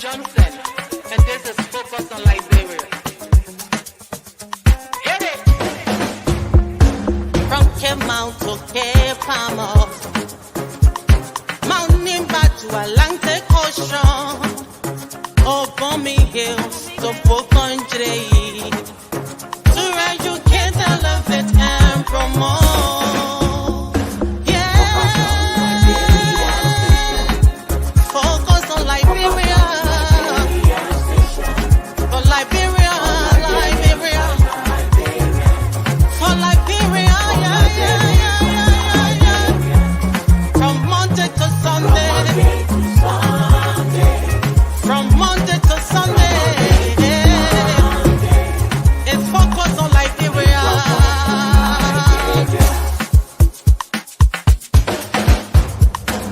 Johnson, and this is Focus on Liberia. Hit it! From Cape Mount to Cape Palmer, Mount Nimba to Atlantic Ocean, Obomi Hills to Bokonjre, to educate, elevate, and promote.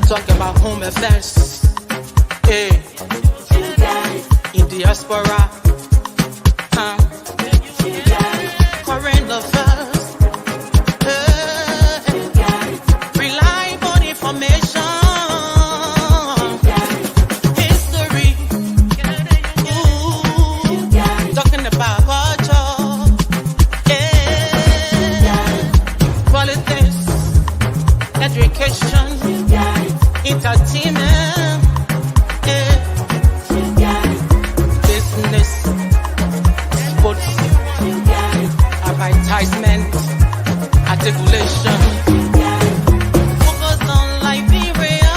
Talk about home affairs, in diaspora, current affairs, reliable information, history, talking about culture, politics, education, entertainment, business, sports, advertisement, articulation. Focus on Liberia.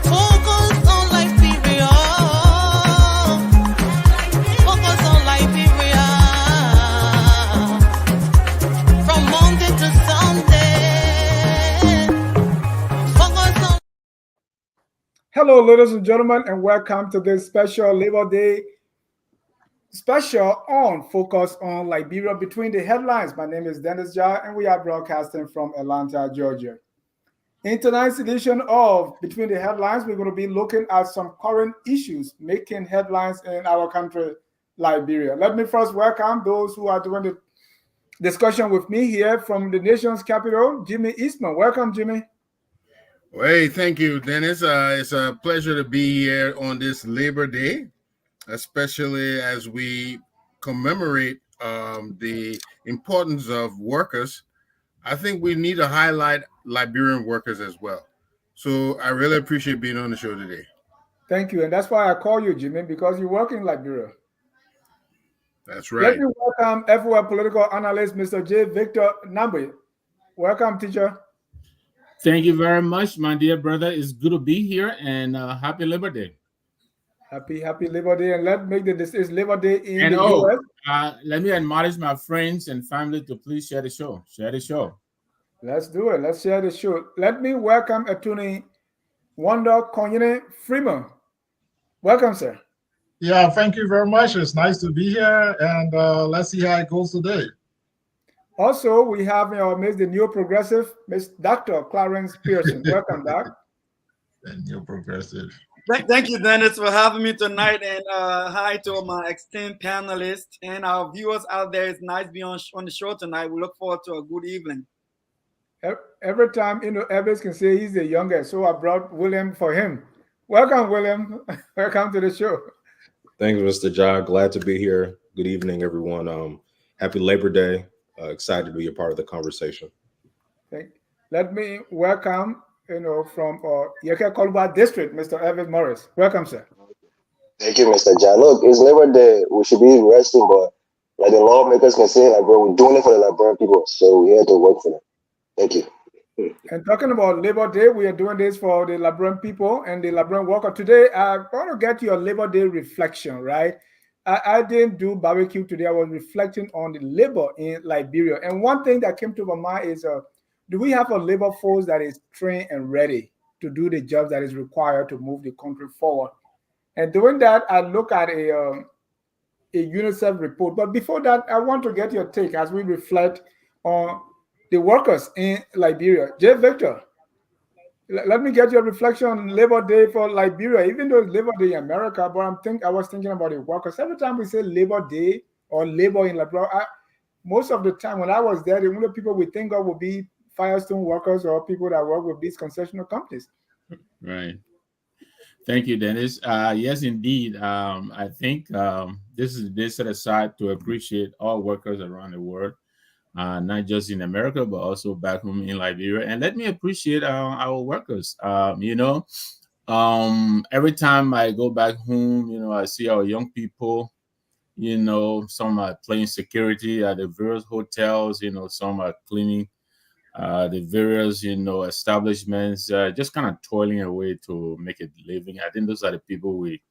Focus on Liberia. Focus on Liberia. From Monday to Sunday. Hello, ladies and gentlemen, and welcome to this special Labor Day special on Focus on Liberia Between the Headlines. My name is Dennis Jar, and we are broadcasting from Atlanta, Georgia. In tonight's edition of Between the Headlines, we're going to be looking at some current issues making headlines in our country, Liberia. Let me first welcome those who are doing the discussion with me here from the nation's capital, Jimmy Eastman. Welcome, Jimmy. Hey, thank you, Dennis. It's a pleasure to be here on this Labor Day, especially as we commemorate the importance of workers. I think we need to highlight Liberian workers as well. So I really appreciate being on the show today. Thank you. And that's why I call you, Jimmy, because you work in Liberia. That's right. Let me welcome FOL political analyst, Mr. J. Victor Nambi. Welcome, teacher. Thank you very much, my dear brother. It's good to be here, and happy Labor Day. Happy Labor Day, and let's make this is Labor Day in the U.S. Let me admonish my friends and family to please share the show. Share the show. Let's do it. Let's share the show. Let me welcome Attorney Wanda Konyene Freeman. Welcome, sir. Yeah, thank you very much. It's nice to be here, and let's see how it goes today. Also, we have the Neo Progressive, Miss Dr. Clarence Pearson. Welcome, Doc. The Neo Progressive. Thank you, Dennis, for having me tonight, and hi to all my esteemed panelists and our viewers out there. It's nice to be on the show tonight. We look forward to a good evening. Every time, Evans can say he's the youngest, so I brought William for him. Welcome, William. Welcome to the show. Thanks, Mr. Jai. Glad to be here. Good evening, everyone. Happy Labor Day. Excited to be a part of the conversation. Let me welcome, from Yeke Kolba District, Mr. Evan Morris. Welcome, sir. Thank you, Mr. John. Look, it's Labor Day. We should be resting, but like the lawmakers can say, like, we're doing it for the Liberian people, so we have to work for them. Thank you. And talking about Labor Day, we are doing this for the Liberian people and the Liberian worker. Today, I want to get your Labor Day reflection, right? I didn't do barbecue today. I was reflecting on the labor in Liberia. And one thing that came to my mind is, do we have a labor force that is trained and ready to do the job that is required to move the country forward? And doing that, I look at a UNICEF report. But before that, I want to get your take as we reflect on the workers in Liberia. J. Victor, let me get your reflection on Labor Day for Liberia, even though it's Labor Day in America, but I was thinking about the workers. Every time we say Labor Day or labor in Liberia, most of the time when I was there, the only people we think of would be Firestone workers or people that work with these concessional companies. Right. Thank you, Dennis. Yes, indeed. I think this is this set aside to appreciate all workers around the world, not just in America, but also back home in Liberia. And let me appreciate our workers. Every time I go back home, I see our young people. Some are playing security at the various hotels. Some are cleaning the various establishments, just kind of toiling away to make a living. I think those are the people we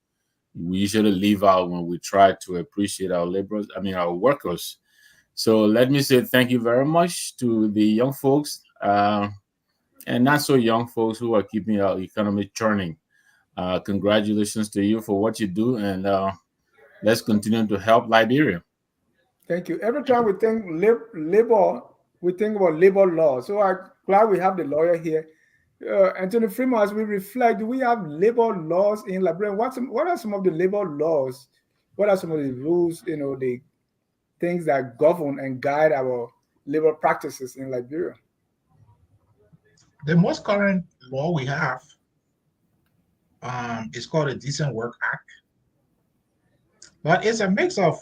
usually leave out when we try to appreciate our laborers, our workers. So let me say thank you very much to the young folks and not so young folks who are keeping our economy churning. Congratulations to you for what you do, and let's continue to help Liberia. Thank you. Every time we think labor, we think about labor law. So I'm glad we have the lawyer here. Anthony Freeman, as we reflect, do we have labor laws in Liberia? What are some of the labor laws? What are some of the rules, the things that govern and guide our labor practices in Liberia? The most current law we have is called the Decent Work Act. But it's a mix of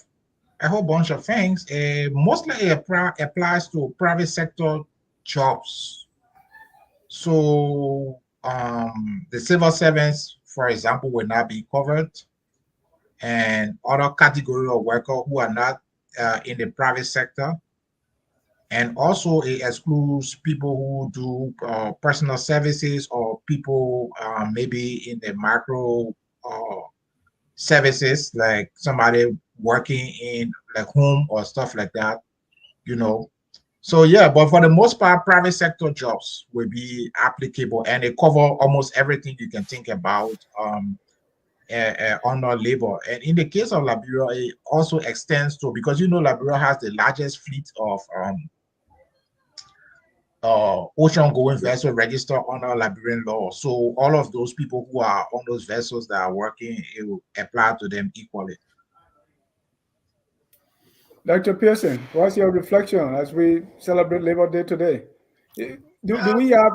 a whole bunch of things. Mostly it applies to private sector jobs. So the civil servants, for example, will not be covered, and other category of workers who are not in the private sector. And also it excludes people who do personal services or people maybe in the macro services, like somebody working in like home or stuff like that, So yeah, but for the most part, private sector jobs will be applicable, and they cover almost everything you can think about under labor. And in the case of Liberia, it also extends to, because Liberia has the largest fleet of ocean-going vessel registered under Liberian law. So all of those people who are on those vessels that are working, it will apply to them equally. Dr. Pearson, what's your reflection as we celebrate Labor Day today? Do we have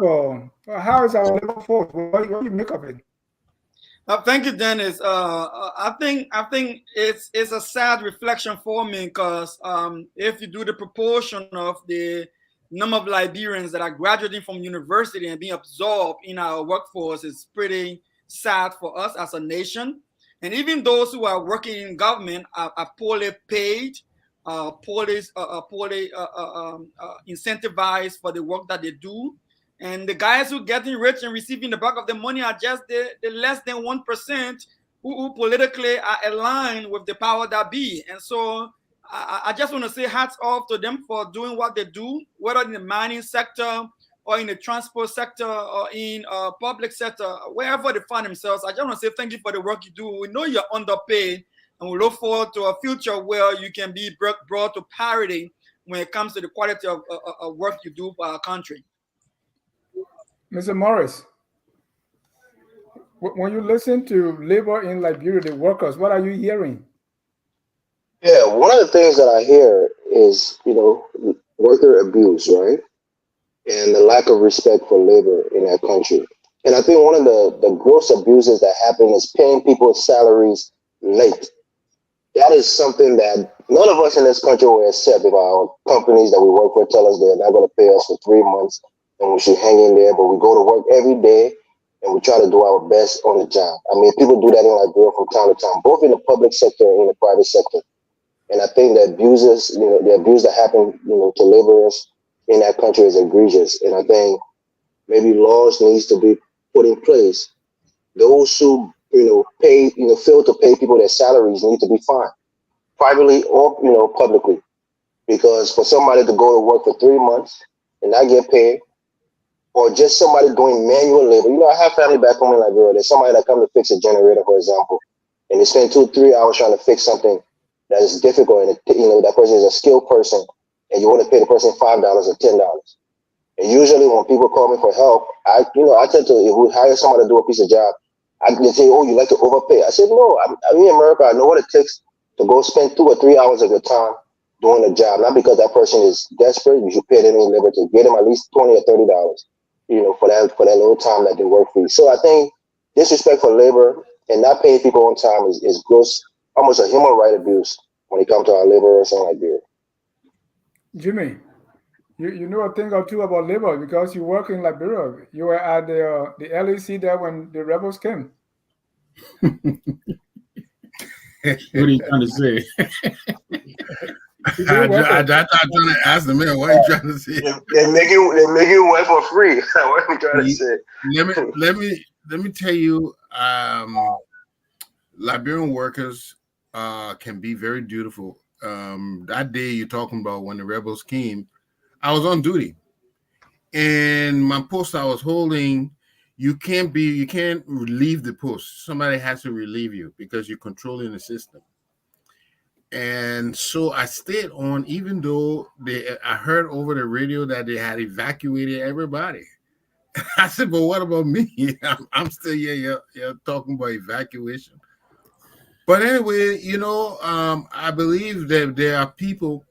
how is our labor force? What do you make of it? Thank you, Dennis. I think it's a sad reflection for me, because if you do the proportion of the number of Liberians that are graduating from university and being absorbed in our workforce, is pretty sad for us as a nation. And even those who are working in government are poorly paid, poorly incentivized for the work that they do. And the guys who are getting rich and receiving the bulk of the money are just the less than 1% who politically are aligned with the power that be. And so I just want to say hats off to them for doing what they do, whether in the mining sector or in the transport sector or in public sector, wherever they find themselves. I just want to say thank you for the work you do. We know you're underpaid, and we look forward to a future where you can be brought to parity when it comes to the quality of work you do for our country. Mr. Morris, when you listen to labor in Liberia, the workers, what are you hearing? Yeah, one of the things that I hear is, worker abuse, right? And the lack of respect for labor in that country. And I think one of the gross abuses that happen is paying people's salaries late. That is something that none of us in this country will accept. If our companies that we work for tell us they're not going to pay us for 3 months and we should hang in there, but we go to work every day and we try to do our best on the job. I mean, people do that in Liberia from time to time, both in the public sector and in the private sector. And I think the abuses, the abuse that happen, to laborers in that country is egregious. And I think maybe laws needs to be put in place. Those who, pay, fail to pay people their salaries need to be fined, privately or, publicly. Because for somebody to go to work for 3 months and not get paid, or just somebody doing manual labor. I have family back home in Liberia. There's somebody that comes to fix a generator, for example, and they spend 2-3 hours trying to fix something that is difficult, and that person is a skilled person, and you want to pay the person $5 or $10. And usually when people call me for help, I tend to, if we hire somebody to do a piece of job, they say, "Oh, you like to overpay." I said, "No, I'm in America. I know what it takes to go spend 2 or 3 hours of your time doing a job. Not because that person is desperate. You should pay them any labor to get them at least $20 or $30, for that little time that they work for you." So I think disrespect for labor and not paying people on time is gross, almost a human right abuse when it comes to our laborers in Liberia. Jimmy, you know a thing or two about labor because you work in Liberia. You were at the LEC there when the rebels came. What are you trying to say? I thought trying to ask the man, what are you trying to say? They make you work for free. What am I trying to say? Let me tell you, Liberian workers can be very dutiful. That day you're talking about when the rebels came, I was on duty, and my post I was holding, you can't leave the post. Somebody has to relieve you because you're controlling the system. And so I stayed on, even though I heard over the radio that they had evacuated everybody. I said, but what about me? I'm still here. You're talking about evacuation. But anyway, I believe that there are people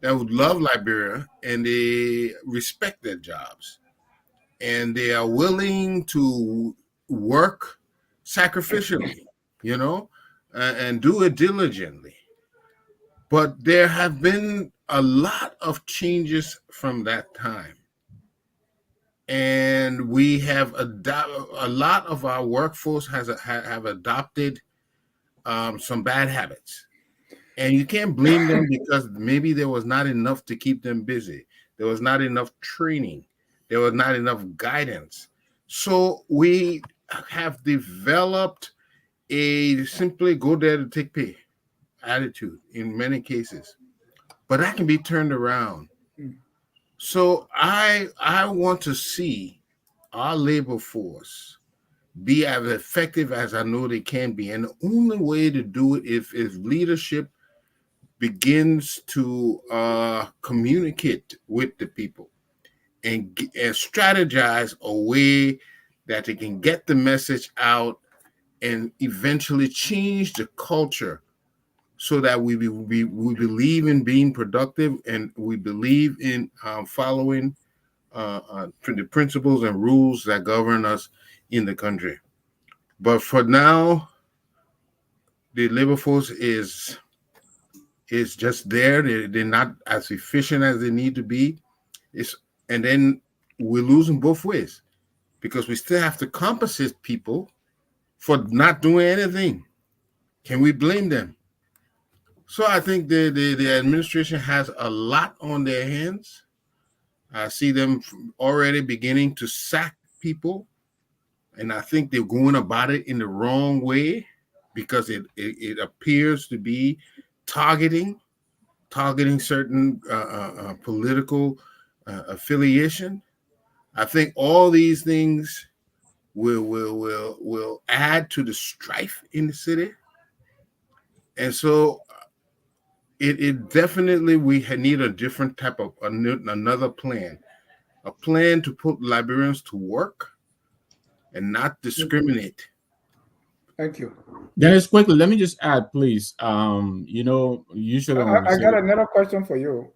that would love Liberia and they respect their jobs and they are willing to work sacrificially, and do it diligently. But there have been a lot of changes from that time. And we have a lot of our workforce have adopted some bad habits. And you can't blame them because maybe there was not enough to keep them busy. There was not enough training. There was not enough guidance. So we have developed a simply go there to take pay attitude in many cases. But that can be turned around. So I want to see our labor force be as effective as I know they can be. And the only way to do it is if leadership begins to communicate with the people and strategize a way that they can get the message out and eventually change the culture so that we believe in being productive and we believe in following the principles and rules that govern us in the country. But for now, the labor force is just there. They're not as efficient as they need to be. And then we're losing both ways because we still have to compensate people for not doing anything. Can we blame them? So I think the administration has a lot on their hands. I see them already beginning to sack people. And I think they're going about it in the wrong way because it appears to be targeting certain political affiliation. I think all these things will add to the strife in the city. And so it definitely, we need a different type of another plan, a plan to put Liberians to work and not discriminate. Thank you. Dennis, quickly, let me just add, please. Usually I got another question for you,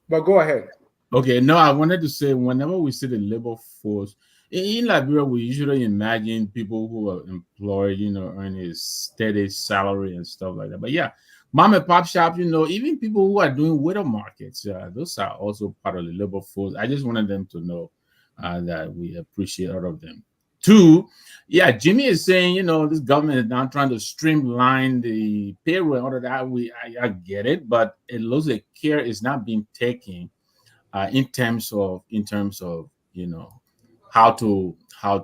but go ahead. Okay, no, I wanted to say whenever we see the labor force in Liberia, we usually imagine people who are employed, earning a steady salary and stuff like that. But yeah, mom and pop shops, even people who are doing widow markets, those are also part of the labor force. I just wanted them to know that we appreciate all of them. Two, yeah, Jimmy is saying, this government is now trying to streamline the payroll and all of that. I get it, but it looks like care is not being taken in terms of how to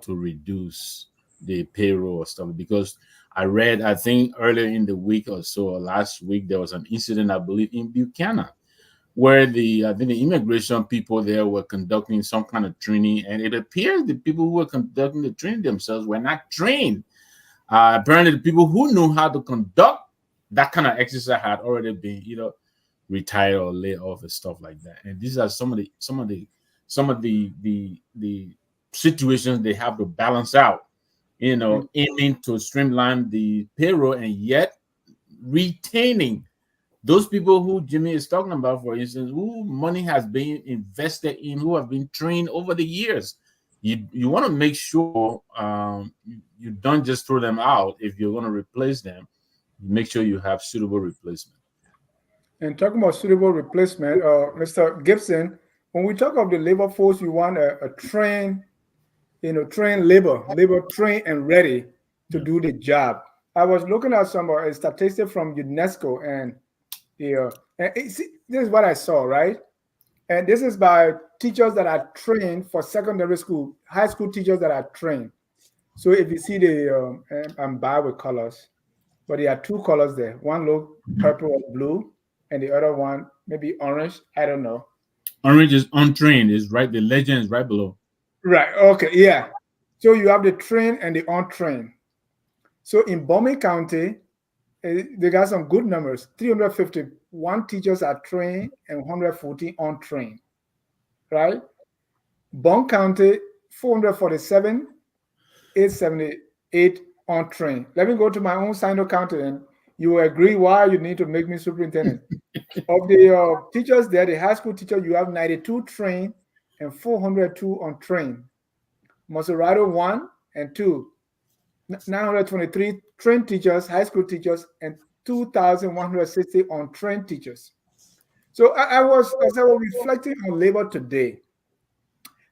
reduce the payroll or stuff. Because I read, I think earlier in the week or so, or last week, there was an incident, I believe, in Buchanan, where the immigration people there were conducting some kind of training, and it appears the people who were conducting the training themselves were not trained. Apparently, the people who knew how to conduct that kind of exercise had already been, retired or laid off and stuff like that. And these are some of the situations they have to balance out, aiming to streamline the payroll and yet retaining those people who Jimmy is talking about, for instance, who money has been invested in, who have been trained over the years. you want to make sure you don't just throw them out. If you're going to replace them, make sure you have suitable replacement. And talking about suitable replacement, Mr. Gibson, when we talk of the labor force, we want a trained, trained labor trained and ready to do the job. I was looking at some statistics from UNESCO, and this is what I saw, right? And this is by teachers that are trained for secondary school, high school teachers that are trained. So if you see I'm bad with colors, but there are two colors there. One look purple or blue, and the other one maybe orange. I don't know. Orange is untrained. Is right. The legend is right below. Right. Okay. Yeah. So you have the trained and the untrained. So in Bombay County, they got some good numbers. 351 teachers are trained and 114 untrained. Right? Bond County, 447, 878 untrained. Let me go to my own Sino County, and you will agree why you need to make me superintendent. Of the teachers there, the high school teacher, you have 92 trained and 402 untrained. Maserado 1 and 2, 923 trained teachers, high school teachers, and 2,160 untrained teachers. So as I was reflecting on labor today,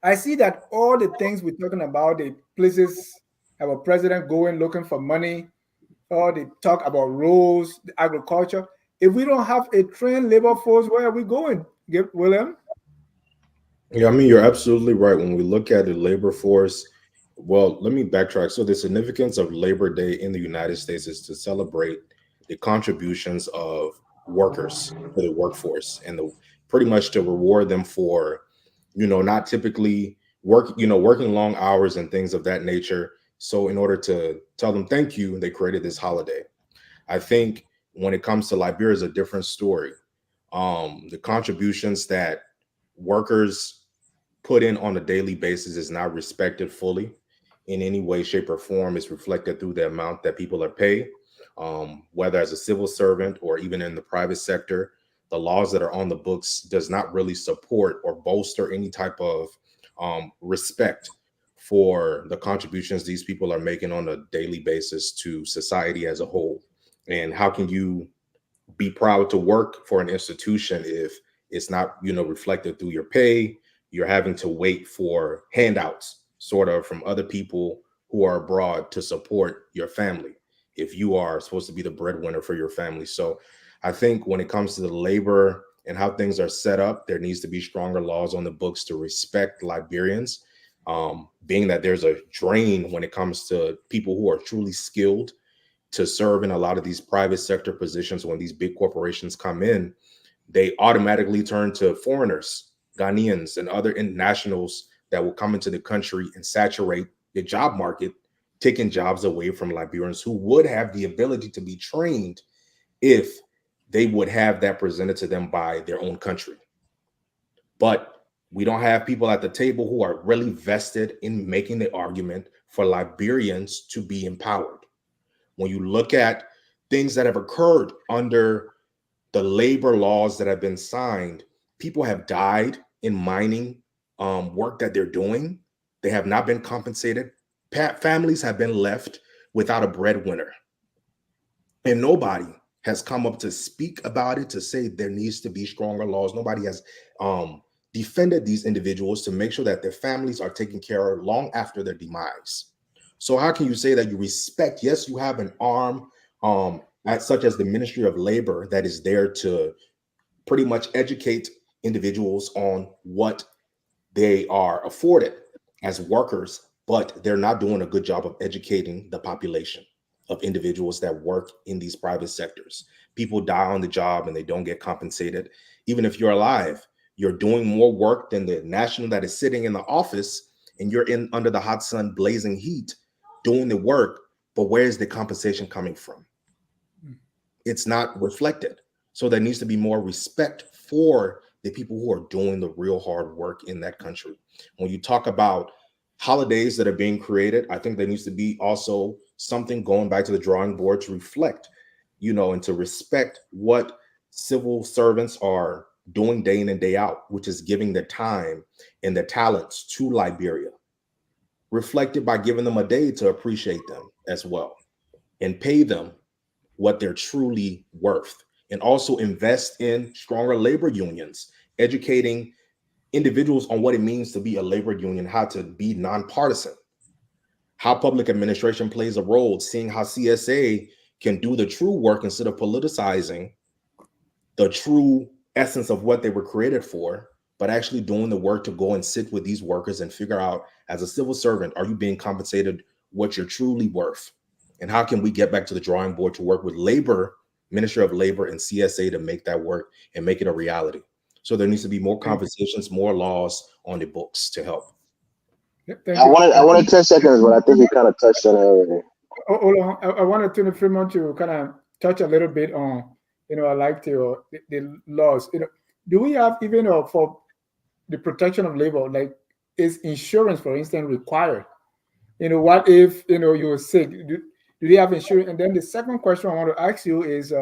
I see that all the things we're talking about, the places our president going looking for money, or they talk about roads, the agriculture. If we don't have a trained labor force, where are we going, William? Yeah, I mean, you're absolutely right. When we look at the labor force, well, let me backtrack. So the significance of Labor Day in the United States is to celebrate the contributions of workers to the workforce, and pretty much to reward them for, not typically working long hours and things of that nature. So in order to tell them thank you, they created this holiday. I think when it comes to Liberia, is a different story. The contributions that workers put in on a daily basis is not respected fully in any way, shape, or form. Is reflected through the amount that people are paid, whether as a civil servant or even in the private sector. The laws that are on the books does not really support or bolster any type of respect for the contributions these people are making on a daily basis to society as a whole. And how can you be proud to work for an institution if it's not, reflected through your pay? You're having to wait for handouts sort of from other people who are abroad to support your family if you are supposed to be the breadwinner for your family. So I think when it comes to the labor and how things are set up, there needs to be stronger laws on the books to respect Liberians, being that there's a drain when it comes to people who are truly skilled to serve in a lot of these private sector positions. When these big corporations come in, they automatically turn to foreigners, Ghanaians, and other nationals that will come into the country and saturate the job market, taking jobs away from Liberians who would have the ability to be trained if they would have that presented to them by their own country. But we don't have people at the table who are really vested in making the argument for Liberians to be empowered. When you look at things that have occurred under the labor laws that have been signed, people have died in mining work that they're doing. They have not been compensated. Families have been left without a breadwinner. And nobody has come up to speak about it, to say there needs to be stronger laws. Nobody has defended these individuals to make sure that their families are taken care of long after their demise. So how can you say that you respect? Yes, you have an arm such as the Ministry of Labor that is there to pretty much educate individuals on what they are afforded as workers, but they're not doing a good job of educating the population of individuals that work in these private sectors. People die on the job and they don't get compensated. Even if you're alive, you're doing more work than the national that is sitting in the office, and you're in under the hot sun, blazing heat, doing the work. But where's the compensation coming from? It's not reflected. So there needs to be more respect for the people who are doing the real hard work in that country. When you talk about holidays that are being created, I think there needs to be also something going back to the drawing board to reflect, and to respect what civil servants are doing day in and day out, which is giving their time and their talents to Liberia. reflected by giving them a day to appreciate them as well and pay them what they're truly worth, and also invest in stronger labor unions, educating individuals on what it means to be a labor union, how to be nonpartisan, how public administration plays a role, seeing how CSA can do the true work instead of politicizing the true essence of what they were created for, but actually doing the work to go and sit with these workers and figure out, as a civil servant, are you being compensated what you're truly worth? And how can we get back to the drawing board to work with labor, Ministry of Labor and CSA to make that work and make it a reality? So there needs to be more conversations, more laws on the books to help. Thank I you. wanted 10 seconds, but I think you kind of touched on it already. Hold on. I wanted Tony Fremont to kind of touch a little bit on, I like the laws. Do we have even for the protection of labor, like is insurance, for instance, required? What if you're sick? Do they have insurance? And then the second question I want to ask you is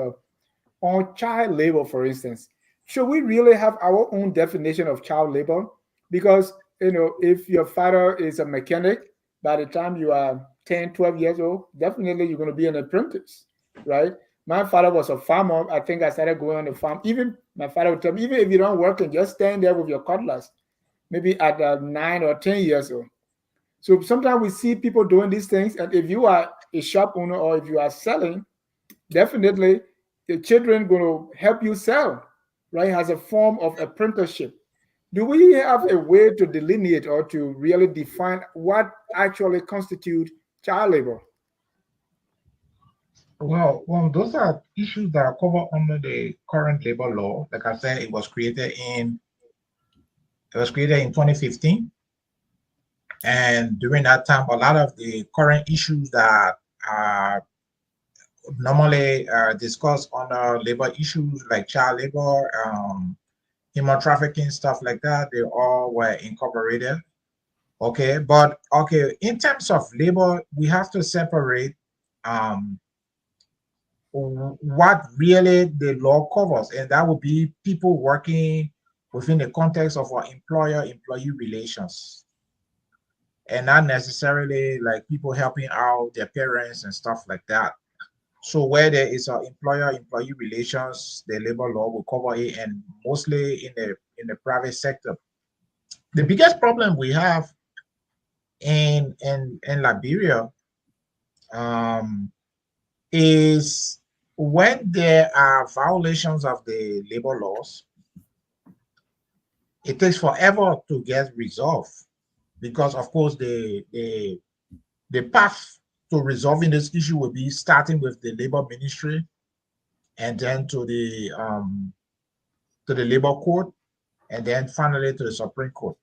on child labor, for instance. Should we really have our own definition of child labor? Because if your father is a mechanic, by the time you are 10, 12 years old, definitely you're going to be an apprentice, right? My father was a farmer. I think I started going on the farm. Even my father would tell me, even if you don't work and just stand there with your cutlass, maybe at 9 or 10 years old. So sometimes we see people doing these things, and if you are a shop owner or if you are selling, definitely the children going to help you sell, right? As a form of apprenticeship. Do we have a way to delineate or to really define what actually constitutes child labor? Well, those are issues that are covered under the current labor law. Like I said, it was created in 2015. And during that time, a lot of the current issues that are normally discussed under labor issues like child labor, human trafficking, stuff like that, they all were incorporated. Okay, but in terms of labor, we have to separate what really the law covers, and that would be people working within the context of our employer-employee relations, and not necessarily like people helping out their parents and stuff like that. So where there is an employer-employee relations, the labor law will cover it, and mostly in the private sector. The biggest problem we have in Liberia is when there are violations of the labor laws, it takes forever to get resolved, because of course the path to resolving this issue will be starting with the labor ministry and then to the labor court and then finally to the Supreme Court.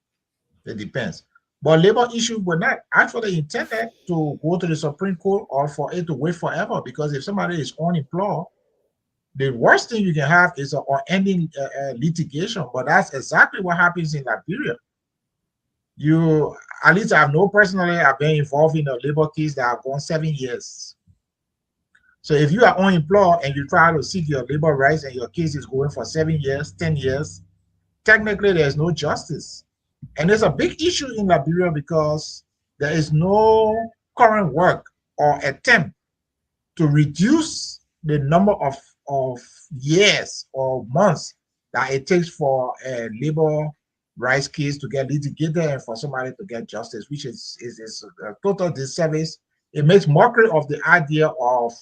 It depends. But labor issues were not actually intended to go to the Supreme Court or for it to wait forever, because if somebody is unemployed, the worst thing you can have is an unending litigation. But that's exactly what happens in Liberia. At least I know personally, I've been involved in a labor case that have gone 7 years. So if you are unemployed and you try to seek your labor rights and your case is going for 7 years, 10 years, technically there's no justice. And there's a big issue in Liberia because there is no current work or attempt to reduce the number of years or months that it takes for a labor rights case to get litigated and for somebody to get justice, which is a total disservice. It makes mockery of the idea of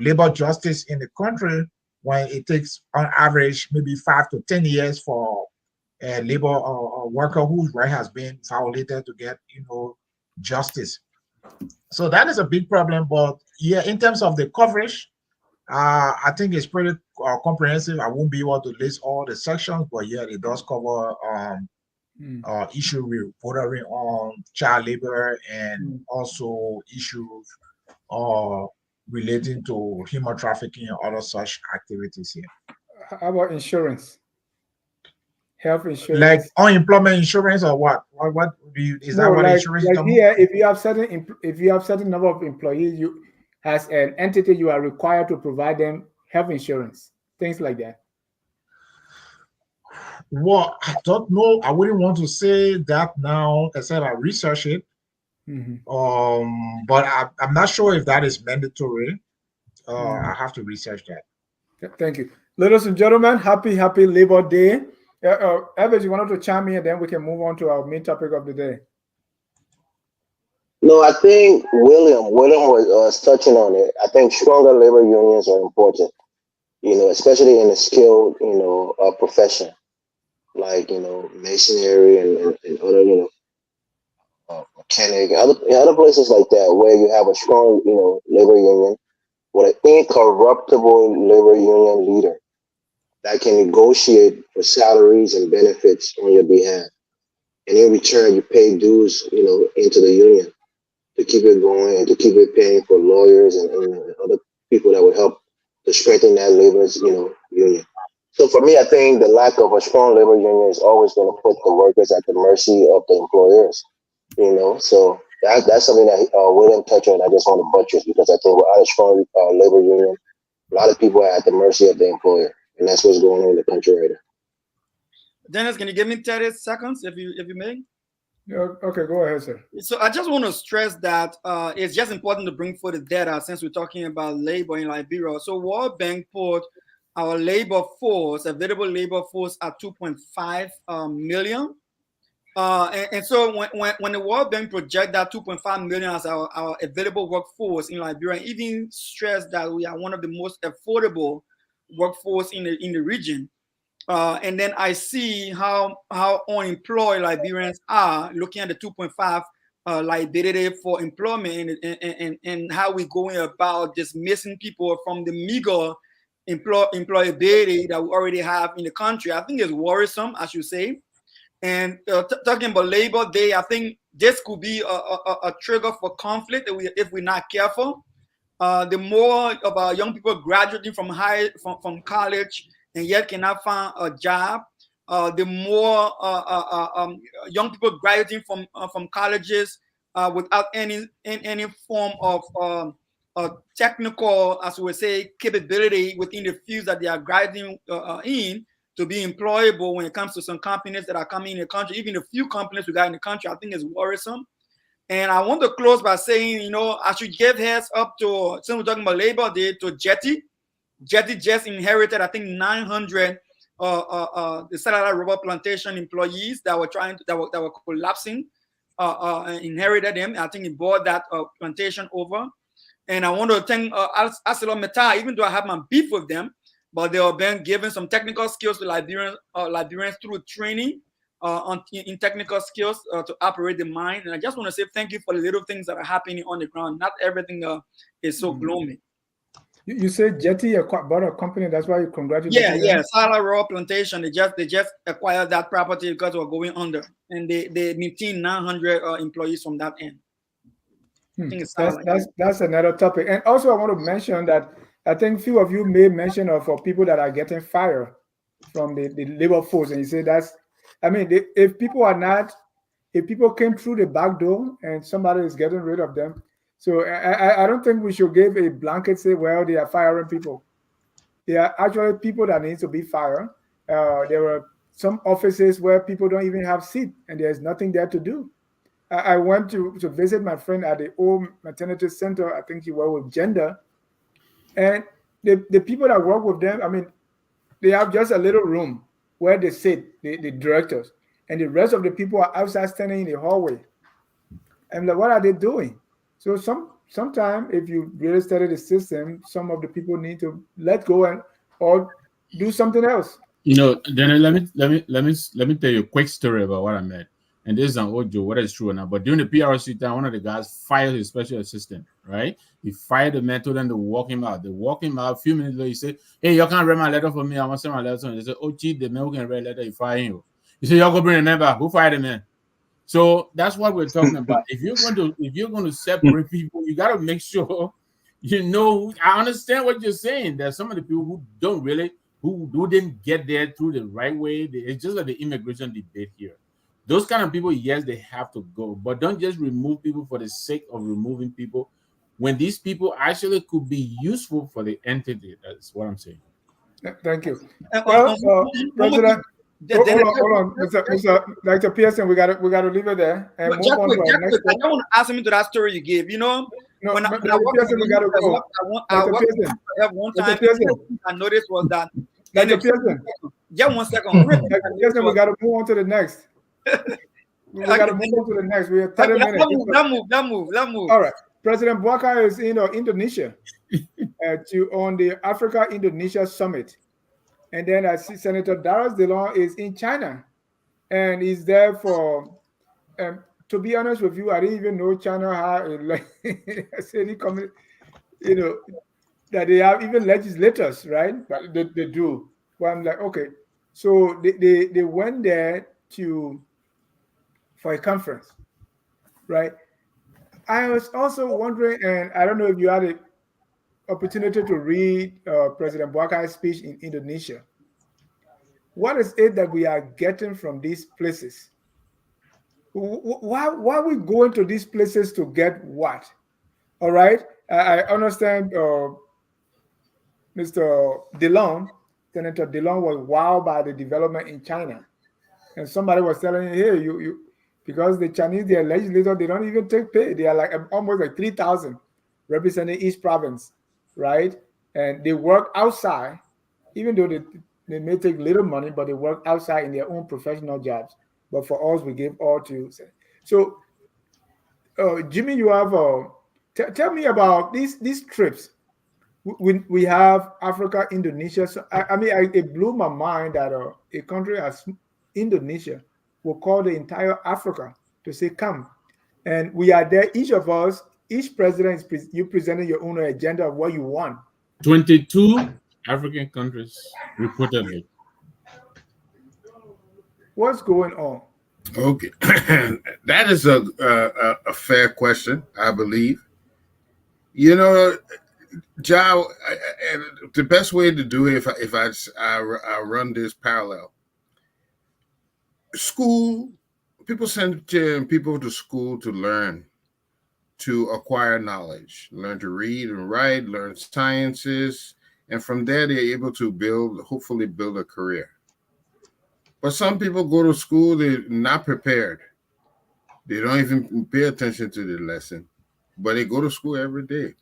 labor justice in the country when it takes on average maybe 5 to 10 years for a labor worker whose right has been violated to get justice. So that is a big problem. But yeah, in terms of the coverage, I think it's pretty comprehensive. I won't be able to list all the sections, but yeah, it does cover issue bordering on child labor and also issues relating to human trafficking and other such activities here. How about insurance? Health insurance, like unemployment insurance, or what? What do you? Is that what insurance? Like here, if you have certain number of employees, you as an entity you are required to provide them health insurance, things like that. Well, I don't know. I wouldn't want to say that now, except I research it. But I'm not sure if that is mandatory. I have to research that. Thank you. Ladies and gentlemen, happy Labor Day. Evans, you wanted to chime in, and then we can move on to our main topic of the day. No, I think William was touching on it. I think stronger labor unions are important, especially in a skilled, profession like, masonry and other, mechanic, other places like that, where you have a strong, labor union with an incorruptible labor union leader that can negotiate for salaries and benefits on your behalf. And in return, you pay dues, into the union to keep it going and to keep it paying for lawyers and other people that would help to strengthen that labor's, union. So for me, I think the lack of a strong labor union is always going to put the workers at the mercy of the employers, So that's something that William touched on. I just want to buttress because I think without a strong labor union, a lot of people are at the mercy of the employer, and that's what's going on in the country right now. Dennis, can you give me 30 seconds if you may? Okay, go ahead, sir. So I just want to stress that it's just important to bring forth the data since we're talking about labor in Liberia. So World Bank put our labor force, available labor force, at 2.5 million. And so when the World Bank project that 2.5 million as our available workforce in Liberia, even stress that we are one of the most affordable workforce in the region. And then I see how unemployed Liberians are, looking at the 2.5 liability for employment and how we're going about dismissing people from the meager employability that we already have in the country. I think it's worrisome, as you say. And talking about Labor Day, I think this could be a trigger for conflict if we're not careful. The more of our young people graduating from college and yet cannot find a job, the more young people graduating from colleges without any form of technical, as we would say, capability within the fields that they are graduating in to be employable when it comes to some companies that are coming in the country. Even the few companies we got in the country, I think is worrisome. And I want to close by saying, I should give heads up to, since we're talking about Labor Day, to Jetty. Jetty just inherited, I think, 900 the satellite rubber plantation employees that were collapsing. Inherited them. I think he bought that plantation over. And I want to thank ArcelorMittal, even though I have my beef with them, but they are being given some technical skills to Liberians through training in technical skills to operate the mine. And I just want to say thank you for the little things that are happening on the ground. Not everything is so gloomy. You said Jetty bought a company, that's why you congratulate them? Yeah. Satellite Rubber Plantation, they just acquired that property because we're going under. And they maintain 900 employees from that end. That's another topic. And also I want to mention that I think few of you made mention of people that are getting fired from the labor force, and you say if people came through the back door and somebody is getting rid of them, so I don't think we should give a blanket say, well, they are firing people. They are actually people that need to be fired. There are some offices where people don't even have seat and there's nothing there to do. I went to visit my friend at the old maternity center. I think he worked with gender. And the people that work with them, they have just a little room where they sit, the directors, and the rest of the people are outside standing in the hallway. And like, what are they doing? So sometimes if you really study the system, some of the people need to let go or do something else. Then let me tell you a quick story about what I meant. And this is an old joke, whether it's true or not. But during the PRC time, one of the guys fired his special assistant, right? He fired the man, told them to walk him out. They walk him out. A few minutes later, he said, hey, y'all can't read my letter for me. I want to send my letter to him. They said, oh, gee, the man who can read letter, he fired him. He said, y'all go bring the man back. Who fired the man? So that's what we're talking about. If you're going to separate people, you got to make sure I understand what you're saying. There's some of the people who who didn't get there through the right way. It's just like the immigration debate here. Those kind of people, yes, they have to go, but don't just remove people for the sake of removing people when these people actually could be useful for the entity. That's what I'm saying. Thank you. Well, President, Hold on, Dr. Pearson. We got to leave it there and move on to our next I don't want to ask him to that story you gave. You know, No, when I Dr. Pearson, we got to go. I Dr. worked Pearson, one Dr. time. Pearson, I noticed was that. Dr. Pearson, Just 1 second. Dr. Pearson, we got to move on to the next. We got to move on to the next. We have 30 minutes. That move. All right. President Boakai is in Indonesia on the Africa-Indonesia Summit. And then I see Senator Dillon is in China. And he's there for, to be honest with you, I didn't even know China had, like, that they have even legislators, right? But they do. Well, I'm like, okay. So they went there for a conference, right? I was also wondering, and I don't know if you had an opportunity to read President Boakai's speech in Indonesia. What is it that we are getting from these places? Why are we going to these places to get what? All right, I understand Mr. Dillon, Senator Dillon was wowed by the development in China. And somebody was telling him, hey, you because the Chinese, their legislators, they don't even take pay. They are like almost like 3,000 representing each province, right? And they work outside, even though they may take little money, but they work outside in their own professional jobs. But for us, we give all to. So, Jimmy, you have tell me about these trips. We have Africa, Indonesia. So it blew my mind that a country as Indonesia will call the entire Africa to say, come. And we are there, each of us, each president, you presenting your own agenda of what you want. 22 African countries, reportedly. What's going on? Okay. That is a fair question, I believe. You know, Joe, the best way to do it, if I run this parallel, school, people send people to school to learn, to acquire knowledge, learn to read and write, learn sciences, and from there they're able to hopefully build a career. But some people go to school, they're not prepared. They don't even pay attention to the lesson, but they go to school every day.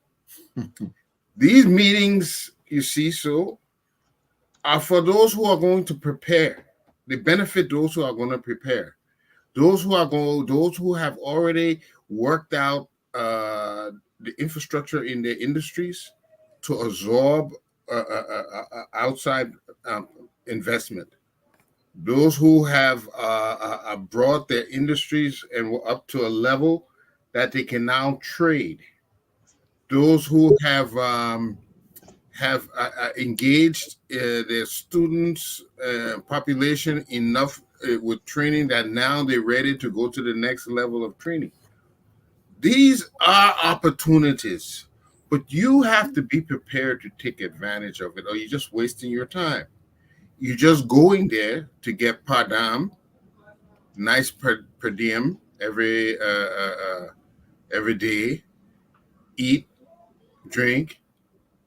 These meetings, you see, are for those who are going to prepare. They benefit those who are going to prepare. Those who have already worked out the infrastructure in their industries to absorb outside investment. Those who have brought their industries and were up to a level that they can now trade. Those who have engaged their students population enough with training that now they're ready to go to the next level of training. These are opportunities, but you have to be prepared to take advantage of it, or you're just wasting your time. You're just going there to get per diem, nice per diem every day, eat, drink,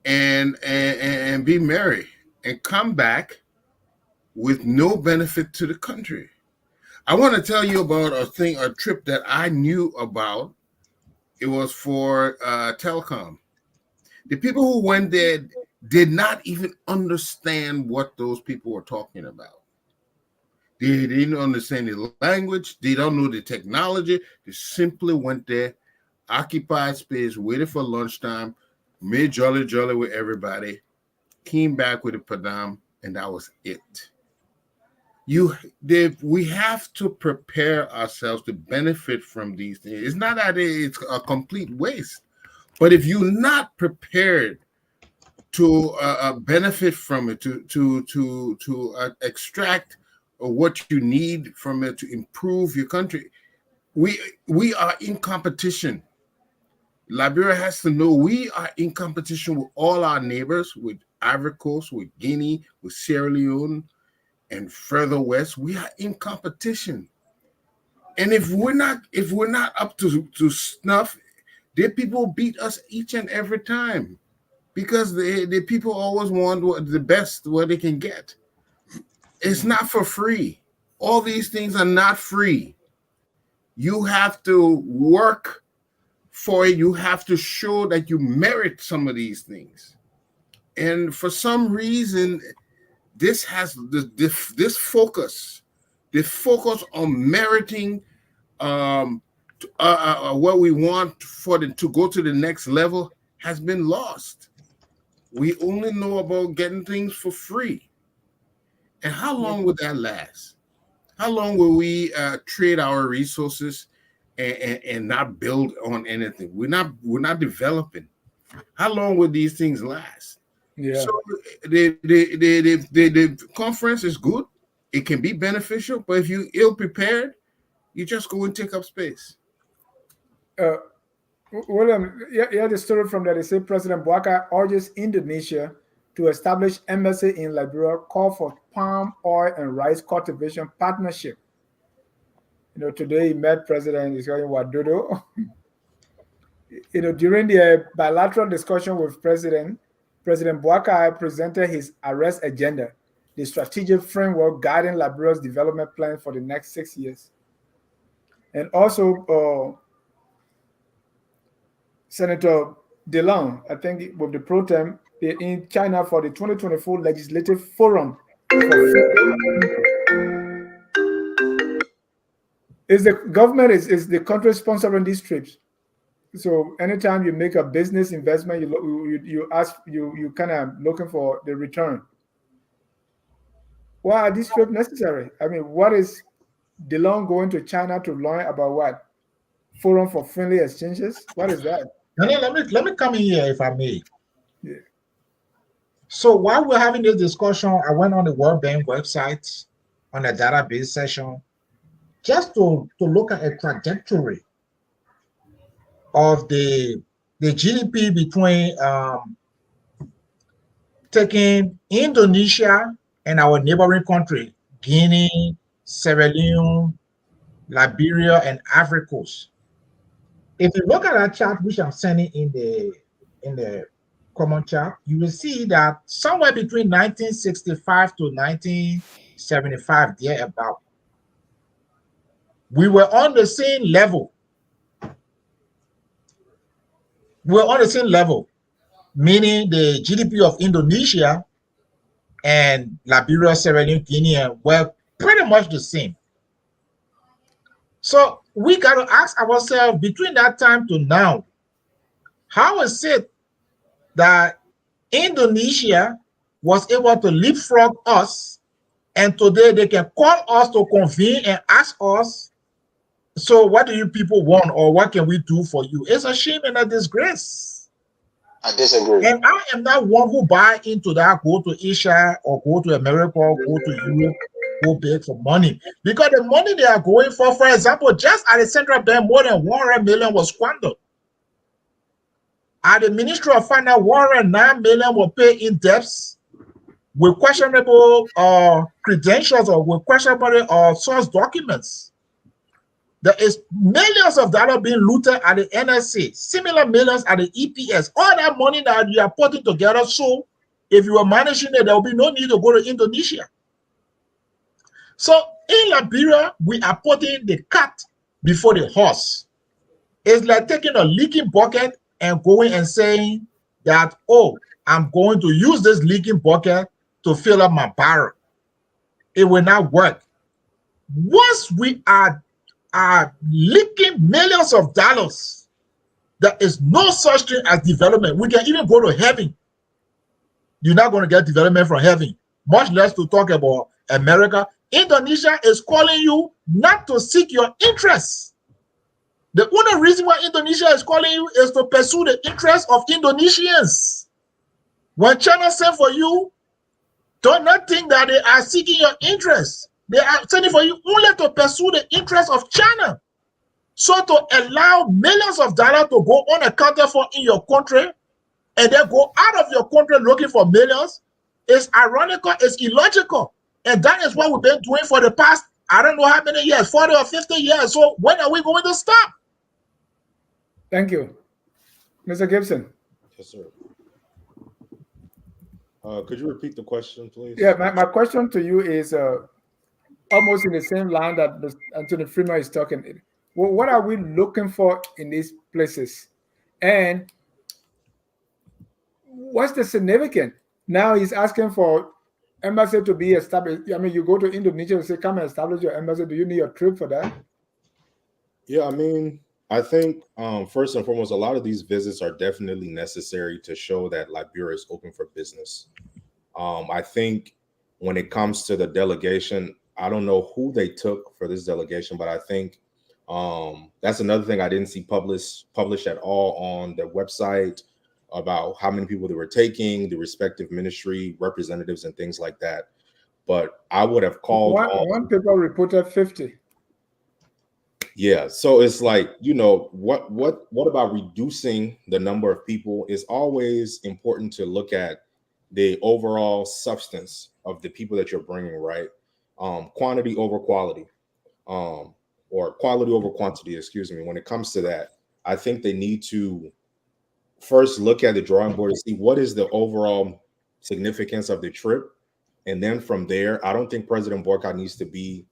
and be merry, and come back with no benefit to the country. I want to tell you about a trip that I knew about. It was for telecom. The people who went there did not even understand what those people were talking about. They didn't understand the language. They don't know the technology. They simply went there, occupied space, waited for lunchtime, made jolly with everybody, came back with a padam, and that was it. We have to prepare ourselves to benefit from these things. It's not that it's a complete waste, but if you're not prepared to benefit from it, to extract what you need from it to improve your country, we are in competition. Liberia has to know we are in competition with all our neighbors, with Ivory Coast, with Guinea, with Sierra Leone, and further west. We are in competition, and if we're not up to snuff, the people beat us each and every time, because the people always want the best what they can get. It's not for free. All these things are not free. You have to work for it. You have to show that you merit some of these things. And for some reason, this has this focus on meriting what we want for them to go to the next level has been lost. We only know about getting things for free. And how long would that last? How long will we trade our resources and not build on anything? We're not developing. How long will these things last? Yeah. So the conference is good. It can be beneficial, but if you're ill prepared, you just go and take up space. William, yeah, the story from that. They say President Boakai urges Indonesia to establish embassy in Liberia, call for palm oil and rice cultivation partnership. Today he met President Zwedru. During the bilateral discussion with President Boakai presented his arrest agenda, the strategic framework guiding Liberia's development plan for the next 6 years. And also, Senator Dillon, I think with the pro tem in China for the 2024 Legislative Forum. Is the government is the country sponsoring these trips? So anytime you make a business investment, you kind of looking for the return. Why are these trips necessary? I mean, what is Dillon going to China to learn about what? Forum for Friendly Exchanges? What is that? Let me come in here if I may. Yeah. So while we're having this discussion, I went on the World Bank website on a database session just to look at a trajectory of the GDP between taking Indonesia and our neighboring country, Guinea, Sierra Leone, Liberia, and Ivory Coast. If you look at that chart, which I'm sending in the common chart, you will see that somewhere between 1965 to 1975, thereabout, we were on the same level. We're on the same level, meaning the GDP of Indonesia and Liberia, Sierra Leone, Guinea were pretty much the same. So we got to ask ourselves, between that time to now, how is it that Indonesia was able to leapfrog us, and today they can call us to convene and ask us, so what do you people want, or what can we do for you? It's a shame and a disgrace. I disagree. And I am not one who buy into that, go to Asia or go to America or go to Europe, go beg for money. Because the money they are going for example, just at the central bank, more than 100 million was squandered. At the Ministry of Finance, 109 million were paid in debts with questionable credentials or with questionable source documents. There is millions of dollars being looted at the NSA, similar millions at the EPS. All that money that you are putting together, so if you are managing it, there will be no need to go to Indonesia. So in Liberia, we are putting the cart before the horse. It's like taking a leaking bucket and going and saying that, oh, I'm going to use this leaking bucket to fill up my barrel. It will not work. Once we are leaking millions of dollars, there is no such thing as development. We can even go to heaven. You're not going to get development from heaven, much less to talk about America. Indonesia is calling you not to seek your interests. The only reason why Indonesia is calling you is to pursue the interests of Indonesians. When China sent for you, do not think that they are seeking your interests. They are sending for you only to pursue the interests of China. So to allow millions of dollars to go unaccounted for in your country and then go out of your country looking for millions is ironical, it's illogical. And that is what we've been doing for the past, I don't know how many years, 40 or 50 years. So when are we going to stop? Thank you. Mr. Gibson. Yes, sir. Could you repeat the question, please? Yeah, my question to you is almost in the same line that Anthony Freeman is talking. Well, what are we looking for in these places? And what's the significance? Now he's asking for embassy to be established. I mean, you go to Indonesia and say, come and establish your embassy. Do you need a trip for that? Yeah, I mean, I think first and foremost, a lot of these visits are definitely necessary to show that Liberia is open for business. I think when it comes to the delegation, I don't know who they took for this delegation, but I think that's another thing I didn't see published at all on their website about how many people they were taking, the respective ministry representatives, and things like that. But I would have called one paper reported 50. Yeah, so it's like, what about reducing the number of people? Is always important to look at the overall substance of the people that you're bringing, right? Quantity over quality, or quality over quantity, excuse me. When it comes to that, I think they need to first look at the drawing board and see what is the overall significance of the trip. And then from there, I don't think President Boakai needs to be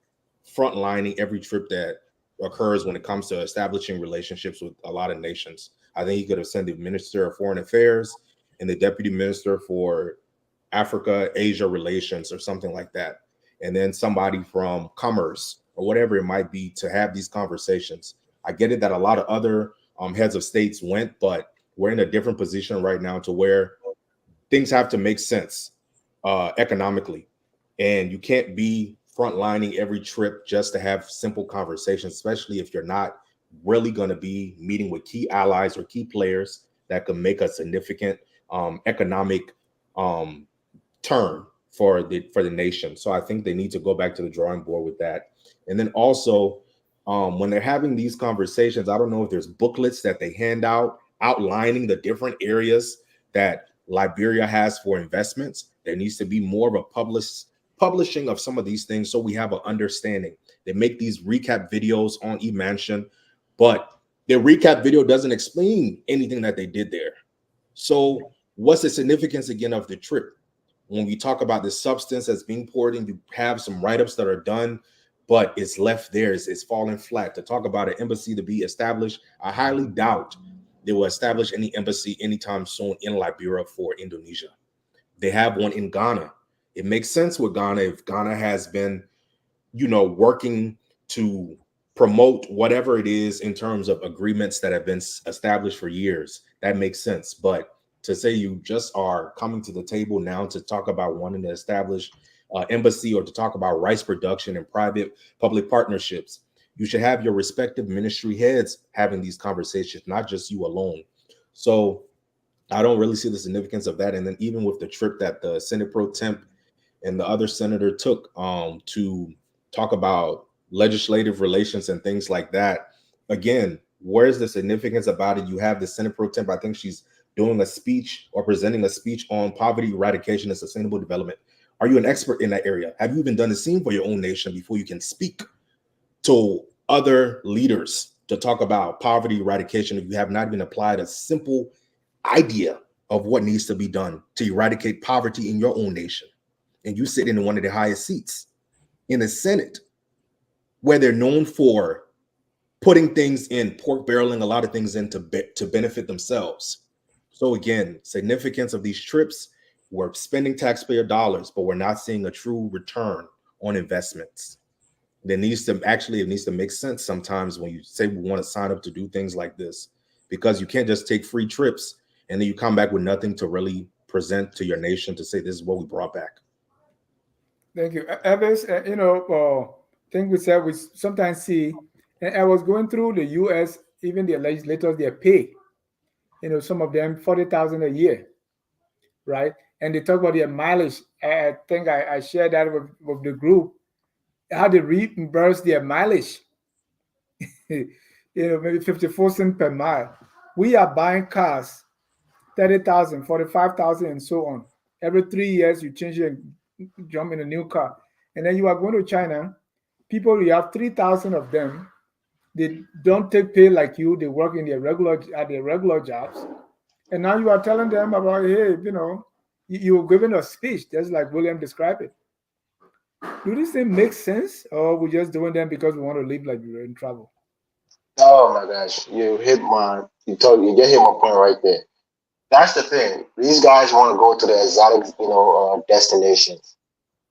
frontlining every trip that occurs when it comes to establishing relationships with a lot of nations. I think he could have sent the Minister of Foreign Affairs and the Deputy Minister for Africa, Asia relations, or something like that. And then somebody from Commerce or whatever it might be to have these conversations. I get it that a lot of other heads of states went, but we're in a different position right now to where things have to make sense economically. And you can't be frontlining every trip just to have simple conversations, especially if you're not really going to be meeting with key allies or key players that could make a significant economic turn for the nation. So I think they need to go back to the drawing board with that. And then also, when they're having these conversations, I don't know if there's booklets that they hand out outlining the different areas that Liberia has for investments. There needs to be more of a publishing of some of these things so we have an understanding. They make these recap videos on eMansion, but their recap video doesn't explain anything that they did there. So what's the significance again of the trip? When we talk about the substance that's being poured in, you have some write-ups that are done, but it's left there. It's falling flat. To talk about an embassy to be established, I highly doubt they will establish any embassy anytime soon in Liberia for Indonesia. They have one in Ghana. It makes sense with Ghana if Ghana has been, working to promote whatever it is in terms of agreements that have been established for years. That makes sense. But to say you just are coming to the table now to talk about wanting to establish embassy or to talk about rice production and private public partnerships, you should have your respective ministry heads having these conversations, not just you alone. So I don't really see the significance of that. And then even with the trip that the Senate Pro Temp and the other senator took to talk about legislative relations and things like that, again, where's the significance about it? You have the Senate Pro Temp, I think she's doing a speech or presenting a speech on poverty eradication and sustainable development. Are you an expert in that area? Have you even done the same for your own nation before you can speak to other leaders to talk about poverty eradication if you have not even applied a simple idea of what needs to be done to eradicate poverty in your own nation? And you sit in one of the highest seats in the Senate, where they're known for putting things in, pork barreling a lot of things in to benefit themselves. So again, significance of these trips, we're spending taxpayer dollars, but we're not seeing a true return on investments. It needs to make sense sometimes when you say we want to sign up to do things like this, because you can't just take free trips and then you come back with nothing to really present to your nation to say this is what we brought back. Thank you. Evans, thing we said, we sometimes see, and I was going through the US, even the legislators, their pay, some of them 40,000 a year, right? And they talk about their mileage. I think I shared that with the group, how they reimburse their mileage, maybe 54 cents per mile. We are buying cars, 30,000, 45,000, and so on. Every 3 years, you change and jump in a new car. And then you are going to China, people, you have 3,000 of them. They don't take pay like you. They work in their regular jobs. And now you are telling them about, hey, you're giving a speech, just like William described it. Do these things make sense, or we're just doing them because we want to live like we're in travel? Oh my gosh, you just hit my point right there. That's the thing. These guys want to go to the exotic, destinations.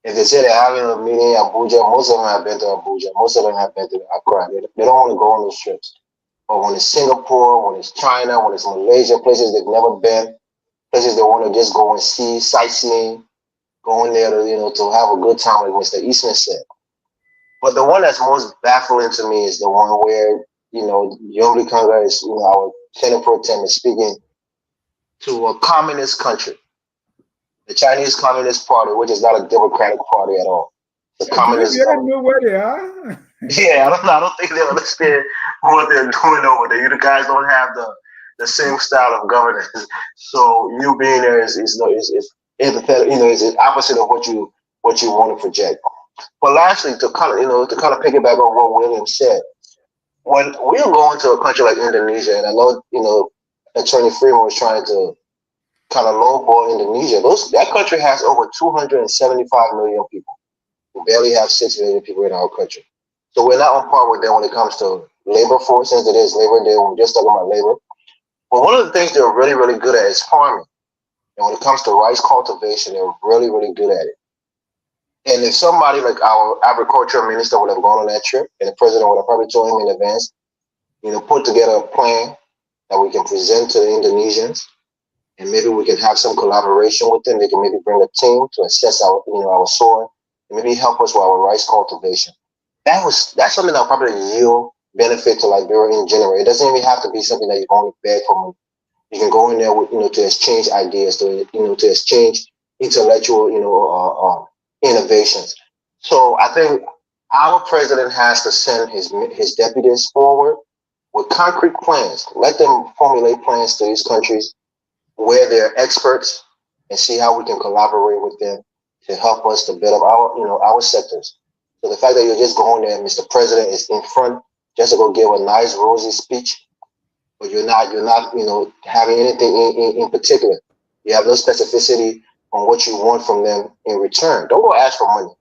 If they say they're having a meeting in Abuja, most of them have been to Abuja. Most of them have been to Accra. They don't want to go on those trips. But when it's Singapore, when it's China, when it's Malaysia, places they've never been, places they want to just go and see, sightseeing, going there to, to have a good time, like Mr. Eastman said. But the one that's most baffling to me is the one where, Yomri Kanga is, our Senate Pro Tem is speaking to a communist country, the Chinese Communist Party, which is not a democratic party at all. The communist Do they know where they are? Yeah, I don't think they understand what they're doing over there. You guys don't have the same style of governance. So you being there is antithetical, is the opposite of what you want to project. But lastly, to kind of piggyback on what William said, when we're going to a country like Indonesia, and I know Attorney Freeman was trying to kind of lowball Indonesia. That country has over 275 million people. We barely have 6 million people in our country. So we're not on par with them when it comes to labor force, since it is Labor Day. We're just talking about labor. But one of the things they're really, really good at is farming. And when it comes to rice cultivation, they're really, really good at it. And if somebody like our agriculture minister would have gone on that trip, and the president would have probably told him in advance, put together a plan that we can present to the Indonesians, and maybe we can have some collaboration with them. They can maybe bring a team to assess our soil, and maybe help us with our rice cultivation. That's something that'll probably yield benefit to Liberia in general. It doesn't even have to be something that you're going to beg for money. You can go in there with, to exchange ideas, to exchange intellectual, innovations. So I think our president has to send his deputies forward with concrete plans. Let them formulate plans to these countries where they're experts, and see how we can collaborate with them to help us to build up our sectors. So the fact that you're just going there, Mr. President is in front just to go give a nice rosy speech, but you're not having anything in particular. You have no specificity on what you want from them in return. Don't go ask for money.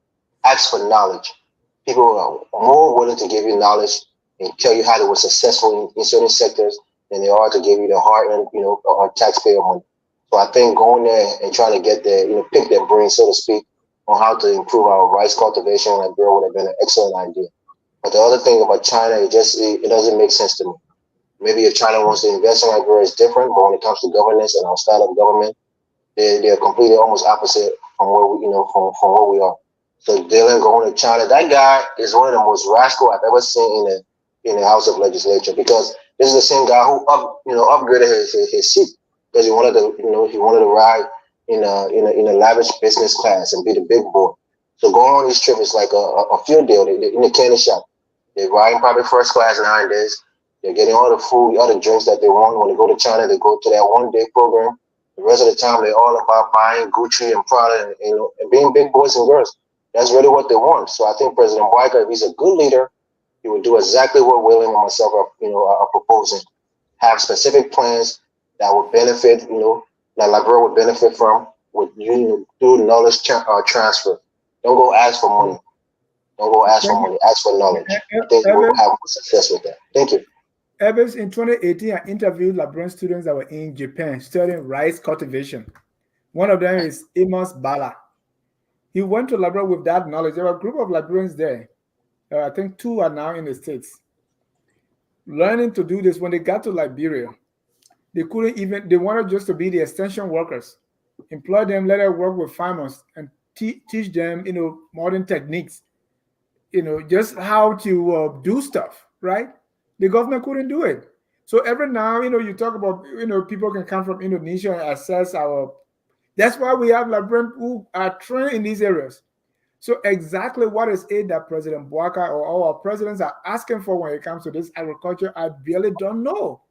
Ask for knowledge. People are more willing to give you knowledge and tell you how they were successful in certain sectors than they are to give you the hard-earned, or taxpayer money. So I think going there and trying to get their, pick their brain, so to speak, on how to improve our rice cultivation in Liberia would have been an excellent idea. But the other thing about China, it doesn't make sense to me. Maybe if China wants to invest in Liberia, it's different. But when it comes to governance and our style of government, they're completely almost opposite from where from where we are. So Dillon going to China, that guy is one of the most rascal I've ever seen in the House of Legislature, because this is the same guy who upgraded his seat because he wanted to ride in a lavish business class and be the big boy. So going on these trips is like a field deal. They're in the candy shop. They're riding probably first class 9 days. They're getting all the food, all the drinks that they want. When they go to China, they go to that 1 day program. The rest of the time, they're all about buying Gucci and Prada and being big boys and girls. That's really what they want. So I think President Boakai, if he's a good leader, he would do exactly what William and myself are proposing. Have specific plans that would benefit, that Liberia would benefit from, do knowledge transfer. Don't go ask for money. Don't go ask for money. Ask for knowledge. I think we'll have more success with that. Thank you. Evans, in 2018, I interviewed Liberian students that were in Japan studying rice cultivation. One of them is Amos Bala. He went to Liberia with that knowledge. There were a group of Liberians there. I think 2 are now in the States. Learning to do this, when they got to Liberia, they wanted just to be the extension workers, employ them, let them work with farmers and teach them, modern techniques, just how to do stuff, right? The government couldn't do it. So every now, you talk about, people can come from Indonesia and access that's why we have Liberians who are trained in these areas. So exactly what is it that President Boakai or our presidents are asking for when it comes to this agriculture, I really don't know.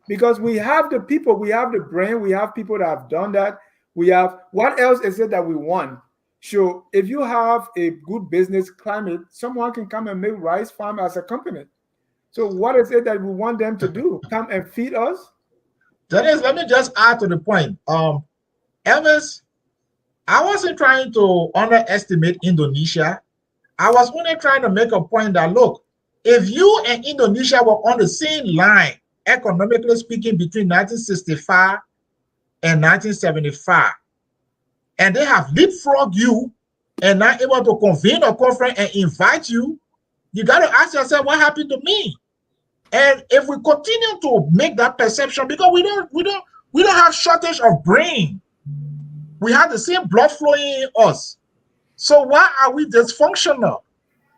Because we have the people, we have the brain, we have people that have done that. We have, what else is it that we want? So if you have a good business climate, someone can come and make rice farm as a company. So what is it that we want them to do? Come and feed us? Dennis, let me just add to the point. Elvis, I wasn't trying to underestimate Indonesia. I was only trying to make a point that, look, if you and Indonesia were on the same line, economically speaking, between 1965 and 1975, and they have leapfrogged you and not able to convene a conference and invite you, you got to ask yourself, what happened to me? And if we continue to make that perception, because we don't have shortage of brain, we have the same blood flowing in us. So why are we dysfunctional?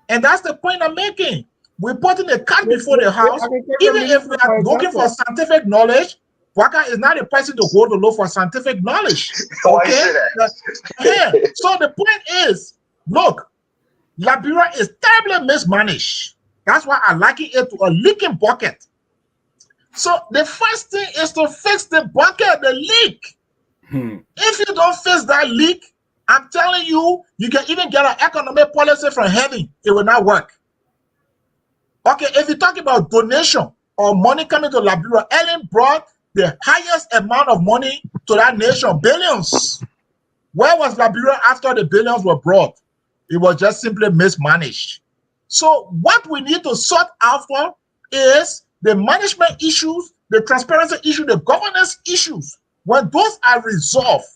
And that's the point I'm making. We're putting the cart before the house. Even if we are looking for scientific knowledge, Boakai is not a person to hold the law for scientific knowledge. Okay? Yeah. So the point is, look, Liberia is terribly mismanaged. That's why I liken it to a leaking bucket. So the first thing is to fix the bucket, the leak. If you don't fix that leak, I'm telling you, you can even get an economic policy from heaven. It will not work. Okay, if you talk about donation or money coming to Liberia, Ellen brought the highest amount of money to that nation, billions. Where was Liberia after the billions were brought? It was just simply mismanaged. So what we need to sort out for is the management issues, the transparency issue, the governance issues. When those are resolved,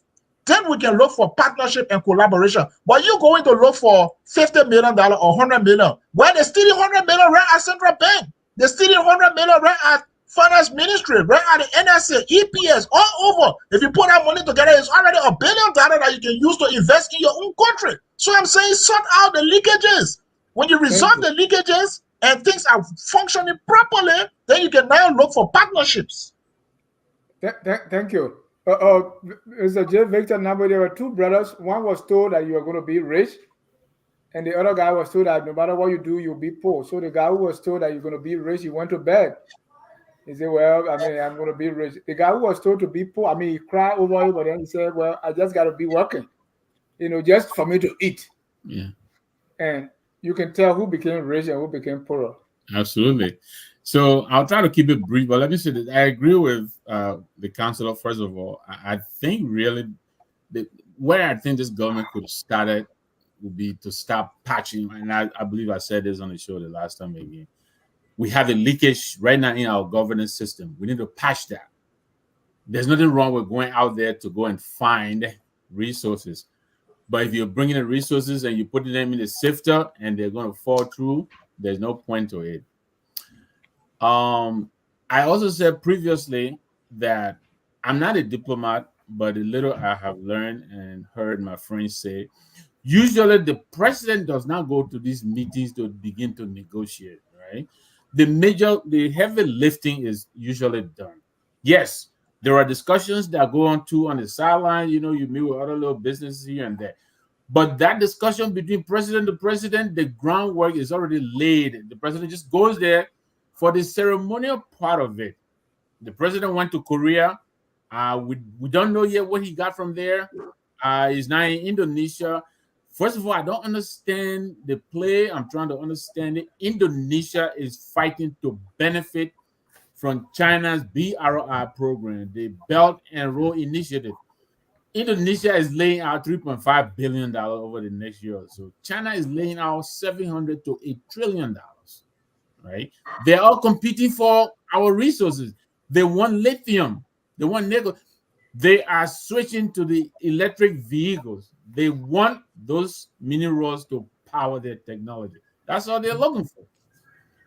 then we can look for partnership and collaboration. But you're going to look for $50 million or $100 million. Well, they're stealing $100 million right at Central Bank. They're stealing $100 million right at Finance Ministry, right at the NSA, EPS, all over. If you put that money together, it's already $1 billion that you can use to invest in your own country. So I'm saying sort out the leakages. When you resolve the leakages and things are functioning properly, then you can now look for partnerships. Thank you. Mr. J. Victor Nabo, there were two brothers. One was told that you were going to be rich, and the other guy was told that no matter what you do, you'll be poor. So the guy who was told that you're going to be rich, he went to bed. He said, well, I mean, I'm going to be rich. The guy who was told to be poor, I mean, he cried over it, but then he said, well, I just got to be working, just for me to eat. Yeah. And you can tell who became rich and who became poorer. Absolutely. So I'll try to keep it brief, but let me say that I agree with the councillor. First of all, I think really where I think this government could have started would be to stop patching. And I believe I said this on the show the last time again. We have a leakage right now in our governance system. We need to patch that. There's nothing wrong with going out there to go and find resources. But if you're bringing in resources and you're putting them in the sifter and they're going to fall through, there's no point to it. I also said previously that I'm not a diplomat, but a little I have learned and heard my friends say, usually the president does not go to these meetings to begin to negotiate, right? The heavy lifting is usually done. Yes, there are discussions that go on the sideline. You meet with other little businesses here and there. But that discussion between president to president, the groundwork is already laid. The president just goes there for the ceremonial part of it. The president went to Korea. We don't know yet what he got from there. He's now in Indonesia. First of all, I don't understand the play. I'm trying to understand it. Indonesia is fighting to benefit from China's BRI program, the Belt and Road Initiative. Indonesia is laying out $3.5 billion over the next year or so. China is laying out $700 to $8 trillion, right? They're all competing for our resources. They want lithium. They want nickel. They are switching to the electric vehicles. They want those minerals to power their technology. That's all they're looking for.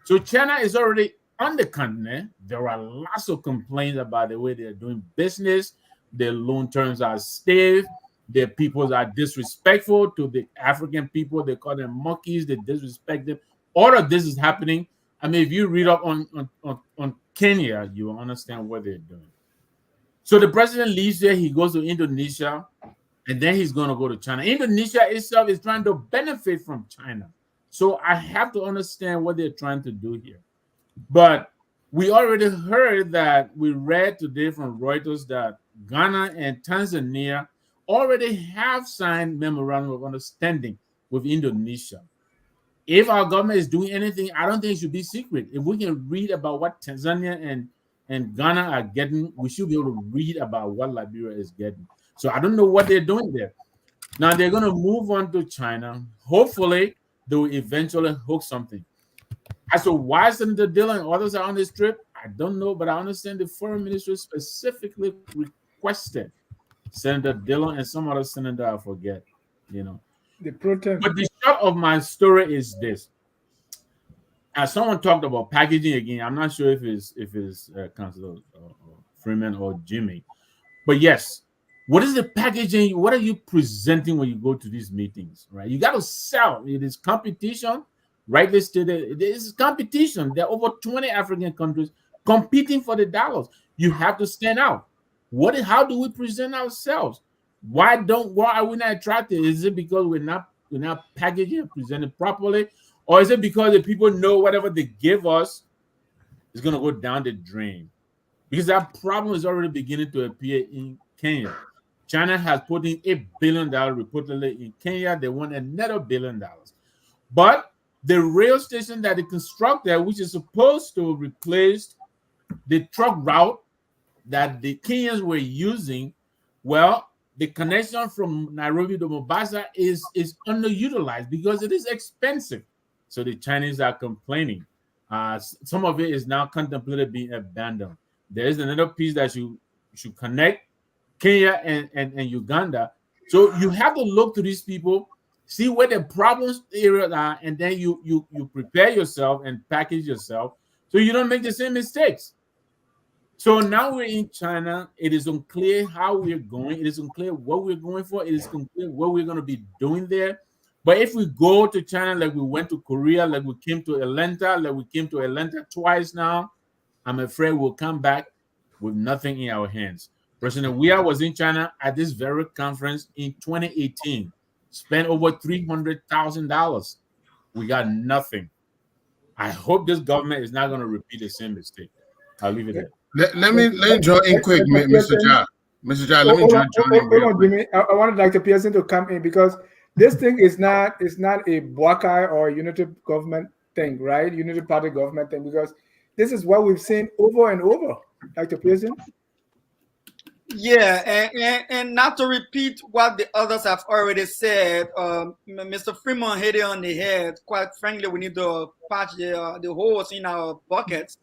So China is already on the continent. There are lots of complaints about the way they're doing business. Their loan terms are stiff. Their peoples are disrespectful to the African people. They call them monkeys. They disrespect them. All of this is happening. I mean, if you read up on Kenya, you will understand what they're doing. So the president leaves there. He goes to Indonesia, and then he's going to go to China. Indonesia itself is trying to benefit from China. So I have to understand what they're trying to do here. But we already heard that we read today from Reuters that Ghana and Tanzania already have signed memorandum of understanding with Indonesia. If our government is doing anything, I don't think it should be secret. If we can read about what Tanzania and Ghana are getting, we should be able to read about what Liberia is getting. So I don't know what they're doing there. Now they're going to move on to China. Hopefully, they will eventually hook something. As to why Senator Dillon and others are on this trip, I don't know, but I understand the foreign ministry specifically requested Senator Dillon and some other senator I forget, The protest. But the short of my story is this: as someone talked about packaging again, I'm not sure if it's Councilor Freeman or Jimmy, but yes, what is the packaging? What are you presenting when you go to these meetings? Right, you got to sell. It is competition. Rightly stated, it is competition. There are over 20 African countries competing for the dollars. You have to stand out. How do we present ourselves? Why are we not attractive? Is it because we're not packaging and presented properly? Or is it because the people know whatever they give us is going to go down the drain? Because that problem is already beginning to appear in Kenya. China has put in $8 billion reportedly in Kenya. They want another $1 billion. But the rail station that they constructed, which is supposed to replace the truck route that the Kenyans were using, well, the connection from Nairobi to Mombasa is underutilized because it is expensive. So the Chinese are complaining. Some of it is now contemplated being abandoned. There is another piece that should connect Kenya and Uganda. So you have to look to these people, see where the problems areas are, and then you prepare yourself and package yourself so you don't make the same mistakes. So now we're in China. It is unclear how we're going. It is unclear what we're going for. It is unclear what we're going to be doing there. But if we go to China like we went to Korea, like we came to Atlanta, twice now, I'm afraid we'll come back with nothing in our hands. President Weah was in China at this very conference in 2018, spent over $300,000. We got nothing. I hope this government is not going to repeat the same mistake. I'll leave it there. Let me join in quick, Mr. Jha. Mr. Jha, let me join in real quick. Jimmy. I wanted Dr. Pearson to come in because this thing is not a Boakai or unity government thing, right? Unity party government thing, because this is what we've seen over and over. Dr. Pearson? Yeah, and not to repeat what the others have already said, Mr. Freeman hit it on the head. Quite frankly, we need to patch the holes in our buckets.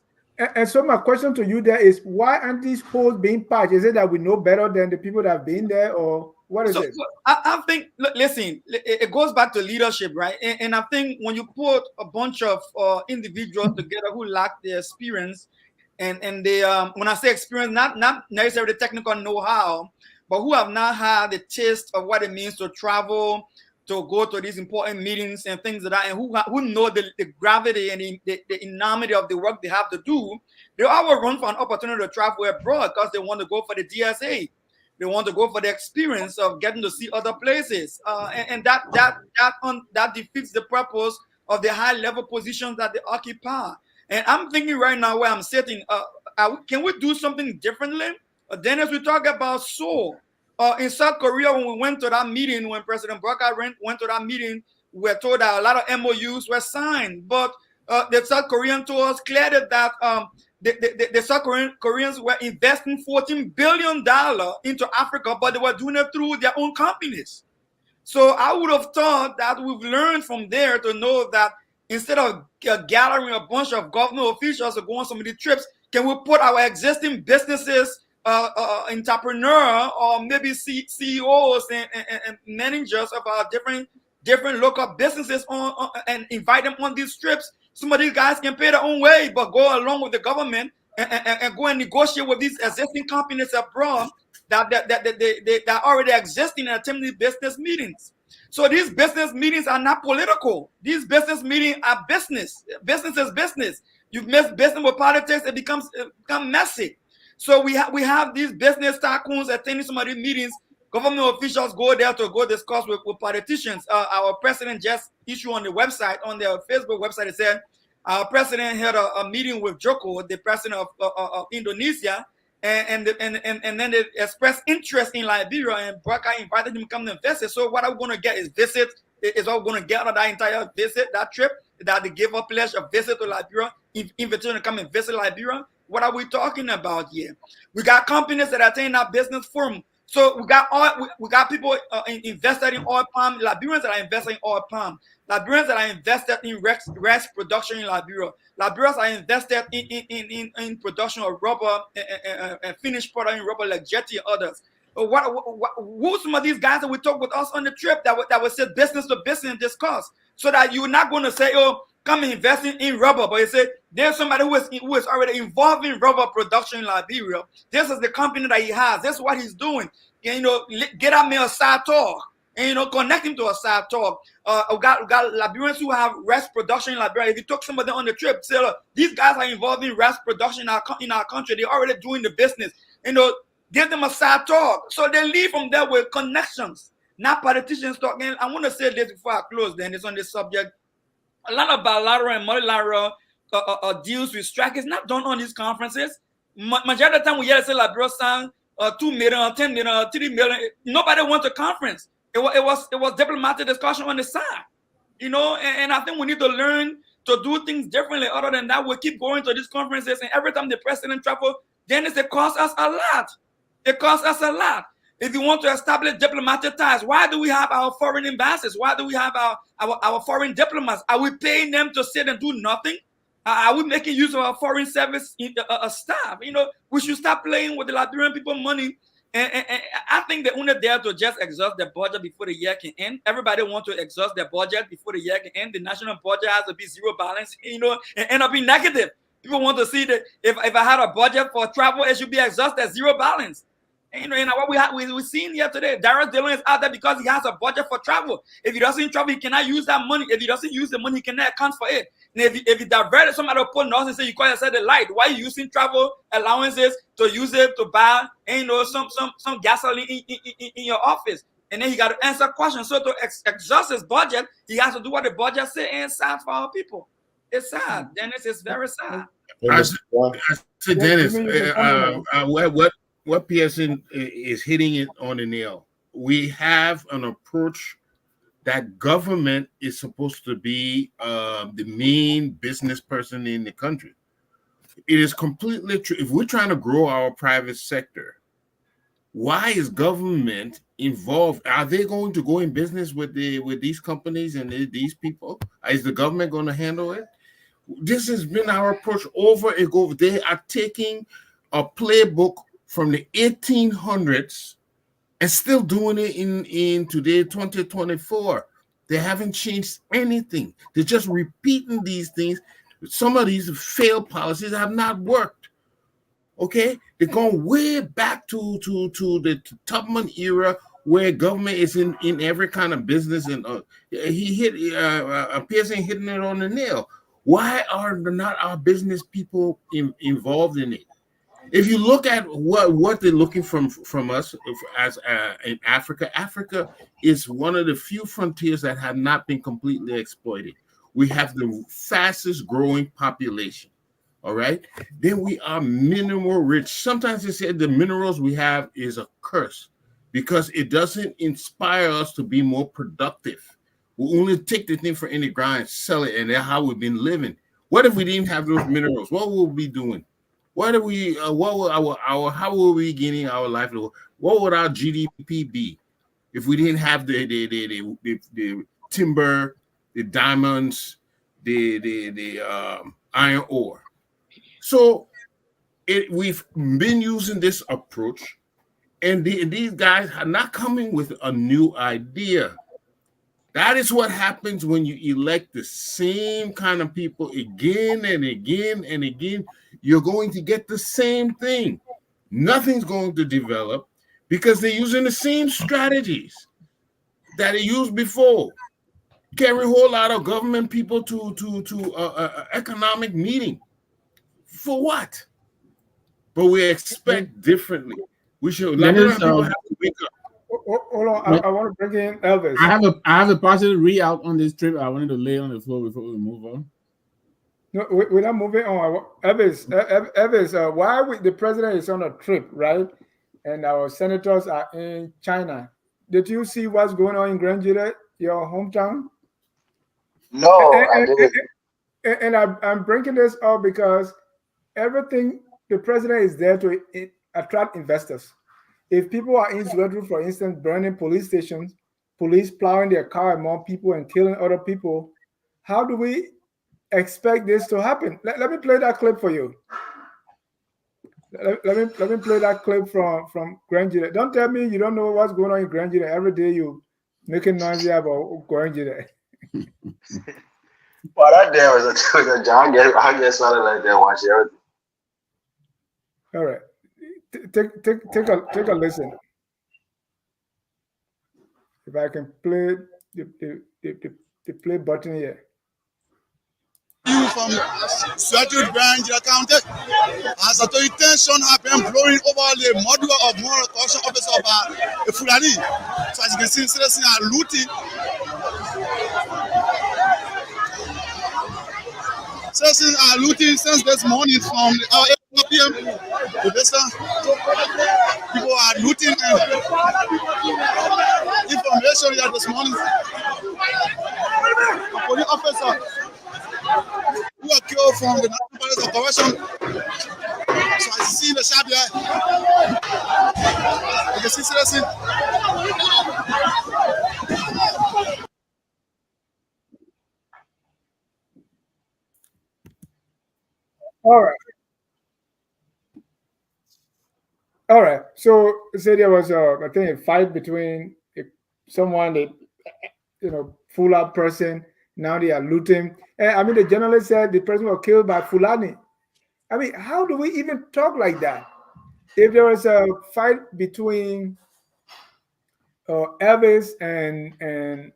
And so my question to you there is, why aren't these holes being patched? Is it that we know better than the people that have been there, or what is it? So I think, listen, it goes back to leadership, right? And I think when you put a bunch of individuals together who lack the experience, and they, when I say experience, not necessarily technical know-how, but who have not had the taste of what it means to travel, to go to these important meetings and things like that, and who know the gravity and the enormity of the work they have to do, they all will run for an opportunity to travel abroad because they want to go for the DSA. They want to go for the experience of getting to see other places, and that defeats the purpose of the high-level positions that they occupy. And I'm thinking right now where I'm sitting, can we do something differently? Dennis, we talk about Seoul. In South Korea, when we went to that meeting, when President Boakai went to that meeting, we were told that a lot of MOUs were signed. But the South Korean told us clearly that the South Koreans were investing $14 billion into Africa, but they were doing it through their own companies. So I would have thought that we've learned from there to know that instead of gathering a bunch of government officials to go on some of the trips, can we put our existing businesses, entrepreneur, or maybe CEOs and managers of our different local businesses on and invite them on these trips? Some of these guys can pay their own way, but go along with the government and go and negotiate with these existing companies abroad that already existing and attending business meetings. So these business meetings are not political. These business meetings are business. Business is business. You mix business with politics, it becomes messy. So we have these business tycoons attending some of these meetings. Government officials go there to go discuss with politicians. Our president just issued on the website, on their Facebook website, it said our president had a meeting with Joko, the president of Indonesia, and then they expressed interest in Liberia, and Boakai invited him to come and visit. So what I'm going to get is visit. Is what we're going to get out of that entire visit, that trip, that they give a pledge of visit to Liberia, invitation to come and visit Liberia. What are we talking about here? We got companies that attend our business forum So we got oil, we got people invested in oil palm. Liberians that are invested in oil palm. Liberians that are invested in rice production in Liberia. Liberians are invested in production of rubber and finished product in rubber like Jetty and others. Who some of these guys that we talk with us on the trip that would say business to business and discuss, so that you're not going to say, oh, come investing in rubber, but you say there's somebody who is already involved in rubber production in Liberia. This is the company that he has. This is what he's doing. And, get out me a side talk, and connect him to a side talk. We got Liberians who have rice production in Liberia. If you took some of them on the trip, say, look, these guys are involved in rice production in our country. They're already doing the business. Give them a side talk. So they leave from there with connections, not politicians talking. I want to say this before I close, then it's on this subject. A lot of bilateral and multilateral deals with strike is not done on these conferences. Majority of the time we hear say Liberia signed 2 million, 10 million, 3 million. Nobody wants a conference. It was diplomatic discussion on the side, and I think we need to learn to do things differently. Other than that, we'll keep going to these conferences, and every time the president travels, then it costs us a lot. It costs us a lot. If you want to establish diplomatic ties, why do we have our foreign ambassadors? Why do we have our foreign diplomats? Are we paying them to sit and do nothing? Are we making use of our foreign service staff? We should stop playing with the Liberian people money. And I think they're only there to just exhaust their budget before the year can end. Everybody wants to exhaust their budget before the year can end. The national budget has to be zero balance, and end up being negative. People want to see that if I had a budget for travel, it should be exhausted at zero balance. And what we're seeing here today, Dillon is out there because he has a budget for travel. If he doesn't travel, he cannot use that money. If he doesn't use the money, he cannot account for it. And if he diverted somebody to put notes and say you call yourself the light, why are you using travel allowances to use it to buy some gasoline in your office? And then he got to answer questions. So to exhaust his budget, he has to do what the budget says, and it's sad for our people. It's sad, Dennis. It's very sad. I said, Dennis, what Pearson is hitting it on the nail. We have an approach that government is supposed to be the main business person in the country. It is completely true. If we're trying to grow our private sector, why is government involved? Are they going to go in business with these companies and these people? Is the government going to handle it? This has been our approach over and over. They are taking a playbook from the 1800s and still doing it in today, 2024. They haven't changed anything. They're just repeating these things. Some of these failed policies have not worked. Okay, they're going way back to the Tubman era, where government is in every kind of business, and he hit Pearson hitting it on the nail. Why are not our business people involved in it? If you look at what they're looking from us as in Africa, Africa is one of the few frontiers that have not been completely exploited. We have the fastest growing population. All right. Then we are mineral rich. Sometimes they say the minerals we have is a curse because it doesn't inspire us to be more productive. We only take the thing from any ground and sell it, and that's how we've been living. What if we didn't have those minerals? What would we be doing? What are we? What will how will we getting our life? What would our GDP be if we didn't have the timber, the diamonds, the iron ore? So we've been using this approach, and these guys are not coming with a new idea. That is what happens when you elect the same kind of people again and again and again. You're going to get the same thing. Nothing's going to develop because they're using the same strategies that they used before. Carry a whole lot of government people to economic meeting. For what? But we expect differently. We should. People have to wake up. Hold on, I want to bring in Elvis. I have a positive readout on this trip. I wanted to lay on the floor before we move on. No, we're not moving on. Elvis, why the president is on a trip, right? And our senators are in China. Did you see what's going on in Grand Jira, your hometown? No, I didn't. And I'm bringing this up because everything, the president is there to attract investors. if people are in Zwedru, for instance, burning police stations, police plowing their car among people and killing other people, how do we expect this to happen? Let me play that clip for you. Let me play that clip from Granjide. Don't tell me you don't know what's going on in Granjide. Every day you making noise about Granjide. Well, that there was a job. I get something like that. Watch everything. All right, take a listen. If I can play the play button here. You from Zwedru branch county as authority tension have been blowing over the model of moral corruption office of Fulani. So as you can see, citizens are looting. Citizens are looting since this morning from our 8 p.m. to this time. People are looting and information here this morning. A police officer who are killed from the National Palace of Corruption. So as you see in the shop here, you can see citizens. All right. So say there was I think a fight between someone that full up person. Now they are looting. And I mean, the journalist said the person was killed by Fulani. I mean, how do we even talk like that? If there was a fight between Elvis and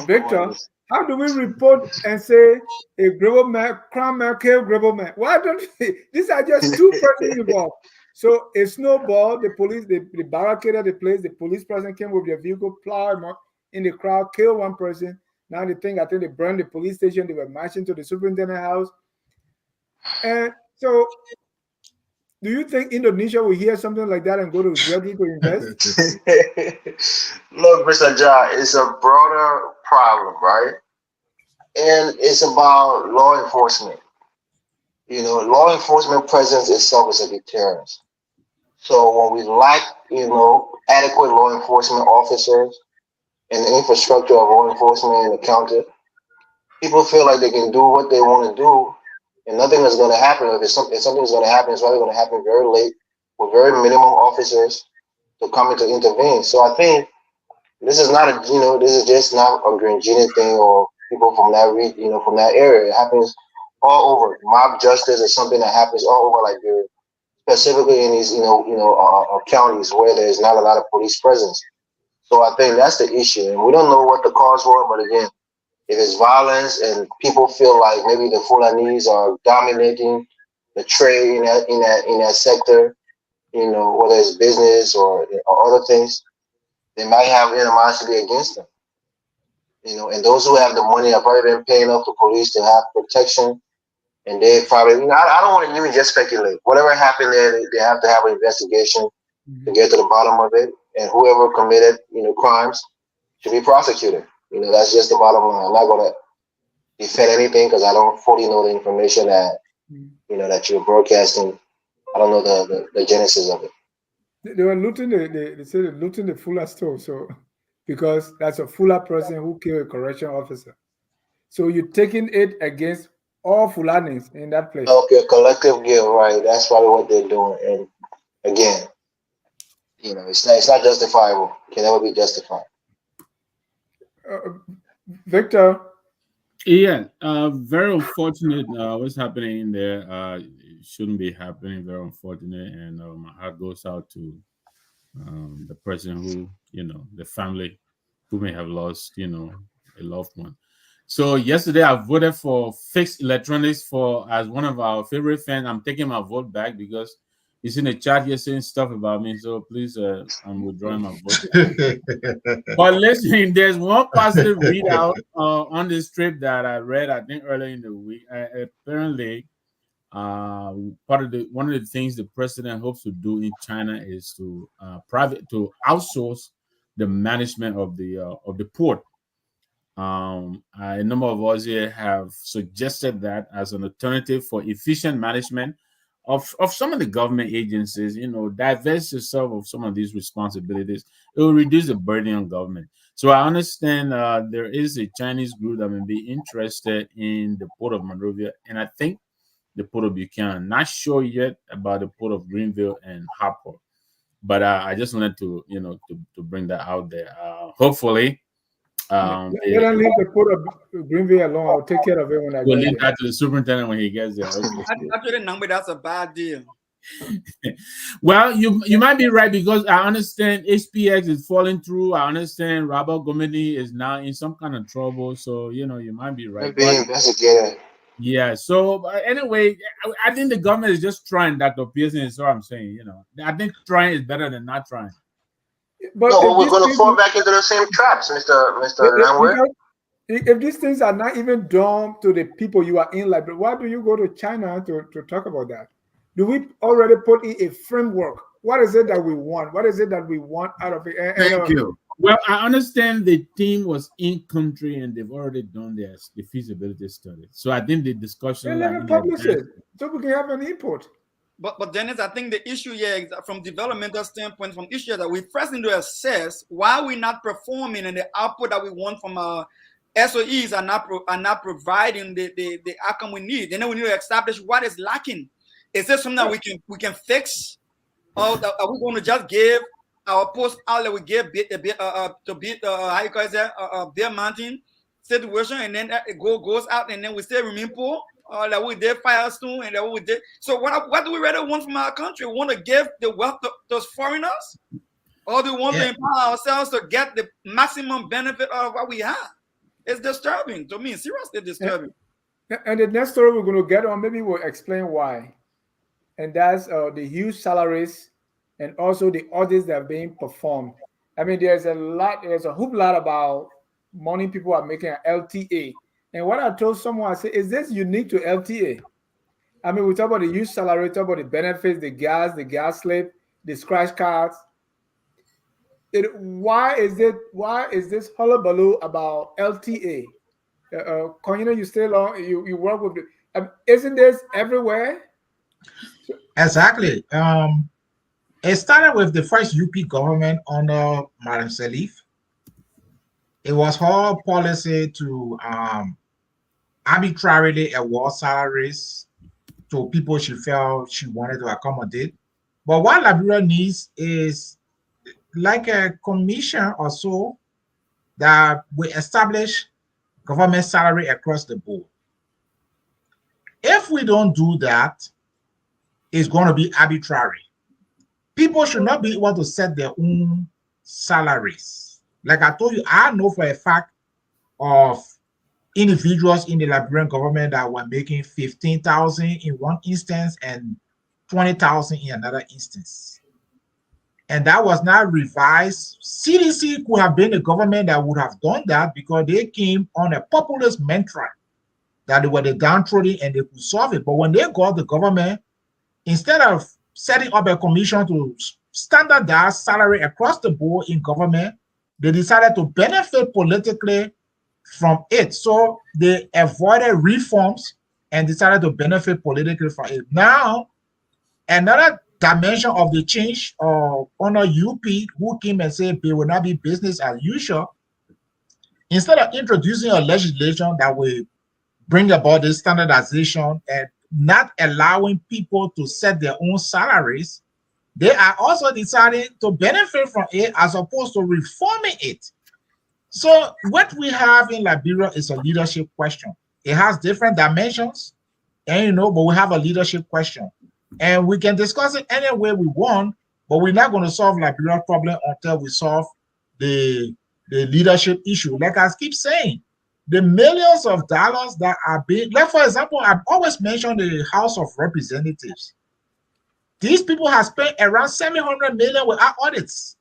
Victor, how do we report and say a Gribble man, crime man killed Gribble man? Why don't we? These are just two persons involved. So a snowball, the police, they barricaded the place. The police person came with their vehicle, plowed in the crowd, killed one person. Now I think they burned the police station. They were marching to the superintendent house. And so, do you think Indonesia will hear something like that and go to Zwedru to invest? Look, Mr. Ja, it's a broader problem, right? And it's about law enforcement. Law enforcement presence itself is a deterrence. So when we lack, adequate law enforcement officers and the infrastructure of law enforcement and the counter, people feel like they can do what they want to do, and nothing is going to happen. If something is going to happen, it's probably going to happen very late with very minimum officers to come in to intervene. So I think this is not this is just not a Granjini thing or people from that from that area. It happens all over. Mob justice is something that happens all over Liberia, specifically in these counties where there's not a lot of police presence. So I think that's the issue, and we don't know what the cause were. But again, if it's violence and people feel like maybe the Fulanese are dominating the trade in that sector, whether it's business or other things, they might have animosity against them. And those who have the money have probably been paying off the police to have protection, and they probably, I don't want to even just speculate. Whatever happened there, they have to have an investigation to get to the bottom of it, and whoever committed, crimes should be prosecuted. That's just the bottom line. I'm not going to defend anything because I don't fully know the information that, that you're broadcasting. I don't know the genesis of it. They were looting they said they're looting the Fuller store, so because that's a Fuller person who killed a correction officer. So you're taking it against all Fulanis in that place. Okay, collective guilt, right? That's probably what they're doing. And again, it's not justifiable. It can never be justified. Victor. Yeah, very unfortunate what's happening in there. It shouldn't be happening. Very unfortunate, and my heart goes out to the person who, the family who may have lost, a loved one. So yesterday I voted for fixed electronics as one of our favorite fans. I'm taking my vote back because he's in the chat here saying stuff about me. So please, I'm withdrawing my vote. But listen, there's one positive readout on this trip that I read, I think earlier in the week. Apparently, one of the things the president hopes to do in China is to outsource the management of the port. A number of us here have suggested that as an alternative for efficient management of some of the government agencies, divest yourself of some of these responsibilities. It will reduce the burden on government. So I understand there is a Chinese group that may be interested in the Port of Monrovia, and I think the Port of Buchanan. Not sure yet about the Port of Greenville and Harper, but I just wanted to to bring that out there. Hopefully, Let them leave the Port of Greenville alone. I'll take care of it when I we'll get leave there. that to the superintendent when he gets there. Okay. Actually, number that's a bad deal. Well, you might be right, because I understand HPX is falling through. I understand Robert Gomedi is now in some kind of trouble. So you might be right. Being investigated. Yeah. So anyway, I think the government is just trying. Dr. Pearson is what I'm saying. I think trying is better than not trying. But No, if but we're these going to things- fall back into the same traps, Mr. Langworth. if these things are not even done to the people you are in, like, why do you go to China to talk about that? Do we already put in a framework? What is it that we want? What is it that we want out of it? Thank you. Well, I understand the team was in country and they've already done the feasibility study. So I think the discussion. Let them publish it so we can have an input. But Dennis, I think the issue here is that from developmental standpoint, from issue that we first need to assess why we're not performing and the output that we want from our SOEs are not providing the outcome we need. And then we need to establish what is lacking. Is there something that we can fix? Or are we going to just give our post outlet we give how you call it, Bear Mountain situation, and then it goes out, and then we still remain poor? Like we did Firestone, and that we did. So what do we really want from our country? We want to give the wealth to those foreigners, or do we want to empower ourselves to get the maximum benefit of what we have? It's disturbing to me, seriously disturbing. And the next story we're going to get on, maybe we'll explain why. And that's the huge salaries and also the audits that are being performed. I mean, there's a whole lot about money people are making at LTA. And what I told someone, I said, is this unique to LTA? I mean, we talk about the huge salary, talk about the benefits, the gas slip, the scratch cards. Why is this hullabaloo about LTA? You stay long, you work with isn't this everywhere? Exactly. It started with the first UP government under Madam Salif. It was her policy to arbitrarily award salaries to people she felt she wanted to accommodate. But what Liberia needs is like a commission or so that will establish government salary across the board. If we don't do that, it's going to be arbitrary. People should not be able to set their own salaries. Like I told you, I know for a fact of individuals in the Liberian government that were making 15,000 in one instance and 20,000 in another instance. And that was not revised. CDC could have been the government that would have done that because they came on a populist mantra that they were the downtrodden and they could solve it. But when they got the government, instead of setting up a commission to standardize salary across the board in government, they decided to benefit politically from it. So they avoided reforms and decided to benefit politically from it. Now, another dimension of the change under UP, who came and said it will not be business as usual, instead of introducing a legislation that will bring about this standardization and not allowing people to set their own salaries, they are also deciding to benefit from it as opposed to reforming it. So what we have in Liberia is a leadership question. It has different dimensions, and but we have a leadership question. And we can discuss it any way we want, but we're not going to solve Liberia's problem until we solve the leadership issue. Like I keep saying, the millions of dollars that are being, like for example, I've always mentioned the House of Representatives. These people have spent around 700 million without audits.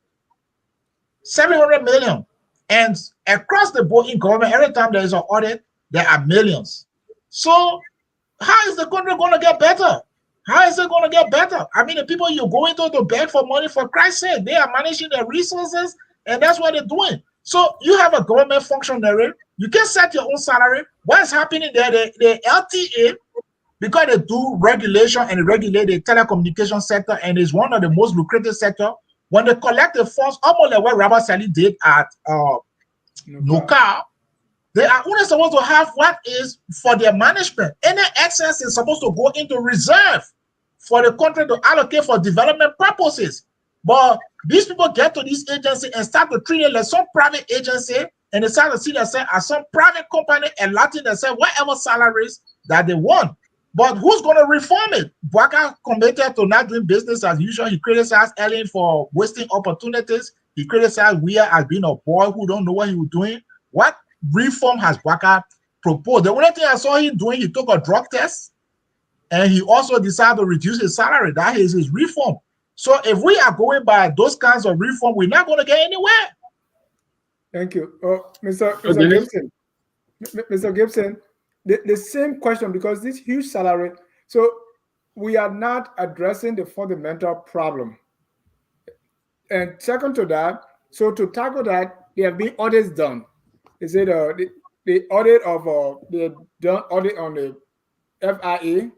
700 million. And across the board in government, every time there is an audit, there are millions. So how is the country going to get better? How is it going to get better? I mean, the people you're going to beg for money, for Christ's sake, they are managing their resources, and that's what they're doing. So you have a government functionary, you can set your own salary. What is happening there? The LTA because they do regulation and regulate the telecommunication sector, and is one of the most lucrative sector. When they collect the funds, almost like what Robert Sally did at Nuka, they are only supposed to have what is for their management. Any excess is supposed to go into reserve for the country to allocate for development purposes. But these people get to this agency and start to treat it like some private agency, and they start to see themselves as some private company and letting themselves whatever salaries that they want. But who's going to reform it? Boakai committed to not doing business as usual. He criticized Ellen for wasting opportunities. He criticized Weir as being a boy who don't know what he was doing. What reform has Boakai proposed? The only thing I saw him doing, he took a drug test, and he also decided to reduce his salary. That is his reform. So if we are going by those kinds of reform, we're not going to get anywhere. Thank you. Mr. Gibson. Mr. Gibson, the same question, because this huge salary, so we are not addressing the fundamental problem. And second to that, so to tackle that, there have been audits done. Is it the audit of the done audit on the FIA?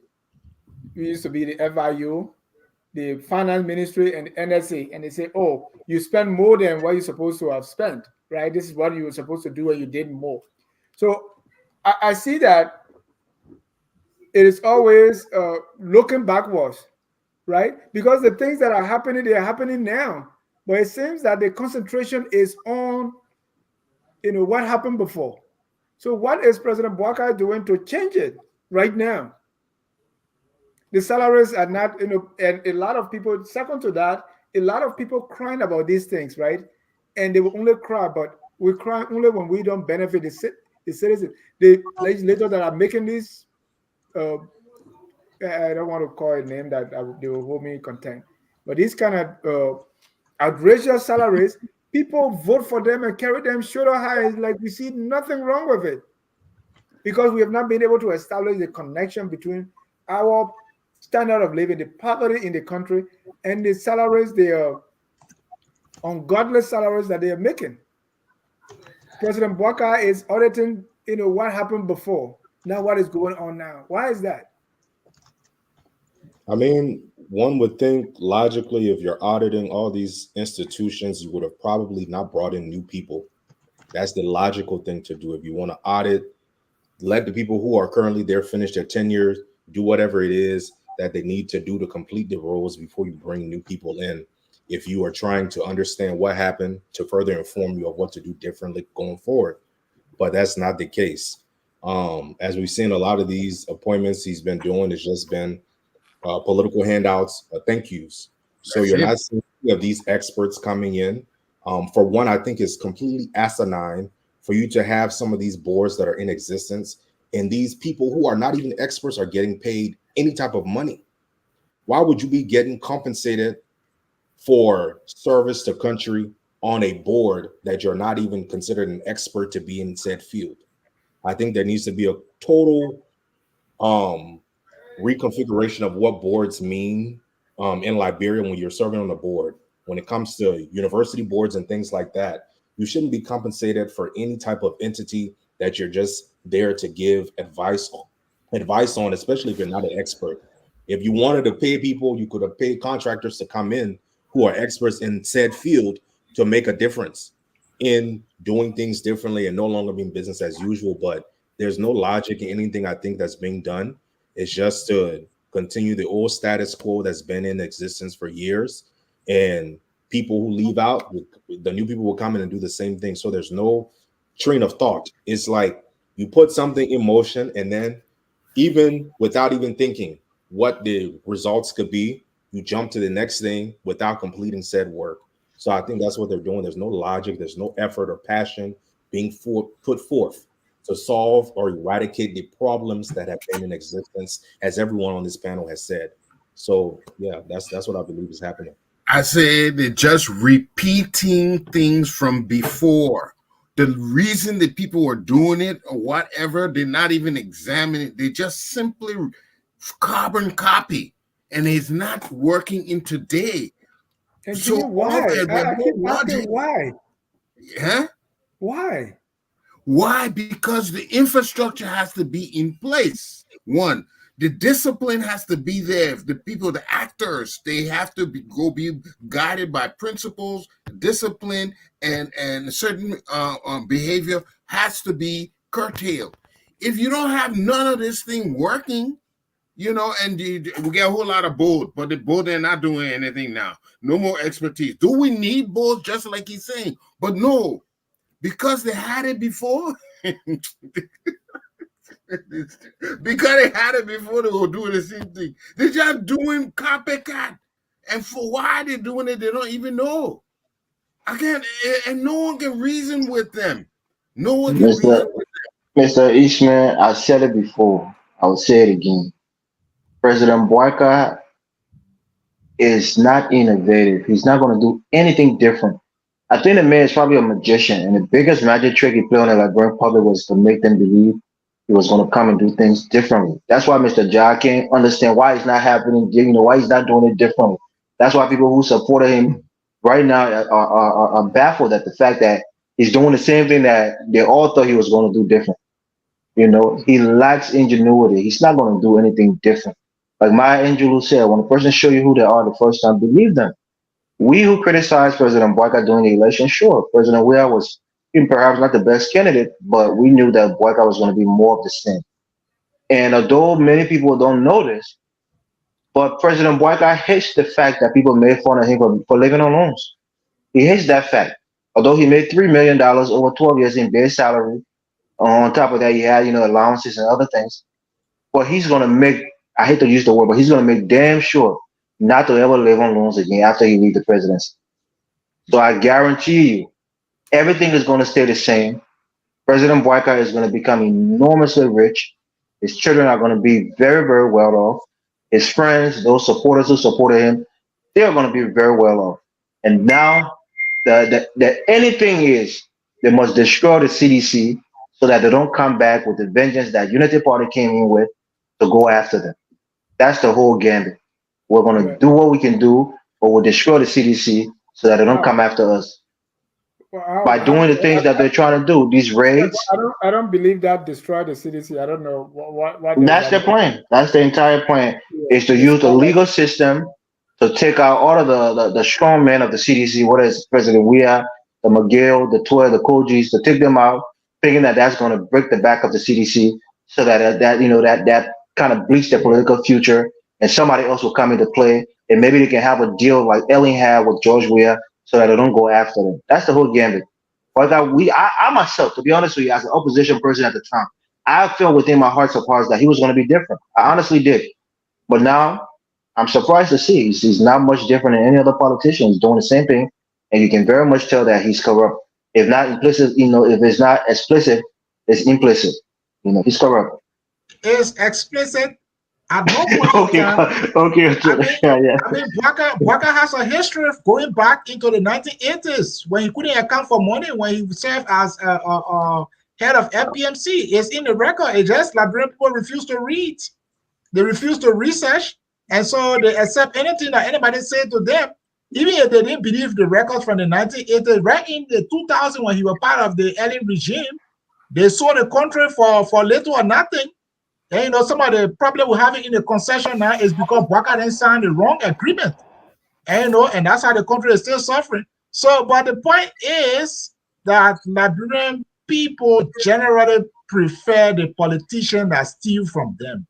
We used to be the FIU, the Finance Ministry, and the NSA, and they say, oh, you spend more than what you're supposed to have spent, right? This is what you were supposed to do, and you did more. So I see that it is always looking backwards, right? Because the things that are happening, they are happening now. But it seems that the concentration is on, what happened before. So what is President Boakai doing to change it right now? The salaries are not, and a lot of people, second to that, a lot of people crying about these things, right? And they will only cry, but we cry only when we don't benefit the citizens. The legislators that are making this, I don't want to call a name that they will hold me in contempt, but these kind of outrageous salaries, people vote for them and carry them shoulder high. Like we see nothing wrong with it, because we have not been able to establish the connection between our standard of living, the poverty in the country, and the salaries, the ungodly salaries that they are making. President Boakai is auditing, what happened before. Now what is going on now? Why is that? I mean, one would think logically, if you're auditing all these institutions, you would have probably not brought in new people. That's the logical thing to do. If you want to audit, let the people who are currently there finish their tenure, do whatever it is that they need to do to complete the roles before you bring new people in. If you are trying to understand what happened, to further inform you of what to do differently going forward. But that's not the case. As we've seen, a lot of these appointments he's been doing has just been political handouts, thank yous. So you're not seeing these experts coming in. For one, I think it's completely asinine for you to have some of these boards that are in existence, and these people who are not even experts are getting paid any type of money. Why would you be getting compensated for service to country on a board that you're not even considered an expert to be in said field? I think there needs to be a total reconfiguration of what boards mean in Liberia when you're serving on a board. When it comes to university boards and things like that, you shouldn't be compensated for any type of entity that you're just there to give advice on, especially if you're not an expert. If you wanted to pay people, you could have paid contractors to come in who are experts in said field to make a difference in doing things differently and no longer being business as usual. But there's no logic in anything I think that's being done. It's just to continue the old status quo that's been in existence for years. And people who leave out, the new people will come in and do the same thing. So there's no train of thought. It's like you put something in motion, and then even without even thinking what the results could be, you jump to the next thing without completing said work. So I think that's what they're doing. There's no logic, there's no effort or passion being put forth to solve or eradicate the problems that have been in existence, as everyone on this panel has said. So yeah, that's what I believe is happening. I said they're just repeating things from before. The reason that people were doing it or whatever, they're not even examining it. They just simply carbon copy, and it's not working in today. And so why? I keep asking why. Huh? Why? Why? Because the infrastructure has to be in place. One, The discipline has to be there. The people, the actors, they have to be guided by principles, discipline, and certain behavior has to be curtailed. If you don't have none of this thing working, you know, and we get a whole lot of board, but the board they're not doing anything now. No more expertise. Do we need boards? Just like he's saying, but no, because they had it before. Because they had it before, they were doing the same thing. They're just doing copycat, and for why they're doing it, they don't even know. Again, and no one can reason with them. No one can reason with them. Mr. Ishmael, I said it before. I will say it again. President Boakai is not innovative. He's not going to do anything different. I think the man is probably a magician, and the biggest magic trick he played on the Liberian public was to make them believe he was going to come and do things differently. That's why Mr. Ja can't understand why it's not happening, you know, why he's not doing it differently. That's why people who supported him right now are baffled at the fact that he's doing the same thing that they all thought he was going to do different. You know, he lacks ingenuity. He's not going to do anything different. Like Maya Angelou said, when a person show you who they are the first time, believe them. We who criticized President Boakai during the election, sure, President Weah was perhaps not the best candidate, but we knew that Boakai was going to be more of the same. And although many people don't know this, but President Boakai hates the fact that people made fun of him for living on loans. He hates that fact. Although he made $3 million over 12 years in base salary, on top of that, he had, you know, allowances and other things. But he's going to make, I hate to use the word, but he's going to make damn sure not to ever live on loans again after he leaves the presidency. So I guarantee you, everything is going to stay the same. President Boakai is going to become enormously rich. His children are going to be very, very well off. His friends, those supporters who supported him, they are going to be very well off. And now, the anything is, they must destroy the CDC so that they don't come back with the vengeance that Unity Party came in with to go after them. That's the whole gambit. We're going to do what we can do, but we'll destroy the CDC so that they don't come after us. By doing the things that they're trying to do, these raids. I don't believe that destroy the CDC. I don't know what That's the plan. That's the entire plan. Is to use the legal system to take out all of the strong men of the CDC, whether it's President Weah, the McGill, the Toy, the Kojis, to take them out, thinking that that's going to break the back of the CDC, so that you know that kind of bleach their political future, and somebody else will come into play, and maybe they can have a deal like Ellen had with George Weah, so that they don't go after them. That's the whole gambit. But I myself, to be honest with you, as an opposition person at the time, I felt within my hearts of hearts that he was going to be different. I honestly did. But now I'm surprised to see he's not much different than any other politician. He's doing the same thing, and you can very much tell that he's corrupt. If not implicit, you know, if it's not explicit, it's implicit. You know, he's corrupt. It's explicit. At no point Okay. Boakai has a history of going back into the 1980s when he couldn't account for money when he served as head of FPMC. It's in the record. It's just Liberian people refuse to read. They refuse to research, and so they accept anything that anybody said to them, even if they didn't believe the records from the 1980s. Right in the 2000, when he was part of the Ellen regime, they sold the country for little or nothing. And you know, some of the problem we have in the concession now is because Boakai didn't sign the wrong agreement. And you know, and that's how the country is still suffering. So, but the point is that Liberian people generally prefer the politician that steal from them.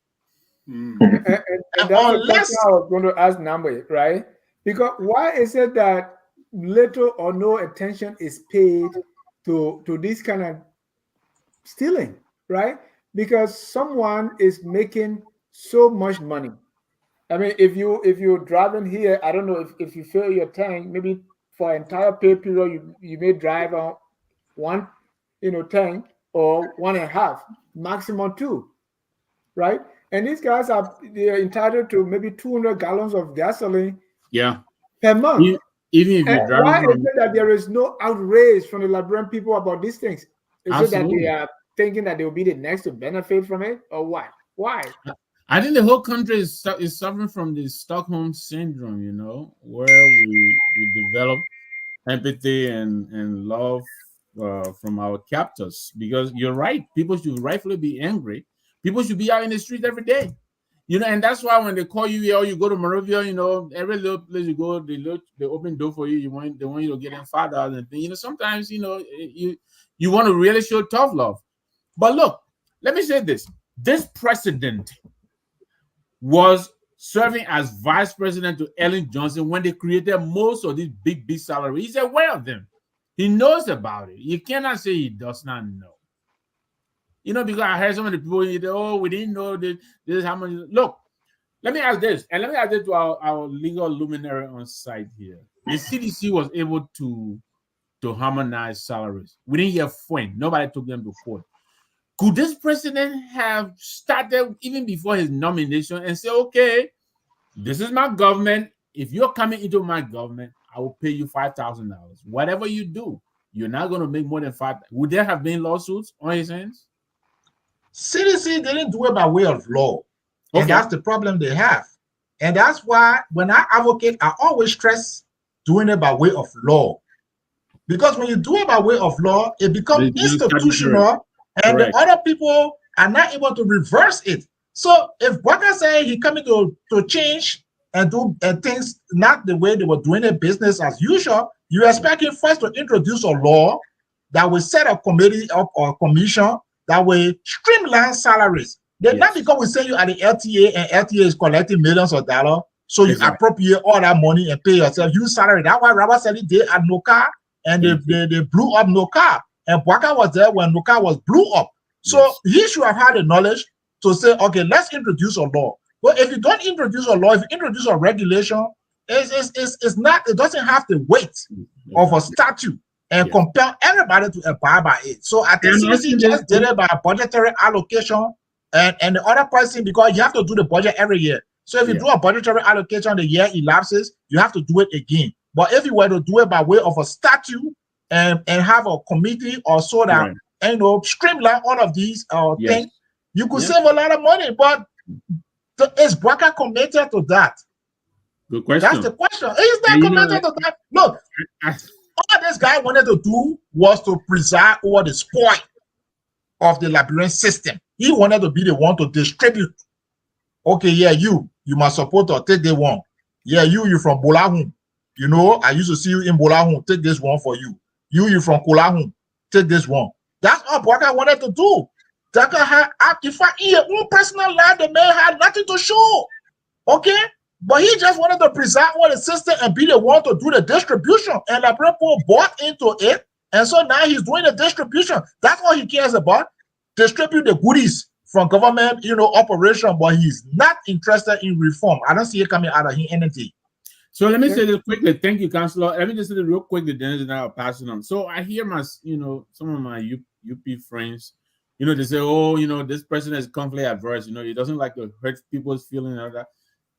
And that's unless I was going to ask Nambe, right? Because why is it that little or no attention is paid to this kind of stealing, right? Because someone is making so much money. I mean, if you're driving here, I don't know if you fill your tank, maybe for an entire pay period, you may drive on one, tank or 1.5, maximum 2, right? And these guys they're entitled to maybe 200 gallons of gasoline per month. Even if you drive why is it that there is no outrage from the Liberian people about these things? Is it that they are thinking that they will be the next to benefit from it, or what? Why? I think the whole country is suffering from the Stockholm syndrome, where we develop empathy and love from our captors. Because you're right, people should rightfully be angry. People should be out in the street every day. You know, and that's why when they call you here or you go to Monrovia, you know, every little place you go, they open door for you. They want you to get in $5 and things. You know, sometimes, you know, you want to really show tough love. But look, let me say this. This president was serving as vice president to Ellen Johnson when they created most of these big salaries. He's aware of them. He knows about it. You cannot say he does not know. You know, because I heard some of the people, oh, we didn't know this is how much. Look, let me ask this, and let me ask it to our legal luminary on site here. The CDC was able to harmonize salaries. We didn't hear when. Nobody took them to court. Could this president have started even before his nomination and say, okay, this is my government. If you're coming into my government, I will pay you $5,000. Whatever you do, you're not going to make more than $5,000. Would there have been lawsuits on his hands? CDC didn't do it by way of law. Okay. And that's the problem they have. And that's why when I advocate, I always stress doing it by way of law. Because when you do it by way of law, it becomes institutional, and the other people are not able to reverse it. So if Boakai say he coming to change and do things not the way they were doing it, business as usual, you expect him first to introduce a law that will set a committee up or a commission that will streamline salaries. They're not because we send you at the LTA and LTA is collecting millions of dollars, so you appropriate all that money and pay yourself. Use salary. That's why Robert Sally did at NOCA, and they blew up NOCA. And Boakai was there when NOCA was blew up. So he should have had the knowledge to say, okay, let's introduce a law. But if you don't introduce a law, if you introduce a regulation, it's not, it doesn't have the weight of a statute and compel everybody to abide by it. So I think CDC just did it by budgetary allocation, and the other person, because you have to do the budget every year. So if you do a budgetary allocation, the year elapses, you have to do it again. But if you were to do it by way of a statute and have a committee or so that, you know, streamline all of these things, you could save a lot of money. But is Boakai committed to that? Good question. That's the question. Is that committed to that? Look, all this guy wanted to do was to preside over the spoil of the Liberian system. He wanted to be the one to distribute. Okay, yeah, you must support or take the one. Yeah, you from Bolahun. You know, I used to see you in Bolahun. Take this one for you. You from Kolahun. Take this one. That's all Boakai wanted to do. That guy had, if I in your own personal life, the man had nothing to show. Okay? But he just wanted to preside over the system and be the one to do the distribution. And the people bought into it. And so now he's doing the distribution. That's all he cares about. Distribute the goodies from government, you know, operation, but he's not interested in reform. I don't see it coming out of him anything. So let me say this quickly. Thank you, Councillor. Let me just say this real quickly, Dennis, and I'll pass it on. So I hear some of my UP friends, you know, they say, oh, you know, this president is conflict adverse. You know, he doesn't like to hurt people's feelings and all that.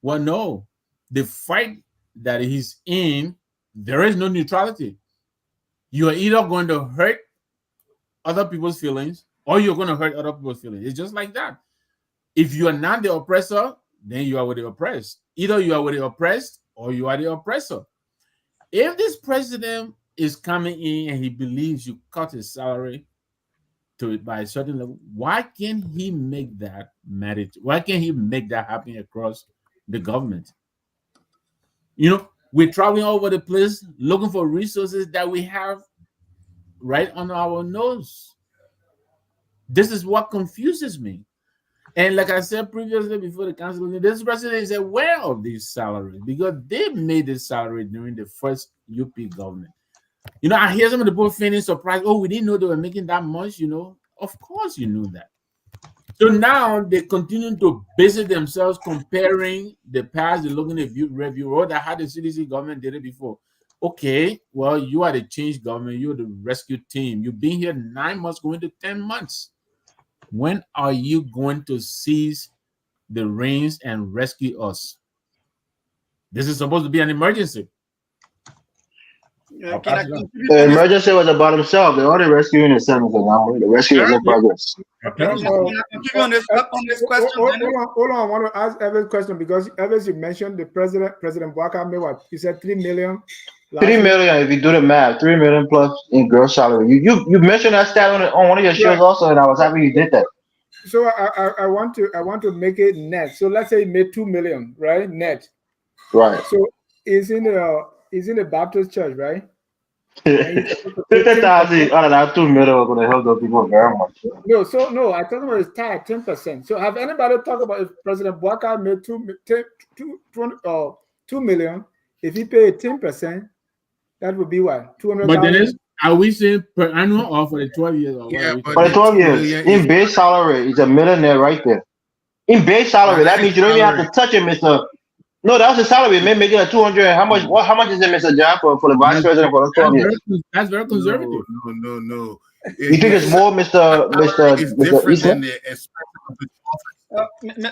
Well, no, the fight that he's in, there is no neutrality. You are either going to hurt other people's feelings or you're going to hurt other people's feelings. It's just like that. If you are not the oppressor, then you are with the oppressed. Either you are with the oppressed or you are the oppressor. If this president is coming in and he believes you cut his salary by a certain level, why can't he make that mandate? Why can't he make that happen across the government? You know, we're traveling all over the place looking for resources that we have right on our nose. This is what confuses me. And like I said previously before the council, this president is aware of these salaries because they made this salary during the first UP government. You know, I hear some of the people feeling surprised. Oh, we didn't know they were making that much, you know. Of course you knew that. So now they continue to visit themselves comparing the past, they're looking at review, or that how the CDC government did it before. Okay, well, you are the change government, you're the rescue team. You've been here 9 months, going to 10 months. When are you going to seize the reins and rescue us? This is supposed to be an emergency. The emergency was about himself. They're already rescuing himself. The rescue is in progress. On this question. Hold on. I want to ask Evans a question because Evans, you mentioned the President Boakai made what? You said 3 million. 3 million, if you do the math, 3 million plus in gross salary. You mentioned that stat on one of your shows also, and I was happy you did that. So I want to make it net. So let's say he made 2 million, right? Net. Right. So he's in a Baptist church, right? 50,000 out of that 2 million are going to help those people very much. No, I talking about his tag 10%. So have anybody talked about if President Boakai made 2 million? If he paid 10%, that would be what? 200,000. But then are we saying per annual or for the 12 years? Or Yeah, what For the 12 years, in base salary, he's a millionaire right there. In base salary, that means you don't even have to touch it, Mr. No, that's the salary. Man, making a 200. How much? How much is it, Mr. John, for the vice president for the 12 years? That's very conservative. No. You think it's more, Mr. It's different Eastman? than the expense of the office.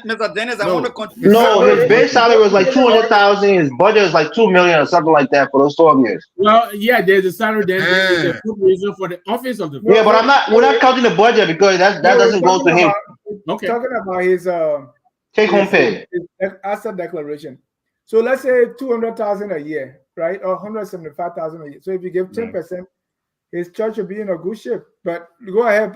Mr. Dennis, I No. want to continue. No, his base salary was like 200,000. His budget was like 2 million or something like that for those 12 years. Well, yeah, there's a salary. There's a good reason for the office of the. Yeah, but we're not counting the budget because that doesn't go to him. Okay. Talking about his Take home pay. His asset declaration. So let's say 200,000 a year, right, or 175,000 a year. So if you give 10%, his church will be in a good shape. But go ahead,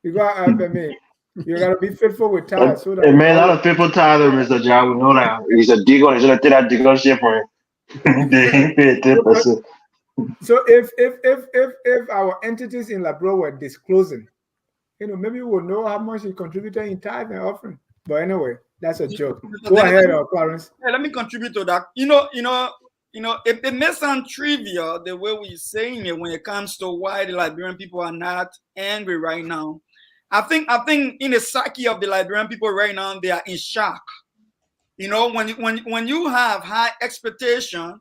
you gotta be faithful with tithes. So that Man, a lot of people tither, Mr. John. We know that. He's a deacon. He's gonna take that deaconship for him. They pay 10%. So if our entities in Labrador were disclosing, maybe we'll know how much he contributed in tithe and offering. But anyway, that's a joke. Go ahead, Clarence. Yeah, let me contribute to that. It may sound trivial the way we're saying it when it comes to why the Liberian people are not angry right now. I think in the psyche of the Liberian people right now, they are in shock. When you have high expectation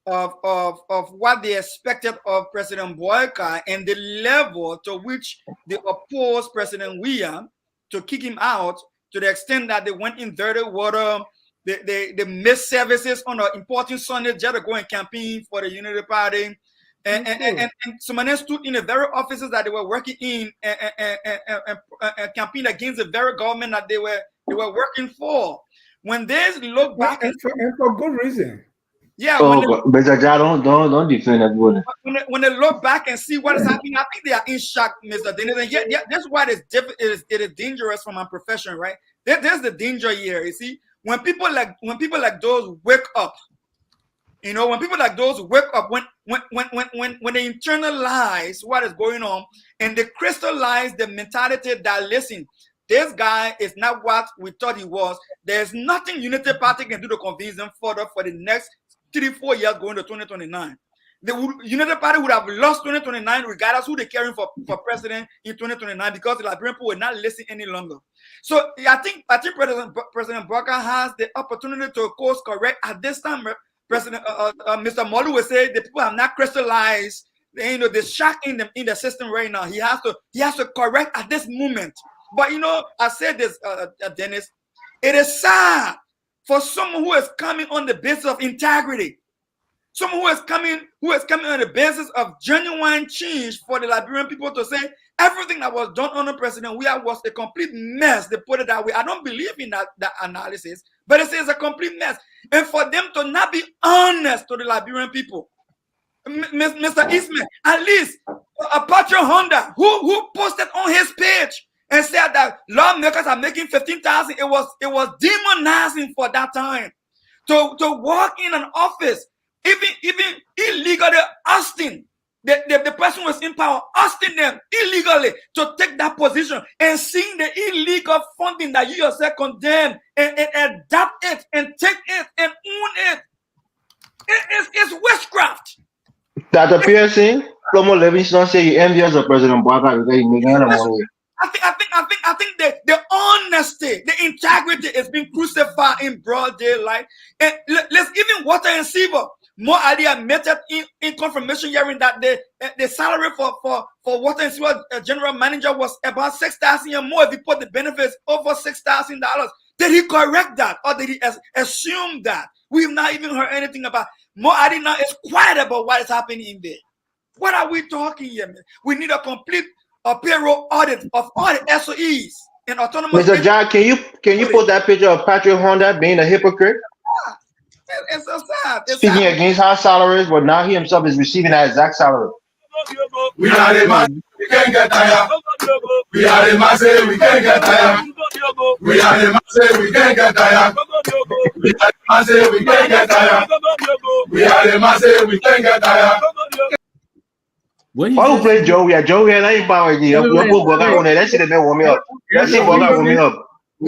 of what they expected of President Boakai and the level to which they opposed President William to kick him out, to the extent that they went in dirty water, they missed services on an important Sunday just to go and campaign for the Unity Party. And some of them stood in the very offices that they were working in and campaign against the very government that they were working for. When they look back and for good reason. Yeah. Mr. John, don't defend everybody. When they look back and see what is happening, I think they are in shock, Mr. Dennis. And yeah, that's why it is dangerous for my profession, right? There's the danger here. You see, when people like those wake up, when people like those wake up, when they internalize what is going on and they crystallize the mentality that, listen, this guy is not what we thought he was. There's nothing Unity Party can do to convince them further for the next 3-4 years going to 2029. The Unity Party would have lost 2029 regardless who they're carrying for president in 2029 because the Liberian people will not listen any longer. So I think President Boakai has the opportunity to course correct at this time. President Mr. Molu will say the people have not crystallized the shock in the system right now. He has to correct at this moment. But I said this, Dennis, it is sad for someone who is coming on the basis of integrity, someone who is coming on the basis of genuine change for the Liberian people to say everything that was done under President Weah was a complete mess. They put it that way. I don't believe in that analysis, but it says a complete mess. And for them to not be honest to the Liberian people, Mr. Eastman, at least Apache Honda, who posted on his page and said that lawmakers are making 15,000. It was demonizing for that time to walk in an office, even illegally asking the person who was in power, asking them illegally to take that position and seeing the illegal funding that you yourself condemn and adapt it and take it and own it. It's witchcraft. Dr. Pearson, Plomo Livingston say you envious of President Boakai because he's making a lot of money. I think the honesty, the integrity is being crucified in broad daylight. And let's even Water and Silver. More Ali admitted in confirmation hearing that the salary for Water and Silver general manager was about $6,000 and more if he put the benefits over $6,000. Did he correct that or did he assume that? We've not even heard anything about. More Ali now is quiet about what is happening in there. What are we talking here, man? We need a complete payroll audit of all the SOEs and autonomous. Mr. John, can you put that picture of Patrick Honda being a hypocrite? It's so sad. Speaking against high salaries, but now he himself is receiving that exact salary. We are the man. can't get tired. We are the masses, we can't get tired. We are the masses, we can't get tired. We are the masses, we can't get tired. We are the masses, we can't get tired. Why you play Joey? Joey and I power you. You put Boga on there. That should have been warming up. That shit Boga warming up. I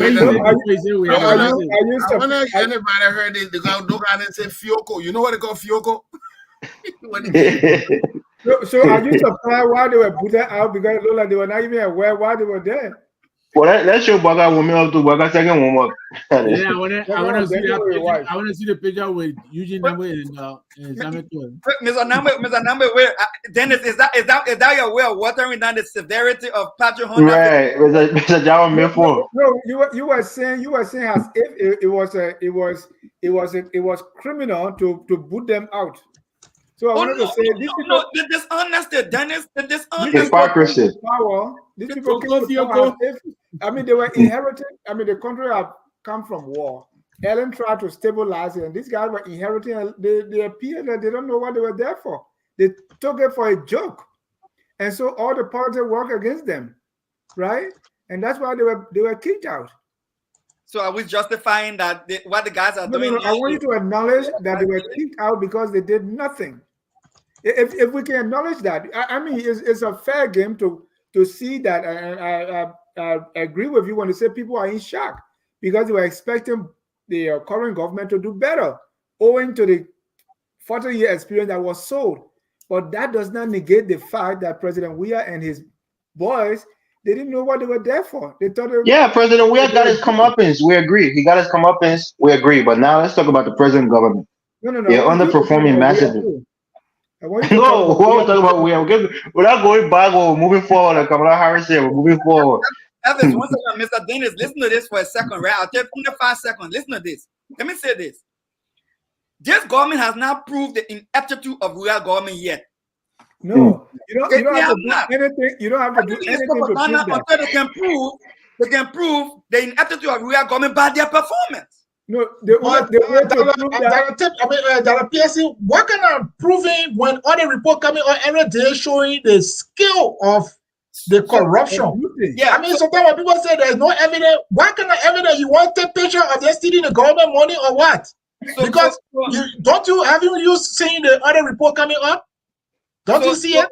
wonder if anybody heard it. The guy say Fioko. You know what they call Fioko? So are you surprised why they were put out, because it looked like they were not even aware why they were there? Well, that show Boga warming up to Boga second warm up. Yeah, I want to see that picture. I want to see the picture with Eugene Namwe and Samuel. Mr. Namwe, where Dennis, is that your way of watering down the severity of Patrick Hunter? Right, Mr. John Milford. No, you were saying as if it was criminal to boot them out. So I wanted to say the dishonesty, Dennis, the dishonesty, hypocrisy. Power. These people came to power. They were inherited. The country have come from war. Ellen tried to stabilize it, and these guys were inheriting. They appeared that they don't know what they were there for. They took it for a joke, and so all the politics work against them, right? And that's why they were kicked out. So are we justifying that what the guys are doing? No, I want you to acknowledge that they were kicked out because they did nothing. If we can acknowledge that, it's a fair game to see that. I agree with you when you say people are in shock because they were expecting the current government to do better, owing to the 40-year experience that was sold. But that does not negate the fact that President Weah and his boys, they didn't know what they were there for. They thought President Weah got his comeuppance. We agree. He got his comeuppance. We agree. But now let's talk about the present government. No. They're underperforming massively. We're talking about Weah. We're not going back or moving forward. Like Kamala Harris said, we're moving forward. Evans, one second, Mr. Dennis, listen to this for a second, right? I'll take 5 seconds. Listen to this. Let me say this. This government has not proved the ineptitude of real government yet. No, you don't have to do anything. You don't have to do anything to prove that. Until they can prove the ineptitude of real government by their performance. No, what kind of proving when other report coming on every day showing the skill of the corruption? Yeah, sometimes when people say there's no evidence, what kind of evidence you want to take picture of them stealing the government money or what? Because haven't you seen the other report coming up? Don't you see it?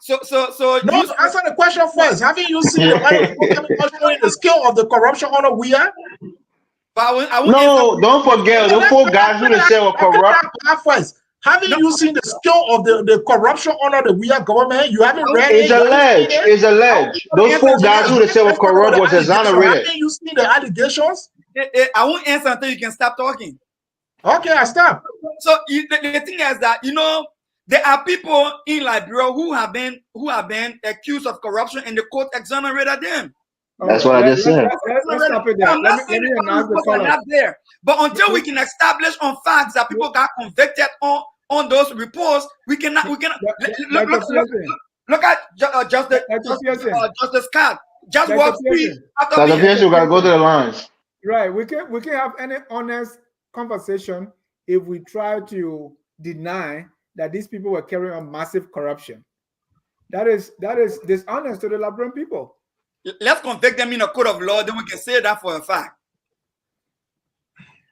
So answer the question first. Haven't you seen the other report coming up showing the skill of the corruption under Weah? No, don't forget the 4 guys who they say were corrupt. Haven't you seen the skill of the corruption under the Weah government? You haven't read it. It's alleged. Those 4 guys who they say were corrupt was exonerated. Haven't you seen the allegations? I won't answer until you can stop talking. Okay, I stop. So the thing is that there are people in Liberia who have been accused of corruption, and the court exonerated them. That's what I just said. Let's stop it there. Let me announce the caller. Not there. But until we can establish on facts that people got convicted on those reports, we cannot. Look at Justice Scott. Just walk free. Dr. Pierce, we gotta go to the lines. Right. We can have any honest conversation if we try to deny that these people were carrying on massive corruption. That is dishonest to the Liberian people. Let's convict them in a court of law, then we can say that for a fact.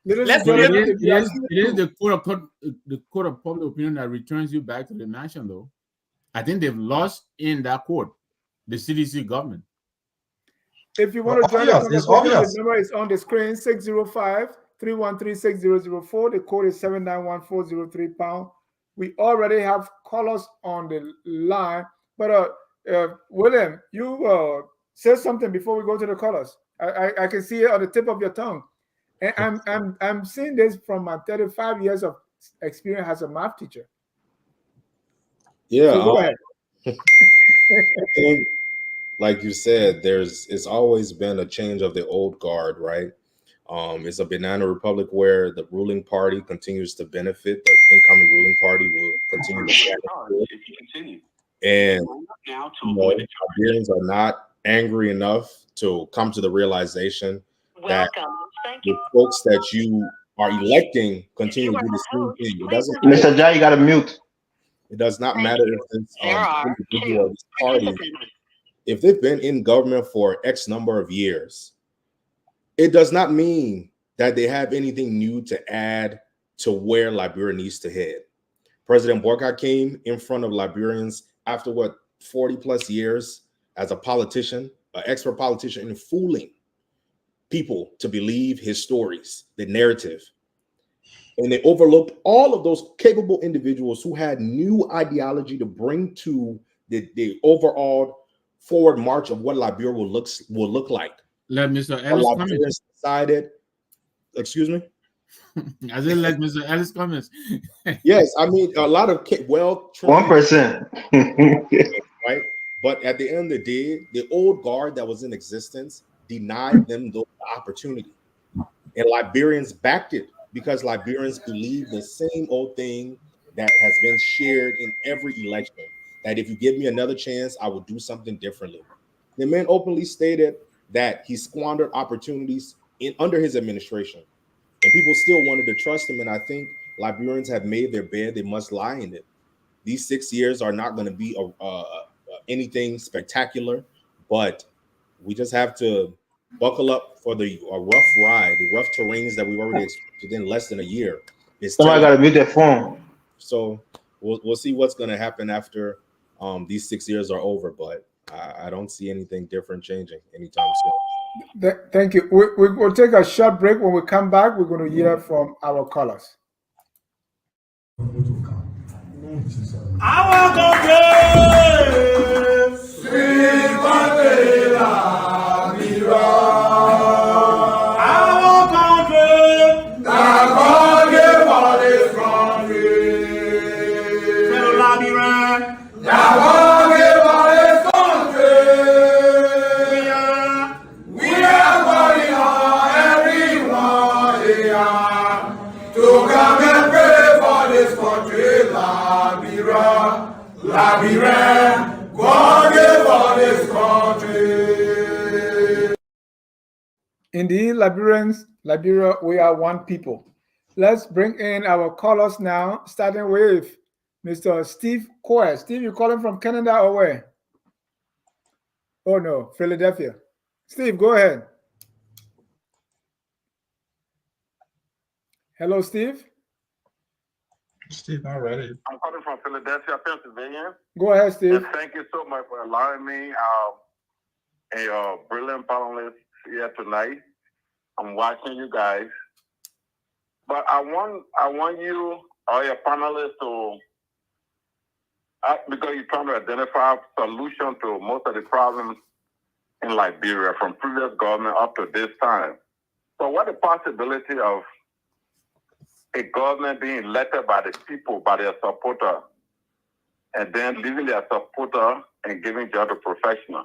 It is the court of public opinion that returns you back to the nation, though. I think they've lost in that court, the CDC government. If you want to join us, the number is on the screen, 605-313-6004. The code is 791-403#. We already have callers on the line, but William, you say something before we go to the callers. I can see it on the tip of your tongue, and I'm seeing this from my 35 years of experience as a math teacher. Yeah, so go ahead. I think, like you said, it's always been a change of the old guard, right? It's a banana republic where the ruling party continues to benefit. The incoming ruling party will continue to benefit. And Liberians are not angry enough to come to the realization that the folks that you are electing continue to do the same thing. It doesn't. Mr. Jai, you got to mute. It does not matter if this individual or this party, if they've been in government for X number of years, it does not mean that they have anything new to add to where Liberia needs to head. President Boakai came in front of Liberians after 40 plus years as a politician, an expert politician, in fooling people to believe his stories, the narrative. And they overlooked all of those capable individuals who had new ideology to bring to the overall forward march of what Liberia will look like. Let Mr. Ellis comment. Decided, excuse me? I said let Mr. Ellis comment. Yes, I mean, a lot of 1%. Right? But at the end of the day, the old guard that was in existence denied them the opportunity. And Liberians backed it because Liberians believe the same old thing that has been shared in every election, that if you give me another chance, I will do something differently. The man openly stated that he squandered opportunities under his administration, and people still wanted to trust him. And I think Liberians have made their bed; they must lie in it. These 6 years are not going to be anything spectacular, but we just have to buckle up for the rough ride, the rough terrains that we've already experienced in less than a year. Somebody got to mute their phone. So we'll see what's going to happen after these 6 years are over, but I don't see anything different changing anytime soon. Thank you. We'll take a short break. When we come back, we're going to hear from our callers. Our country, sweet Mandela, our country, that God gave us this country. Tell Liberia, that God gave us this country. We are calling on everyone here to come and pray for this country, Liberia, God gave us this country. Indeed, Liberia, we are one people. Let's bring in our callers now, starting with Mr. Steve Coe. Steve, you calling from Canada or where? Oh no, Philadelphia. Steve, go ahead. Hello, Steve. Steve, not ready. I'm calling from Philadelphia, Pennsylvania. Go ahead, Steve. And thank you so much for allowing me a brilliant panelist here tonight. I'm watching you guys. But I want you, or your panelists, to, because you're trying to identify a solution to most of the problems in Liberia from previous government up to this time. So what the possibility of a government being elected by the people, by their supporter, and then leaving their supporter and giving job to professional?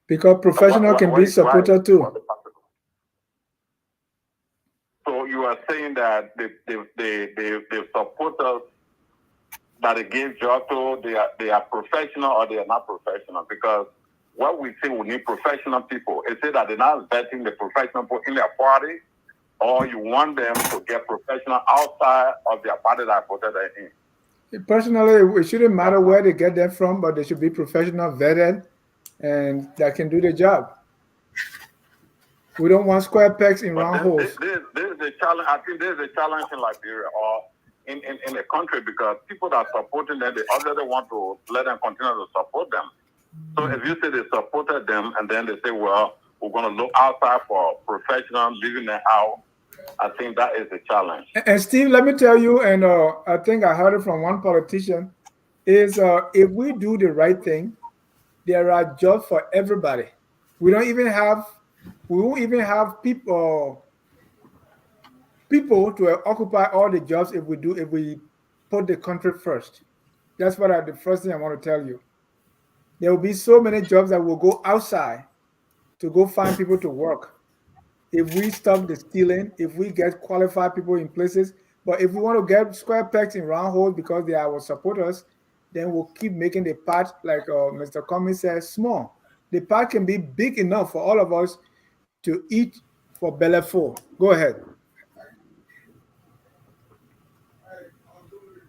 Because professional can be supporter too. So you are saying that the supporters that they give job to, they are professional or they are not professional? Because what we say, we need professional people. Is it that they're not vetting the professional people in their party, or you want them to get professional outside of their party that voted in? Personally, it shouldn't matter where they get them from, but they should be professional, vetted, and that can do the job. We don't want square pegs in round holes. This is the challenge. I think this is the challenge in Liberia or in the country, because people that are supporting them, they already want to let them continue to support them. So if you say they supported them and then they say, well, we're going to look outside for professionals leaving them out, I think that is the challenge. And Steve, let me tell you, and I think I heard it from one politician, is if we do the right thing, there are jobs for everybody. We won't even have people to occupy all the jobs if we put the country first. That's the first thing I want to tell you. There will be so many jobs that will go outside to go find people to work. If we stop the stealing, if we get qualified people in places, but if we want to get square pegs in round holes because they are our supporters, then we'll keep making the pot, like Mr. Cummings says, small. The pot can be big enough for all of us to eat for belly full. Go ahead.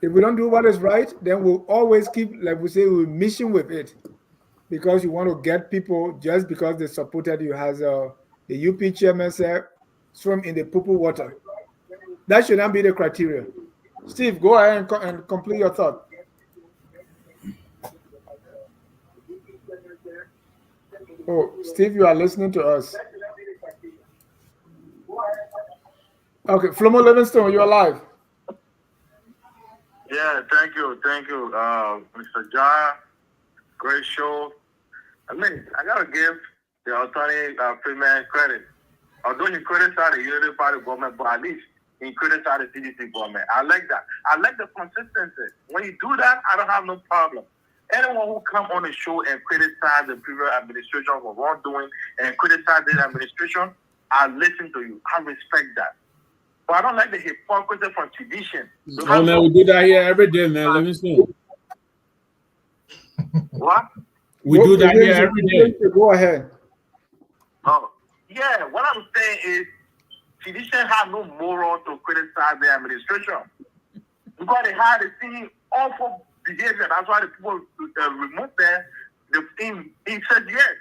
If we don't do what is right, then we'll always keep, like we say, we're mission with it, because you want to get people just because they supported you. As the UP chairman said, swim in the poo-poo water. That should not be the criteria. Steve, go ahead and complete your thought. Oh, Steve, you are listening to us. Okay, Flomo Livingstone, you're live. Yeah, thank you, Mr. John. Great show. I mean, I gotta give the attorney Freeman credit. Although he criticized the Unity Party government, but at least he criticized the CDC government. I like that. I like the consistency. When you do that, I don't have no problem. Anyone who come on the show and criticize the previous administration for wrongdoing and criticize this administration, I listen to you. I respect that. But I don't like the hypocrisy from tradition. Oh man, we do that here every day, man. Livingstone. What? We do that here every day. Go ahead. Oh, yeah. What I'm saying is, tradition have no moral to criticize the administration because they had the same awful behavior. That's why the people removed them. The thing he said yes.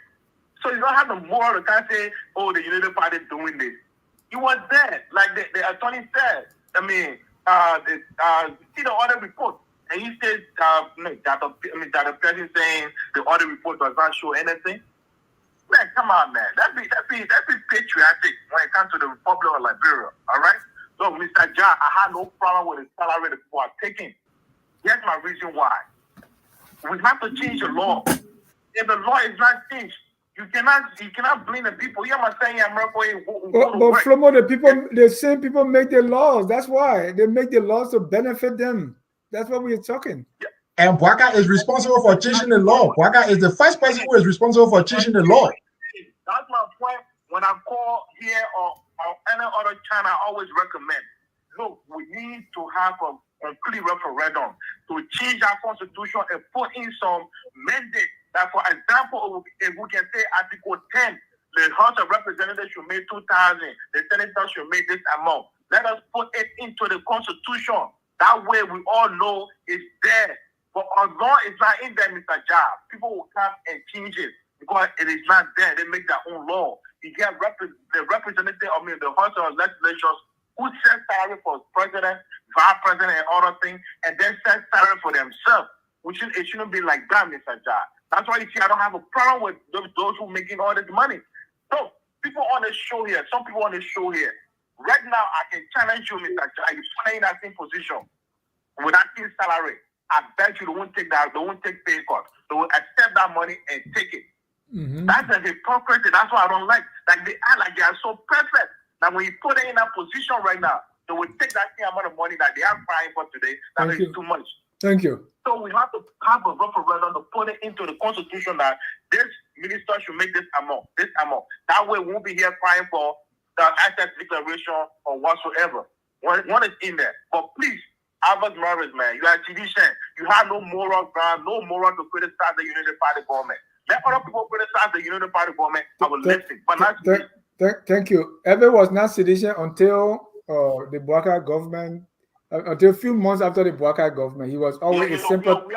So you don't have the moral to kind of say, "Oh, the Unity Party doing this." He was there, like the attorney said. I mean, see the audit report, and he said that the person saying the audit report does not show anything. Man, come on, man. That be patriotic when it comes to the Republic of Liberia. All right. So, Mr. John, I had no problem with the salary that people are taking. Here's my reason why. We have to change the law. If the law is not changed, you cannot blame the people. You are saying America. But Flomo, the same people make the laws. That's why they make the laws to benefit them. That's what we're talking. Yeah. And Boakai is responsible for changing the law. Boakai is the first person who is responsible for changing the law. That's my point. When I call here or any other channel, I always recommend, look, we need to have a complete referendum to change our constitution and put in some mandate. That, for example, if we can say Article 10, the House of Representatives should make 2,000, the Senators should make this amount. Let us put it into the Constitution. That way we all know it's there. But although it's not in there, Mr. Job, people will come and change it because it is not there. They make their own law. You get the representative, the House of Legislatures who set salary for president, vice president, and other things, and then set salary for themselves. It shouldn't be like that, Mr. Job. That's why you see I don't have a problem with those who are making all this money. So people on the show here, some people on the show here, right now I can challenge you, Mr. Job. You're playing that same position with that same salary. I bet you they won't take that. They won't take pay cut. They will accept that money and take it. Mm-hmm. That's a hypocrisy. That's what I don't like. Like they act like they are so perfect. That when you put it in that position right now, they will take that same amount of money that they are crying for today. That is too much. Thank you. So we have to have a referendum to put it into the Constitution that this minister should make this amount. That way we won't be here crying for the asset declaration or whatsoever. One is in there. But please, Albert Morris, man, you are tradition. You have no moral ground, no moral to criticize the Unity Party government. Let other people criticize the Unity Party government. I will listen. But not thank you. Ever was not sedition until the Boakai government. Until a few months after the Boakai government, he was always a simple.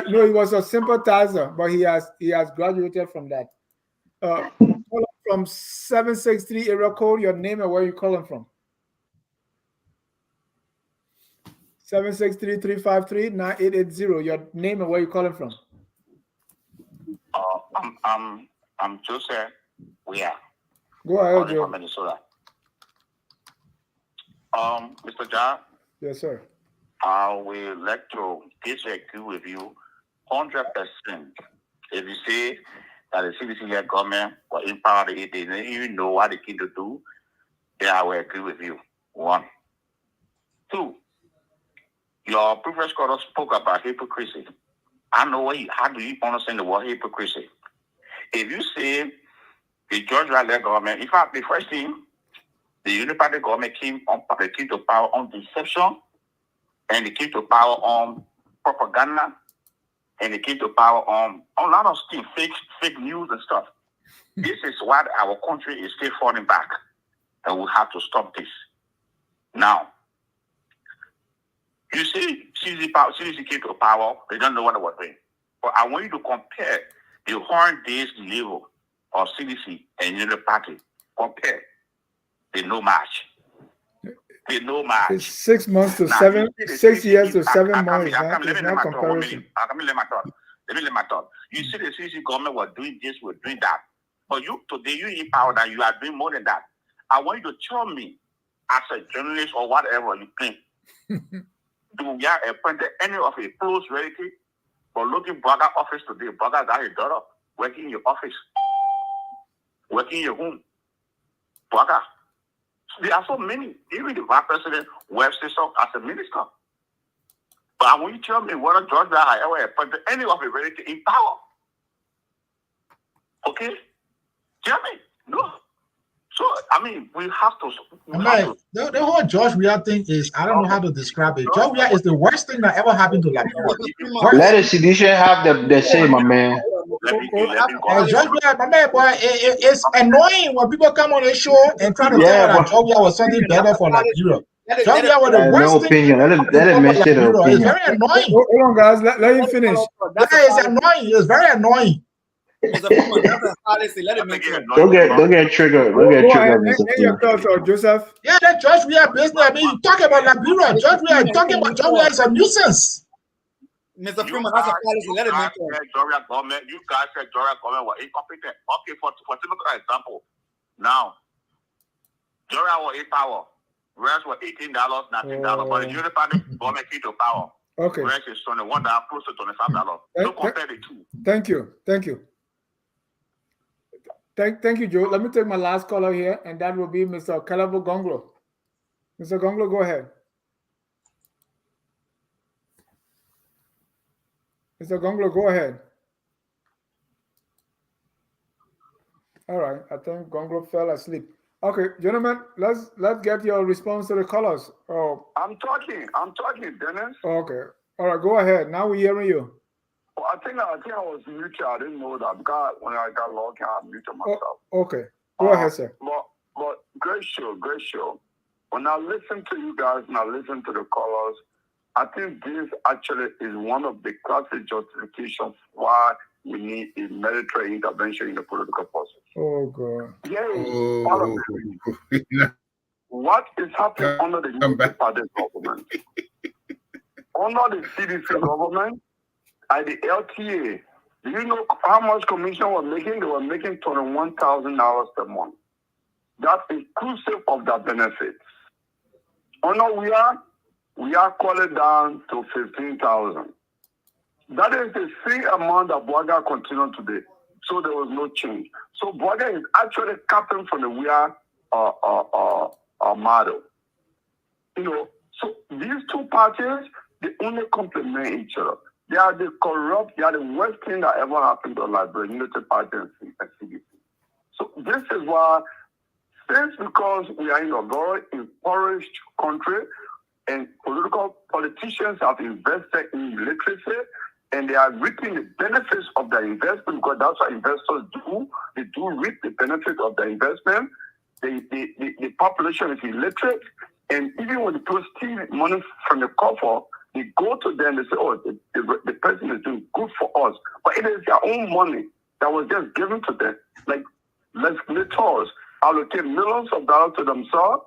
No, he was a sympathizer, but he has graduated from that. From 763 area code, your name and where you calling from. 763-353-9880. Your name and where you calling from. I'm Joseph. We are. Go ahead, Joe. From Minnesota. Mr. John. Yes, sir. I will like to disagree with you 100%. If you say that the CDC government was empowered, they didn't even know what they came to do, then I will agree with you. 1. 2. Your previous caller spoke about hypocrisy. I know how do you understand the word hypocrisy? If you say the George Riley government, in fact, the first thing, the Unity Party government came to power on deception, and they came to power on propaganda, and they came to power on a lot of things, fake news and stuff. This is why our country is still falling back, and we have to stop this. Now, You see, CDC came to power, they don't know what they were doing. But I want you to compare the 100 days labor of CDC and Union Party. Compare. They no match. They no match. It's 6 months to Now, 7, you see the 6 years CDC to 7 months. Let me It's let not my thought. 1 comparison. minute. Let me let my thought. You see the CDC government was doing this, was doing that. But you, today, you in power that you are doing more than that. I want you to tell me, as a journalist or whatever you think, do we have appointed any of a close relative? But look in brother office today. Brother got his daughter working in your office, working in your home. Brother. There are so many. Even the vice president works himself as a minister. But I want you to tell me whether Georgia has ever appointed any of a relative in power. Okay? Tell me. No. So, I mean, we have to. The whole George Weah thing is, I don't know how to describe it. George Weah is the worst thing that ever happened to Liberia. Let the sedition have the say, my man. George Weah, my man, boy, it's annoying when people come on the show and try to tell that George Weah was something better for Liberia. George Weah was the worst No opinion. Let him mention the opinion. It's very annoying. Hold on, guys. Let him finish. Yeah, it's annoying. It's very annoying. Mr. Freeman, that's a policy. Let him make it. Don't get triggered. Don't get triggered, Mr. Your thoughts, Joseph? Yeah, that George Weah business. I mean, you talk about Liberia. George Weah, talking about George Weah is a nuisance. Mr. Freeman, that's a policy. Let him make it. Georgia government, you guys said Georgia government was incompetent. Okay, for typical example, now Georgia was in power. Rest was $18, $19, but the Union Party government came to power. Okay. Rest is $21, close to $25. So compare the two. Thank you. Thank you, Joe. Let me take my last caller here, and that will be Mr. Calavo Gonglo. Mr. Gonglo, go ahead. Mr. Gonglo, go ahead. All right, I think Gonglo fell asleep. Okay, gentlemen, let's get your response to the callers. Oh, I'm talking, Dennis. Okay. All right, go ahead. Now we're hearing you. Well, I think I was muted. I didn't know that because when I got logged in, I muted myself. Okay. Go ahead, sir. But great show. When I listen to you guys and I listen to the callers, I think this actually is one of the classic justifications why we need a military intervention in the political process. Oh, God. What is happening under the United Party government? Under the CDC government, at the LTA, do you know how much commission was making? They were making $21,000 per month. That's inclusive of that benefit. Under we are calling down to 15,000. That is the same amount that Boakai continued today. So there was no change. So Boakai is actually capping from the model. You know, so these two parties, they only complement each other. They are the corrupt, they are the worst thing that ever happened to Liberia, United Party and CDC. So this is why, since because we are in a very impoverished country and politicians have invested in literacy and they are reaping the benefits of their investment because that's what investors do. They do reap the benefits of their investment. The population is illiterate, and even when people steal money from the coffer, they go to them and say, oh, the person is doing good for us. But it is their own money that was just given to them. Like legislators allocate millions of dollars to themselves,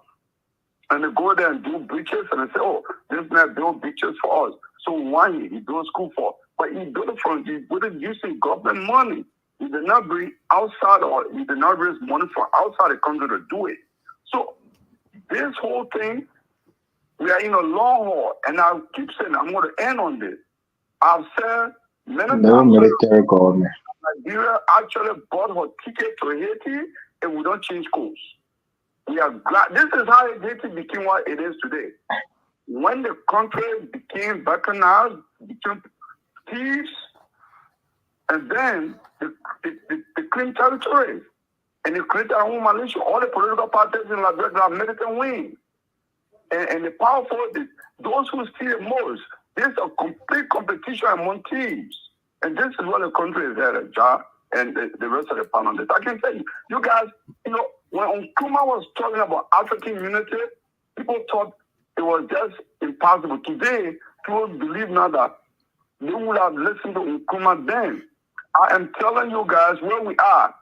and they go there and do breaches, and they say, oh, this man build breaches for us. So why he build school for? But he built it from, he wouldn't using government money. He did not bring outside, or he did not raise money from outside the country to do it. So this whole thing, we are in a long haul, and I keep saying I'm going to end on this. I've said many times, military government. Nigeria actually bought her ticket to Haiti, and we don't change course. We are glad. This is how Haiti became what it is today. When the country became balkanized, became thieves, and then they claimed territory, and they created their own militia. All the political parties in Liberia are militant wing. And the powerful, those who steal most, there's a complete competition among teams. And this is what the country is headed, Ja, and the rest of the panelists. I can tell you, you guys, you know, when Nkrumah was talking about African unity, people thought It was just impossible. Today, people believe now that they would have listened to Nkrumah then. I am telling you guys where we are.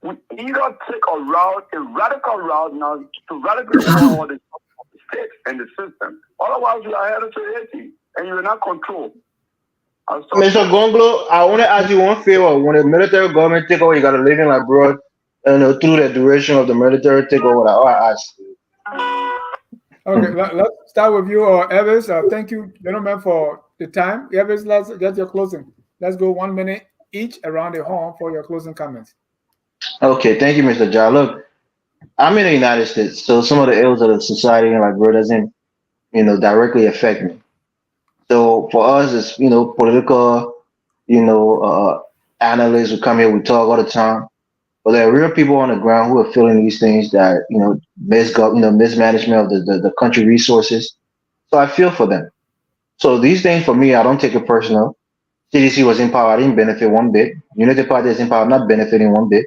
We either take a radical route now to radically reform the state and the system. Otherwise, we are headed to Haiti, and you are not controlled. Mr. Gonglo, I want to ask you one favor. When the military government take over, you got to live in abroad, through the duration of the military takeover. I ask. Okay, let's start with you, Evans. Thank you, gentlemen, for the time. Evans, let's get your closing. Let's go 1 minute each around the horn for your closing comments. Okay, thank you, Mr. Ja. Look, I'm in the United States, so some of the ills of the society in Liberia doesn't, directly affect me. So for us, it's political, analysts who come here, we talk all the time. But there are real people on the ground who are feeling these things that mismanagement of the country resources. So I feel for them. So these things for me, I don't take it personal. CDC was in power, I didn't benefit one bit. Unity Party is in power, I'm not benefiting one bit.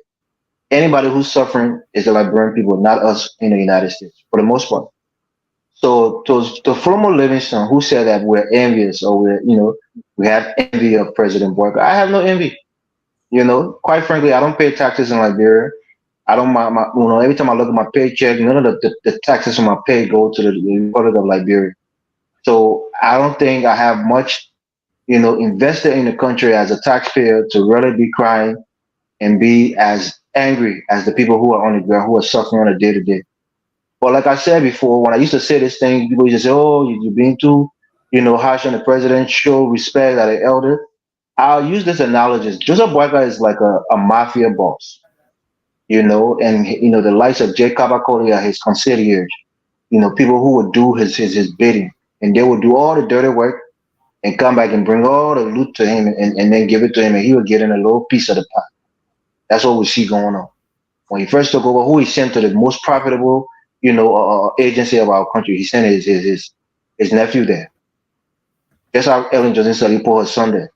Anybody who's suffering is the Liberian people, not us in the United States, for the most part. So to Former Livingston, who said that we're envious or we have envy of President Boyka, I have no envy. Quite frankly, I don't pay taxes in Liberia. I don't every time I look at my paycheck, none of the taxes from my pay go to the Republic of Liberia. So I don't think I have much, invested in the country as a taxpayer to really be crying and be as angry as the people who are on the ground, who are suffering on a day-to-day. But like I said before, when I used to say this thing, people used to say, oh, you're being too, harsh on the president, show respect at an elder. I'll use this analogy. Joseph Boyka is like a mafia boss, and the likes of Jay Kabakoli are his conciliaries, people who would do his bidding, and they would do all the dirty work and come back and bring all the loot to him and then give it to him, and he would get in a little piece of the pie. That's what we see going on. When he first took over, who he sent to the most profitable, agency of our country, he sent his nephew there. That's how Ellen Johnson said he put her son there.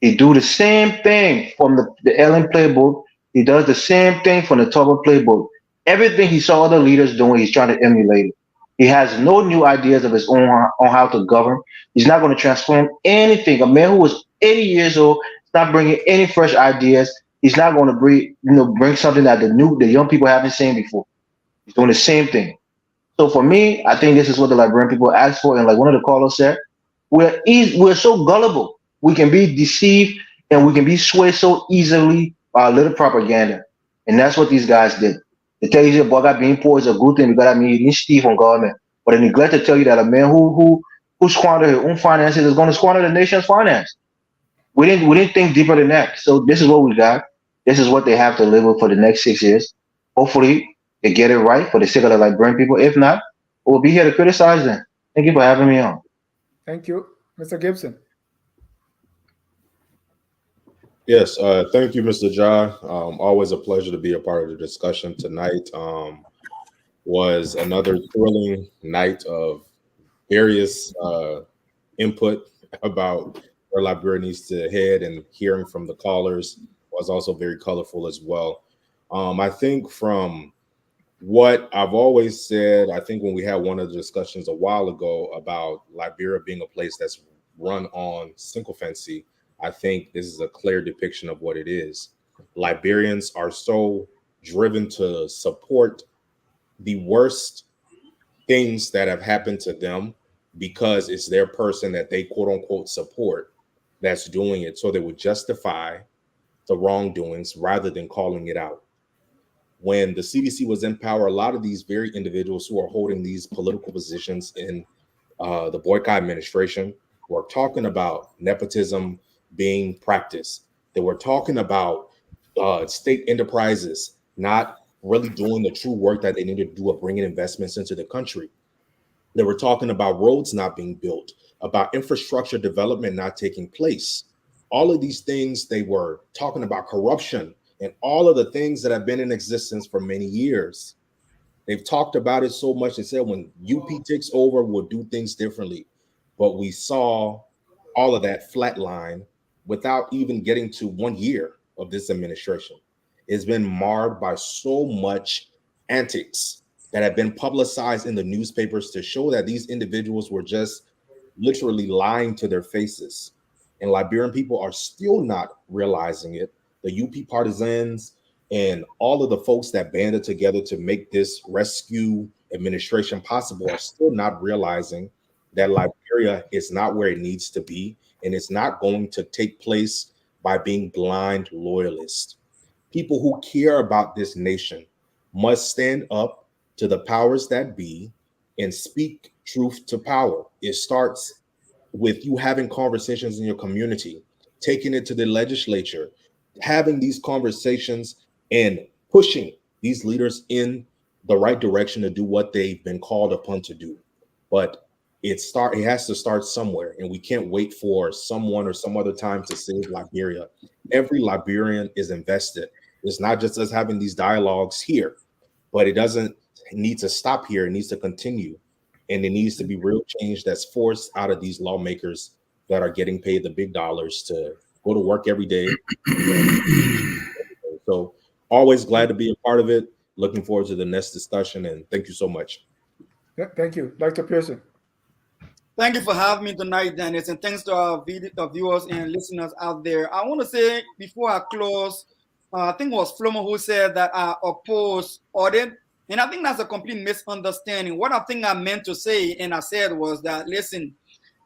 He do the same thing from the Ellen playbook. He does the same thing from the Tubber playbook. Everything he saw other leaders doing, he's trying to emulate it. He has no new ideas of his own on how to govern. He's not going to transform anything. A man who was 80 years old is not bringing any fresh ideas. He's not going to bring something that the young people haven't seen before. He's doing the same thing. So for me, I think this is what the Liberian people asked for. And like one of the callers said, we're so gullible. We can be deceived and we can be swayed so easily by a little propaganda. And that's what these guys did. They tell you that Boyka being poor is a good thing because that means he didn't steal from government. But they neglect to tell you that a man who squandered his own finances is going to squander the nation's finance. We didn't think deeper than that. So this is what we got. This is what they have to live with for the next 6 years. Hopefully they get it right for the sake of the Liberian people. If not, we'll be here to criticize them. Thank you for having me on. Thank you. Mr. Gibson. Yes, thank you, Mr. Ja. Always a pleasure to be a part of the discussion tonight. Was another thrilling night of various input about where Liberia needs to head, and hearing from the callers was also very colorful as well. I think from what I've always said, I think when we had one of the discussions a while ago about Liberia being a place that's run on sycophancy, I think this is a clear depiction of what it is. Liberians are so driven to support the worst things that have happened to them because it's their person that they quote unquote support that's doing it. So they would justify the wrongdoings rather than calling it out. When the CDC was in power, a lot of these very individuals who are holding these political positions in the Boyka administration were talking about nepotism being practiced. They were talking about state enterprises not really doing the true work that they need to do of bringing investments into the country. They were talking about roads not being built, about infrastructure development not taking place. All of these things, they were talking about corruption and all of the things that have been in existence for many years. They've talked about it so much. They said when UP takes over, we'll do things differently. But we saw all of that flatline without even getting to 1 year of this administration. It's been marred by so much antics that have been publicized in the newspapers to show that these individuals were just literally lying to their faces. And Liberian people are still not realizing it. The UP partisans and all of the folks that banded together to make this rescue administration possible are still not realizing that Liberia is not where it needs to be, and it's not going to take place by being blind loyalists. People who care about this nation must stand up to the powers that be and speak truth to power. It starts with you having conversations in your community, taking it to the legislature, having these conversations and pushing these leaders in the right direction to do what they've been called upon to do. But it has to start somewhere, and we can't wait for someone or some other time to save Liberia. Every Liberian is invested. It's not just us having these dialogues here, but it doesn't need to stop here. It needs to continue. And it needs to be real change that's forced out of these lawmakers that are getting paid the big dollars to go to work every day. So always glad to be a part of it. Looking forward to the next discussion, and thank you so much. Yeah, thank you. Dr. Pearson. Thank you for having me tonight, Dennis, and thanks to our viewers and listeners out there. I want to say before I close, I think it was Flomo who said that I oppose audit. And I think that's a complete misunderstanding. What I think I meant to say, and I said, was that, listen,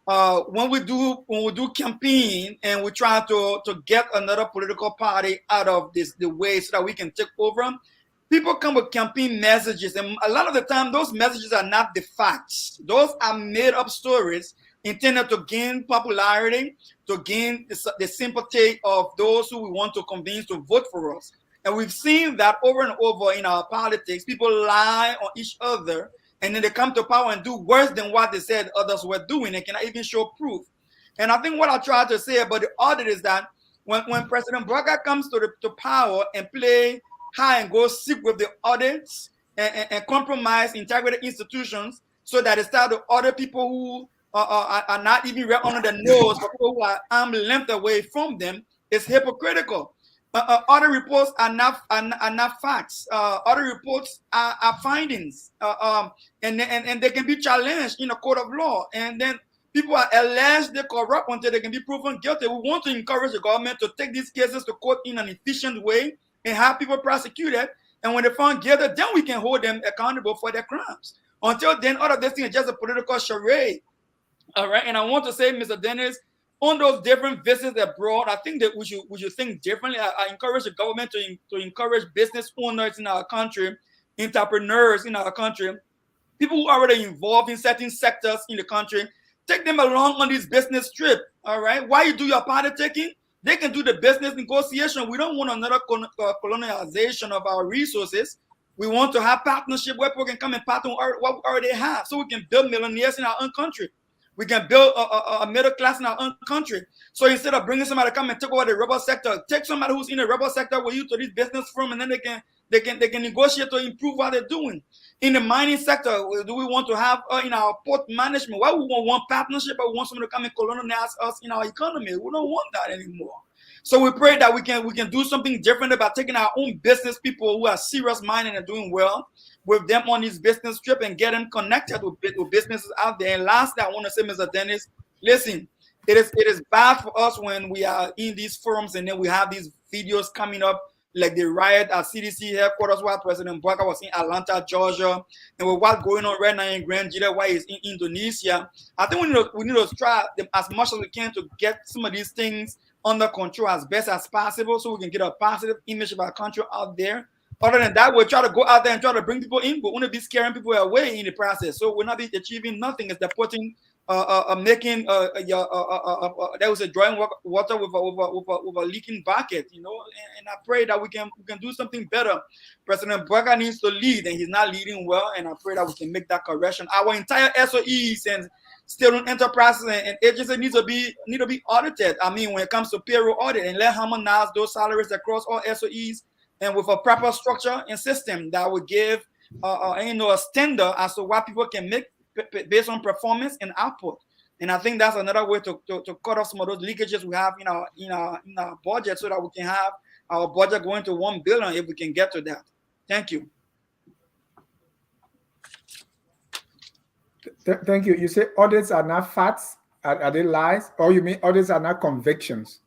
when we do campaign and we try to get another political party out of the way so that we can take over, people come with campaign messages, and a lot of the time those messages are not the facts. Those are made up stories intended to gain popularity, to gain the sympathy of those who we want to convince to vote for us. And we've seen that over and over in our politics. People lie on each other, and then they come to power and do worse than what they said others were doing. They cannot even show proof. And I think what I tried to say about the audit is that when President Boakai comes to power and play high and go seek with the audits and compromise integrated institutions so that they start to audit people who are not even right under the nose, but people who are arm's length away from them, is hypocritical. Audit reports are not facts. Audit reports are findings, and they can be challenged in a court of law. And then people are alleged they corrupt until they can be proven guilty. We want to encourage the government to take these cases to court in an efficient way and have people prosecuted. And when they're found guilty, then we can hold them accountable for their crimes. Until then, all of this thing is just a political charade. All right. And I want to say, Mr. Dennis, on those different visits abroad, I think that we should think differently. I encourage the government to encourage business owners in our country, entrepreneurs in our country, people who are already involved in certain sectors in the country. Take them along on this business trip. All right. While you do your politicking, they can do the business negotiation. We don't want another colonialization of our resources. We want to have partnership where people can come and partner what we already have, so we can build millionaires in our own country. We can build a middle class in our own country. So instead of bringing somebody to come and take over the rubber sector, take somebody who's in the rubber sector with you to this business firm, and then they can negotiate to improve what they're doing. In the mining sector, do we want to have in our port management? Why we want partnership, but we want someone to come and colonize us in our economy? We don't want that anymore. So we pray that we can do something different about taking our own business people who are serious minded and doing well with them on this business trip and get them connected with businesses out there. And lastly, I want to say, Mr. Dennis, listen, it is bad for us when we are in these forums and then we have these videos coming up like the riot at CDC headquarters while President Boakai was in Atlanta, Georgia, and with what's going on right now in Grand Jida while he's in Indonesia. I think we need to try as much as we can to get some of these things under control as best as possible so we can get a positive image of our country out there. Other than that, we'll try to go out there and try to bring people in, but we want to be scaring people away in the process. So we're not achieving nothing. It's the putting, making, there was a drawing water with a leaking bucket, you know. And I pray that we can do something better. President Boakai needs to lead, and he's not leading well. And I pray that we can make that correction. Our entire SOEs and state-owned enterprises and agencies need to be audited. I mean, when it comes to payroll audit, and let harmonize those salaries across all SOEs, and with a proper structure and system that would give a standard as to what people can make based on performance and output. And I think that's another way to cut off some of those leakages we have in our budget, so that we can have our budget going to $1 billion if we can get to that. Thank you. Thank you. You say audits are not facts? Are they lies? Or you mean audits are not convictions?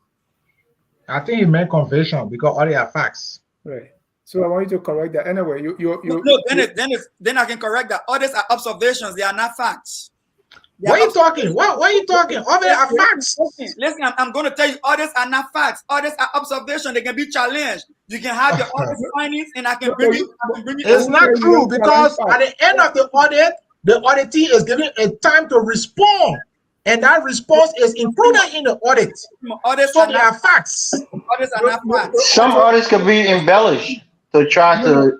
I think he meant conviction because all they are facts. Right. So I want you to correct that. Anyway, then I can correct that. Audits are observations. They are not facts. What are you talking? What are you talking? Audits are facts. Listen, I'm going to tell you, audits are not facts. Audits are observations. They can be challenged. You can have the audit findings, and I can bring it. It's not true because at the end of the audit, the auditee is given a time to respond, and that response is included in the audit. So they are facts. Audits are not facts. Some audits can be embellished to try to,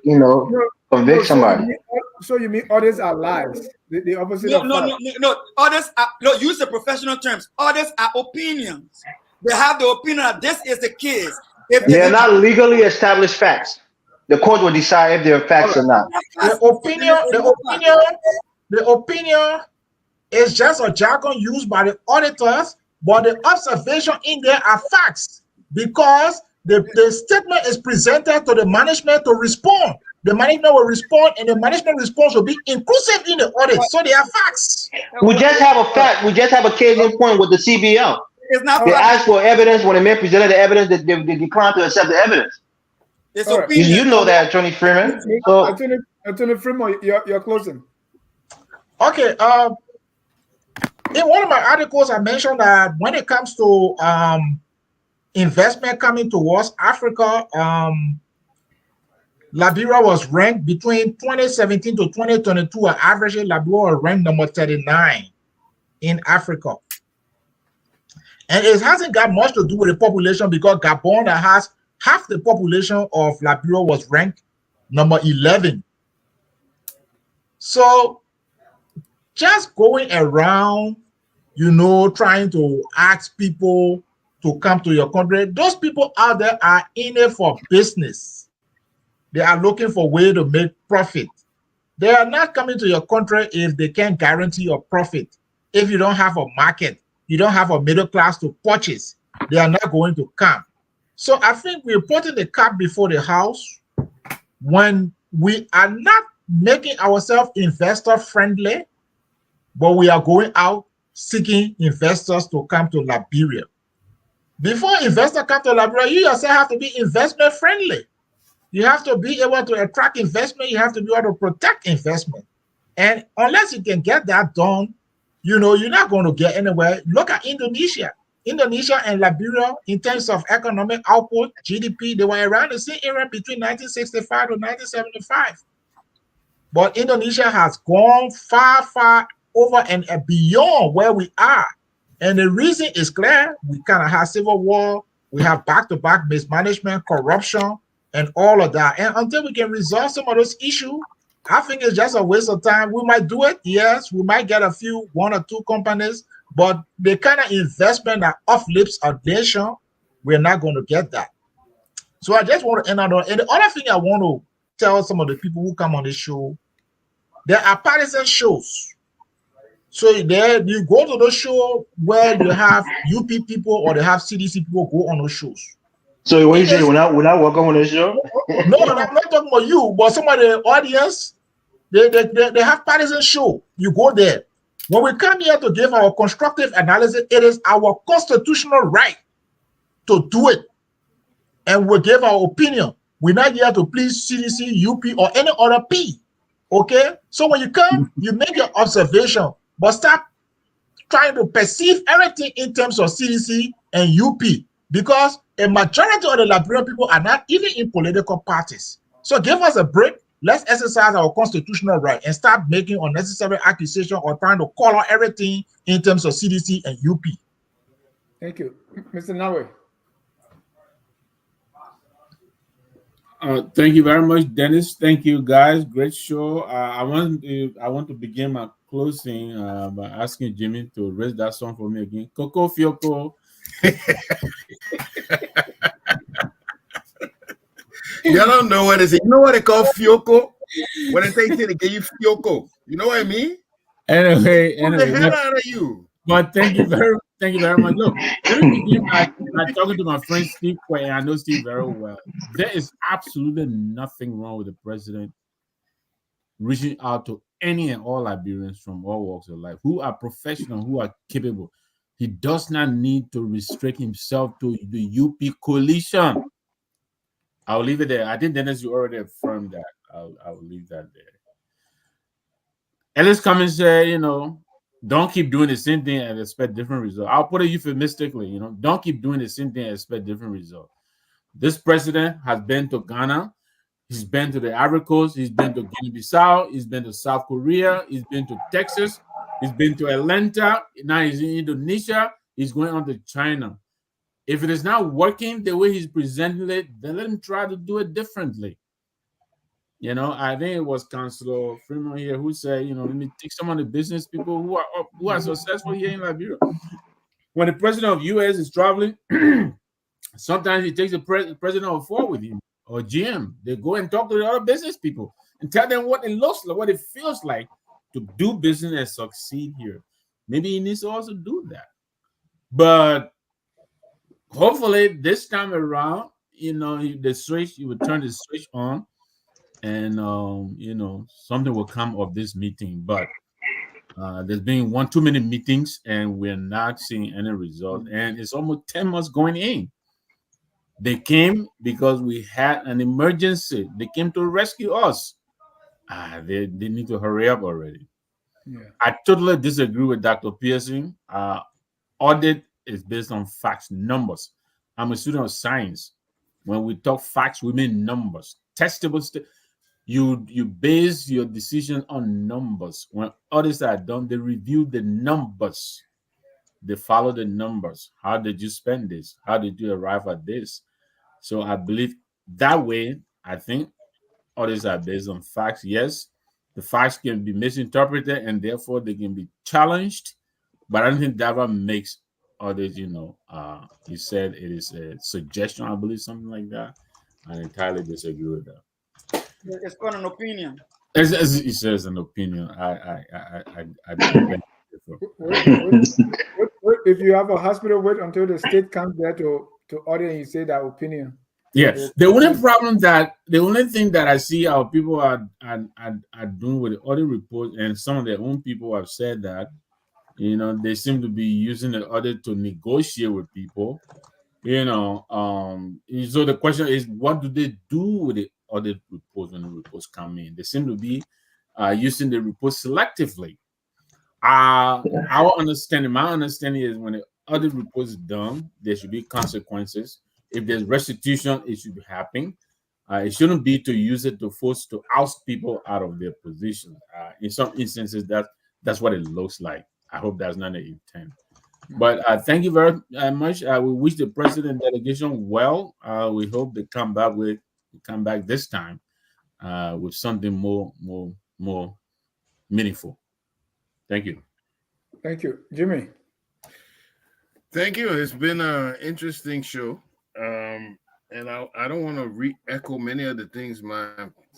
convict somebody. So you mean audits are lies? The opposite of facts. No. Audits are, use the professional terms. Audits are opinions. They have the opinion that this is the case. They're not legally established facts. The court will decide if they're facts or not. The opinion is just a jargon used by the auditors, but the observation in there are facts because the statement is presented to the management to respond. The management will respond, and the management response will be inclusive in the audit. So they are facts. We just have a fact. We just have a case in point with the CBL. It's not. They asked for evidence. When the man presented the evidence, they declined to accept the evidence. It's opinion. You know that, Attorney Freeman. So, Attorney Freeman, you're closing. Okay. In one of my articles, I mentioned that when it comes to investment coming towards Africa, Liberia was ranked between 2017 to 2022. Averagely, Liberia was ranked number 39 in Africa. And it hasn't got much to do with the population because Gabon, that has half the population of Liberia, was ranked number 11. So just going around, trying to ask people to come to your country, those people out there are in it for business. They are looking for a way to make profit. They are not coming to your country if they can't guarantee your profit. If you don't have a market, you don't have a middle class to purchase, they are not going to come. So I think we're putting the cart before the house when we are not making ourselves investor friendly, but we are going out seeking investors to come to Liberia. Before investors come to Liberia, you yourself have to be investment friendly. You have to be able to attract investment. You have to be able to protect investment. And unless you can get that done, you're not going to get anywhere. Look at Indonesia. Indonesia and Liberia, in terms of economic output, GDP, they were around the same area between 1965 to 1975. But Indonesia has gone far, far over and beyond where we are. And the reason is clear. We kind of have civil war. We have back-to-back mismanagement, corruption, and all of that. And until we can resolve some of those issues, I think it's just a waste of time. We might do it, yes. We might get one or two companies, but the kind of investment that uplifts our nation, we're not going to get that. So I just want to end on that. And the other thing I want to tell some of the people who come on this show, there are partisan shows. So there you go to those shows where you have UP people or they have CDC people go on those shows. So what you say, we're not welcome on this show? No, I'm not talking about you, but some of the audience, they have partisan show. You go there. When we come here to give our constructive analysis, it is our constitutional right to do it. And we give our opinion. We're not here to please CDC, UP, or any other P. Okay? So when you come, you make your observation, but stop trying to perceive everything in terms of CDC and UP, because a majority of the Liberian people are not even in political parties. So give us a break. Let's exercise our constitutional right and stop making unnecessary accusations or trying to call out everything in terms of CDC and UP. Thank you. Mr. Nawe. Thank you very much, Dennis. Thank you, guys. Great show. I want to begin my closing by asking Jimmy to raise that song for me again. Coco Fioko. You don't know what it is. You know what they call Fioko? When they say they give you Fioko. You know what I mean? Anyway, the hell out of you. But thank you very much. Look, let me begin by talking to my friend Steve Quay, and I know Steve very well. There is absolutely nothing wrong with the president reaching out to any and all Liberians from all walks of life who are professional, who are capable. He does not need to restrict himself to the UP coalition. I'll leave it there. I think Dennis, you already affirmed that. I'll leave that there. Ellis come and say, don't keep doing the same thing and expect different results. I'll put it euphemistically, don't keep doing the same thing and expect different results. This president has been to Ghana. He's been to the Ivory Coast. He's been to Guinea-Bissau. He's been to South Korea. He's been to Texas. He's been to Atlanta. Now he's in Indonesia. He's going on to China. If it is not working the way he's presenting it, then let him try to do it differently. I think it was Councilor Freeman here who said, let me take some of the business people who are successful here in Liberia. When the president of U.S. is traveling, sometimes he takes the president of Ford with him or GM. They go and talk to the other business people and tell them what it looks like, what it feels like to do business and succeed here. Maybe he needs to also do that. But hopefully this time around, he will turn the switch on and, something will come of this meeting. But there's been too many meetings and we're not seeing any result. And it's almost 10 months going in. They came because we had an emergency. They came to rescue us. They need to hurry up already. Yeah. I totally disagree with Dr. Pearson. Audit is based on facts, numbers. I'm a student of science. When we talk facts, we mean numbers. Testable. You base your decision on numbers. When audits are done, they review the numbers. They follow the numbers. How did you spend this? How did you arrive at this? So I believe that way, I think audits are based on facts. Yes, the facts can be misinterpreted and therefore they can be challenged. But I don't think that one makes audits, he said it is a suggestion, I believe, something like that. I entirely disagree with that. It's called an opinion. As he says, an opinion. If you have a hospital, wait until the state comes there to audit and you say that opinion. Yeah, the only thing that I see our people are doing with the audit report, and some of their own people have said that, they seem to be using the audit to negotiate with people. So the question is, what do they do with the audit reports when the reports come in? They seem to be using the reports selectively. My understanding is when the audit report is done, there should be consequences. If there's restitution, it should be happening. It shouldn't be to use it to force to oust people out of their position. In some instances, that's what it looks like. I hope that's not the intent. But thank you very much. We wish the president delegation well. We hope they come back this time with something more meaningful. Thank you. Thank you, Jimmy. Thank you. It's been an interesting show. And I don't want to re-echo many of the things my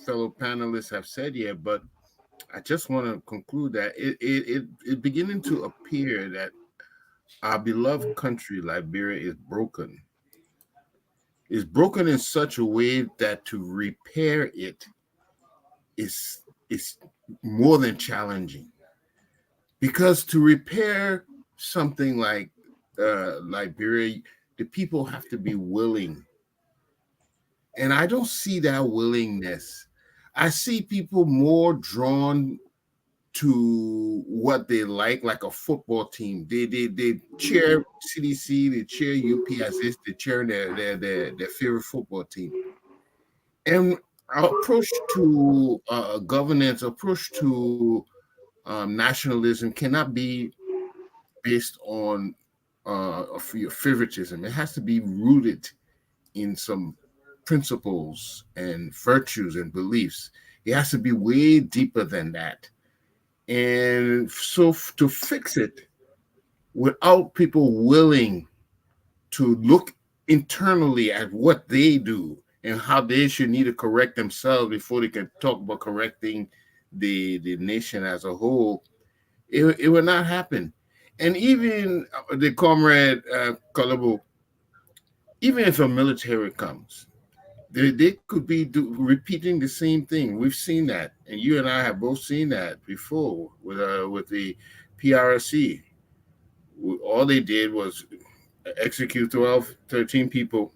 fellow panelists have said yet, but I just want to conclude that it's beginning to appear that our beloved country, Liberia, is broken. It's broken in such a way that to repair it is more than challenging. Because to repair something like Liberia, the people have to be willing. And I don't see that willingness. I see people more drawn to what they like a football team. They cheer CDC, they cheer UP as if they cheer their favorite football team. And our approach to governance, approach to nationalism cannot be based on favoritism. It has to be rooted in some principles and virtues and beliefs. It has to be way deeper than that. And so to fix it without people willing to look internally at what they do and how they should need to correct themselves before they can talk about correcting the nation as a whole, it will not happen. And even the comrade Kalabo, even if a military comes, they could be repeating the same thing. We've seen that, and you and I have both seen that before with the PRC. All they did was execute 13 people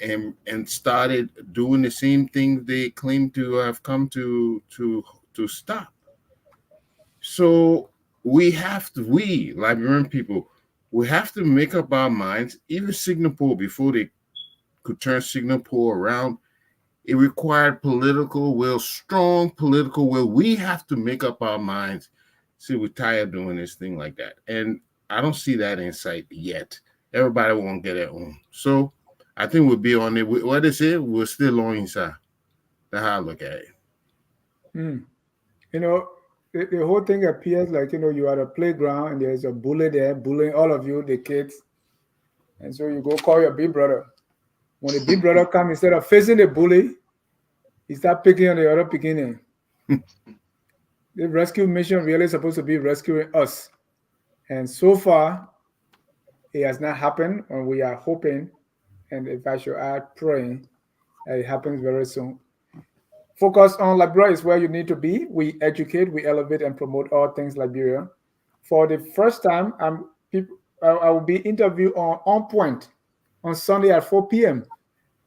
and started doing the same thing they claim to have come to stop. So we Liberian people, we have to make up our minds. Even Singapore, before they could turn Singapore around, it required political will, strong political will. We have to make up our minds. See, we're tired of doing this thing like that. And I don't see that in sight yet. Everybody won't get it on. So I think we'll be on it. What is it? We're still on inside. That's how I look at it. You know, the whole thing appears like, you know, you are at a playground and there's a bully there bullying all of you, the kids. And so you go call your big brother. When the big brother comes, instead of facing the bully, he start picking on the other beginning. The rescue mission really is supposed to be rescuing us. And so far, it has not happened, and we are hoping, and if I should add, praying, that it happens very soon. Focus on Liberia is where you need to be. We educate, we elevate, and promote all things Liberia. For the first time, I will be interviewed on Point on Sunday at 4 p.m.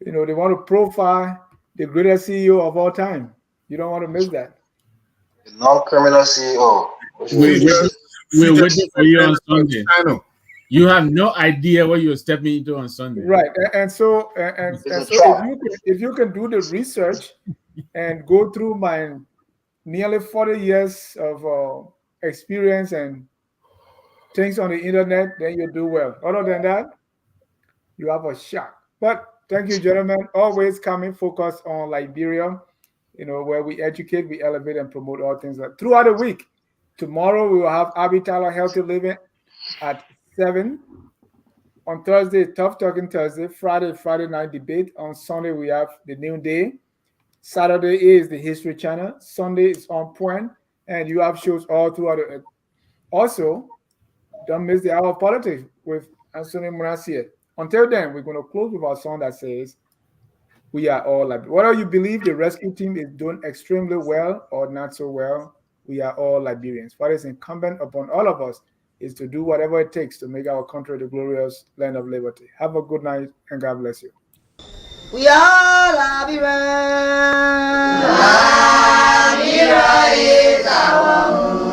You know, they want to profile the greatest CEO of all time. You don't want to miss that. The non-criminal CEO. We're waiting for you on Sunday. You have no idea what you're stepping into on Sunday. Right. And so if you can do the research and go through my nearly 40 years of experience and things on the internet, then you do well. Other than that, you have a shot. But thank you, gentlemen. Always coming focused on Liberia, you know, where we educate, we elevate, and promote all things throughout the week. Tomorrow we will have Abby Tyler Healthy Living at 7. On Thursday, Tough Talking Thursday. Friday night debate. On Sunday, we have the New Day. Saturday is the History Channel. Sunday is On Point. And you have shows all throughout it. Also, don't miss the Hour of Politics with Anthony Munassier. Until then, we're going to close with our song that says, we are all Liberians. Whether you believe the rescue team is doing extremely well or not so well, we are all Liberians. What is incumbent upon all of us is to do whatever it takes to make our country the glorious land of liberty. Have a good night and God bless you. We are Liberians. Liberia is our home.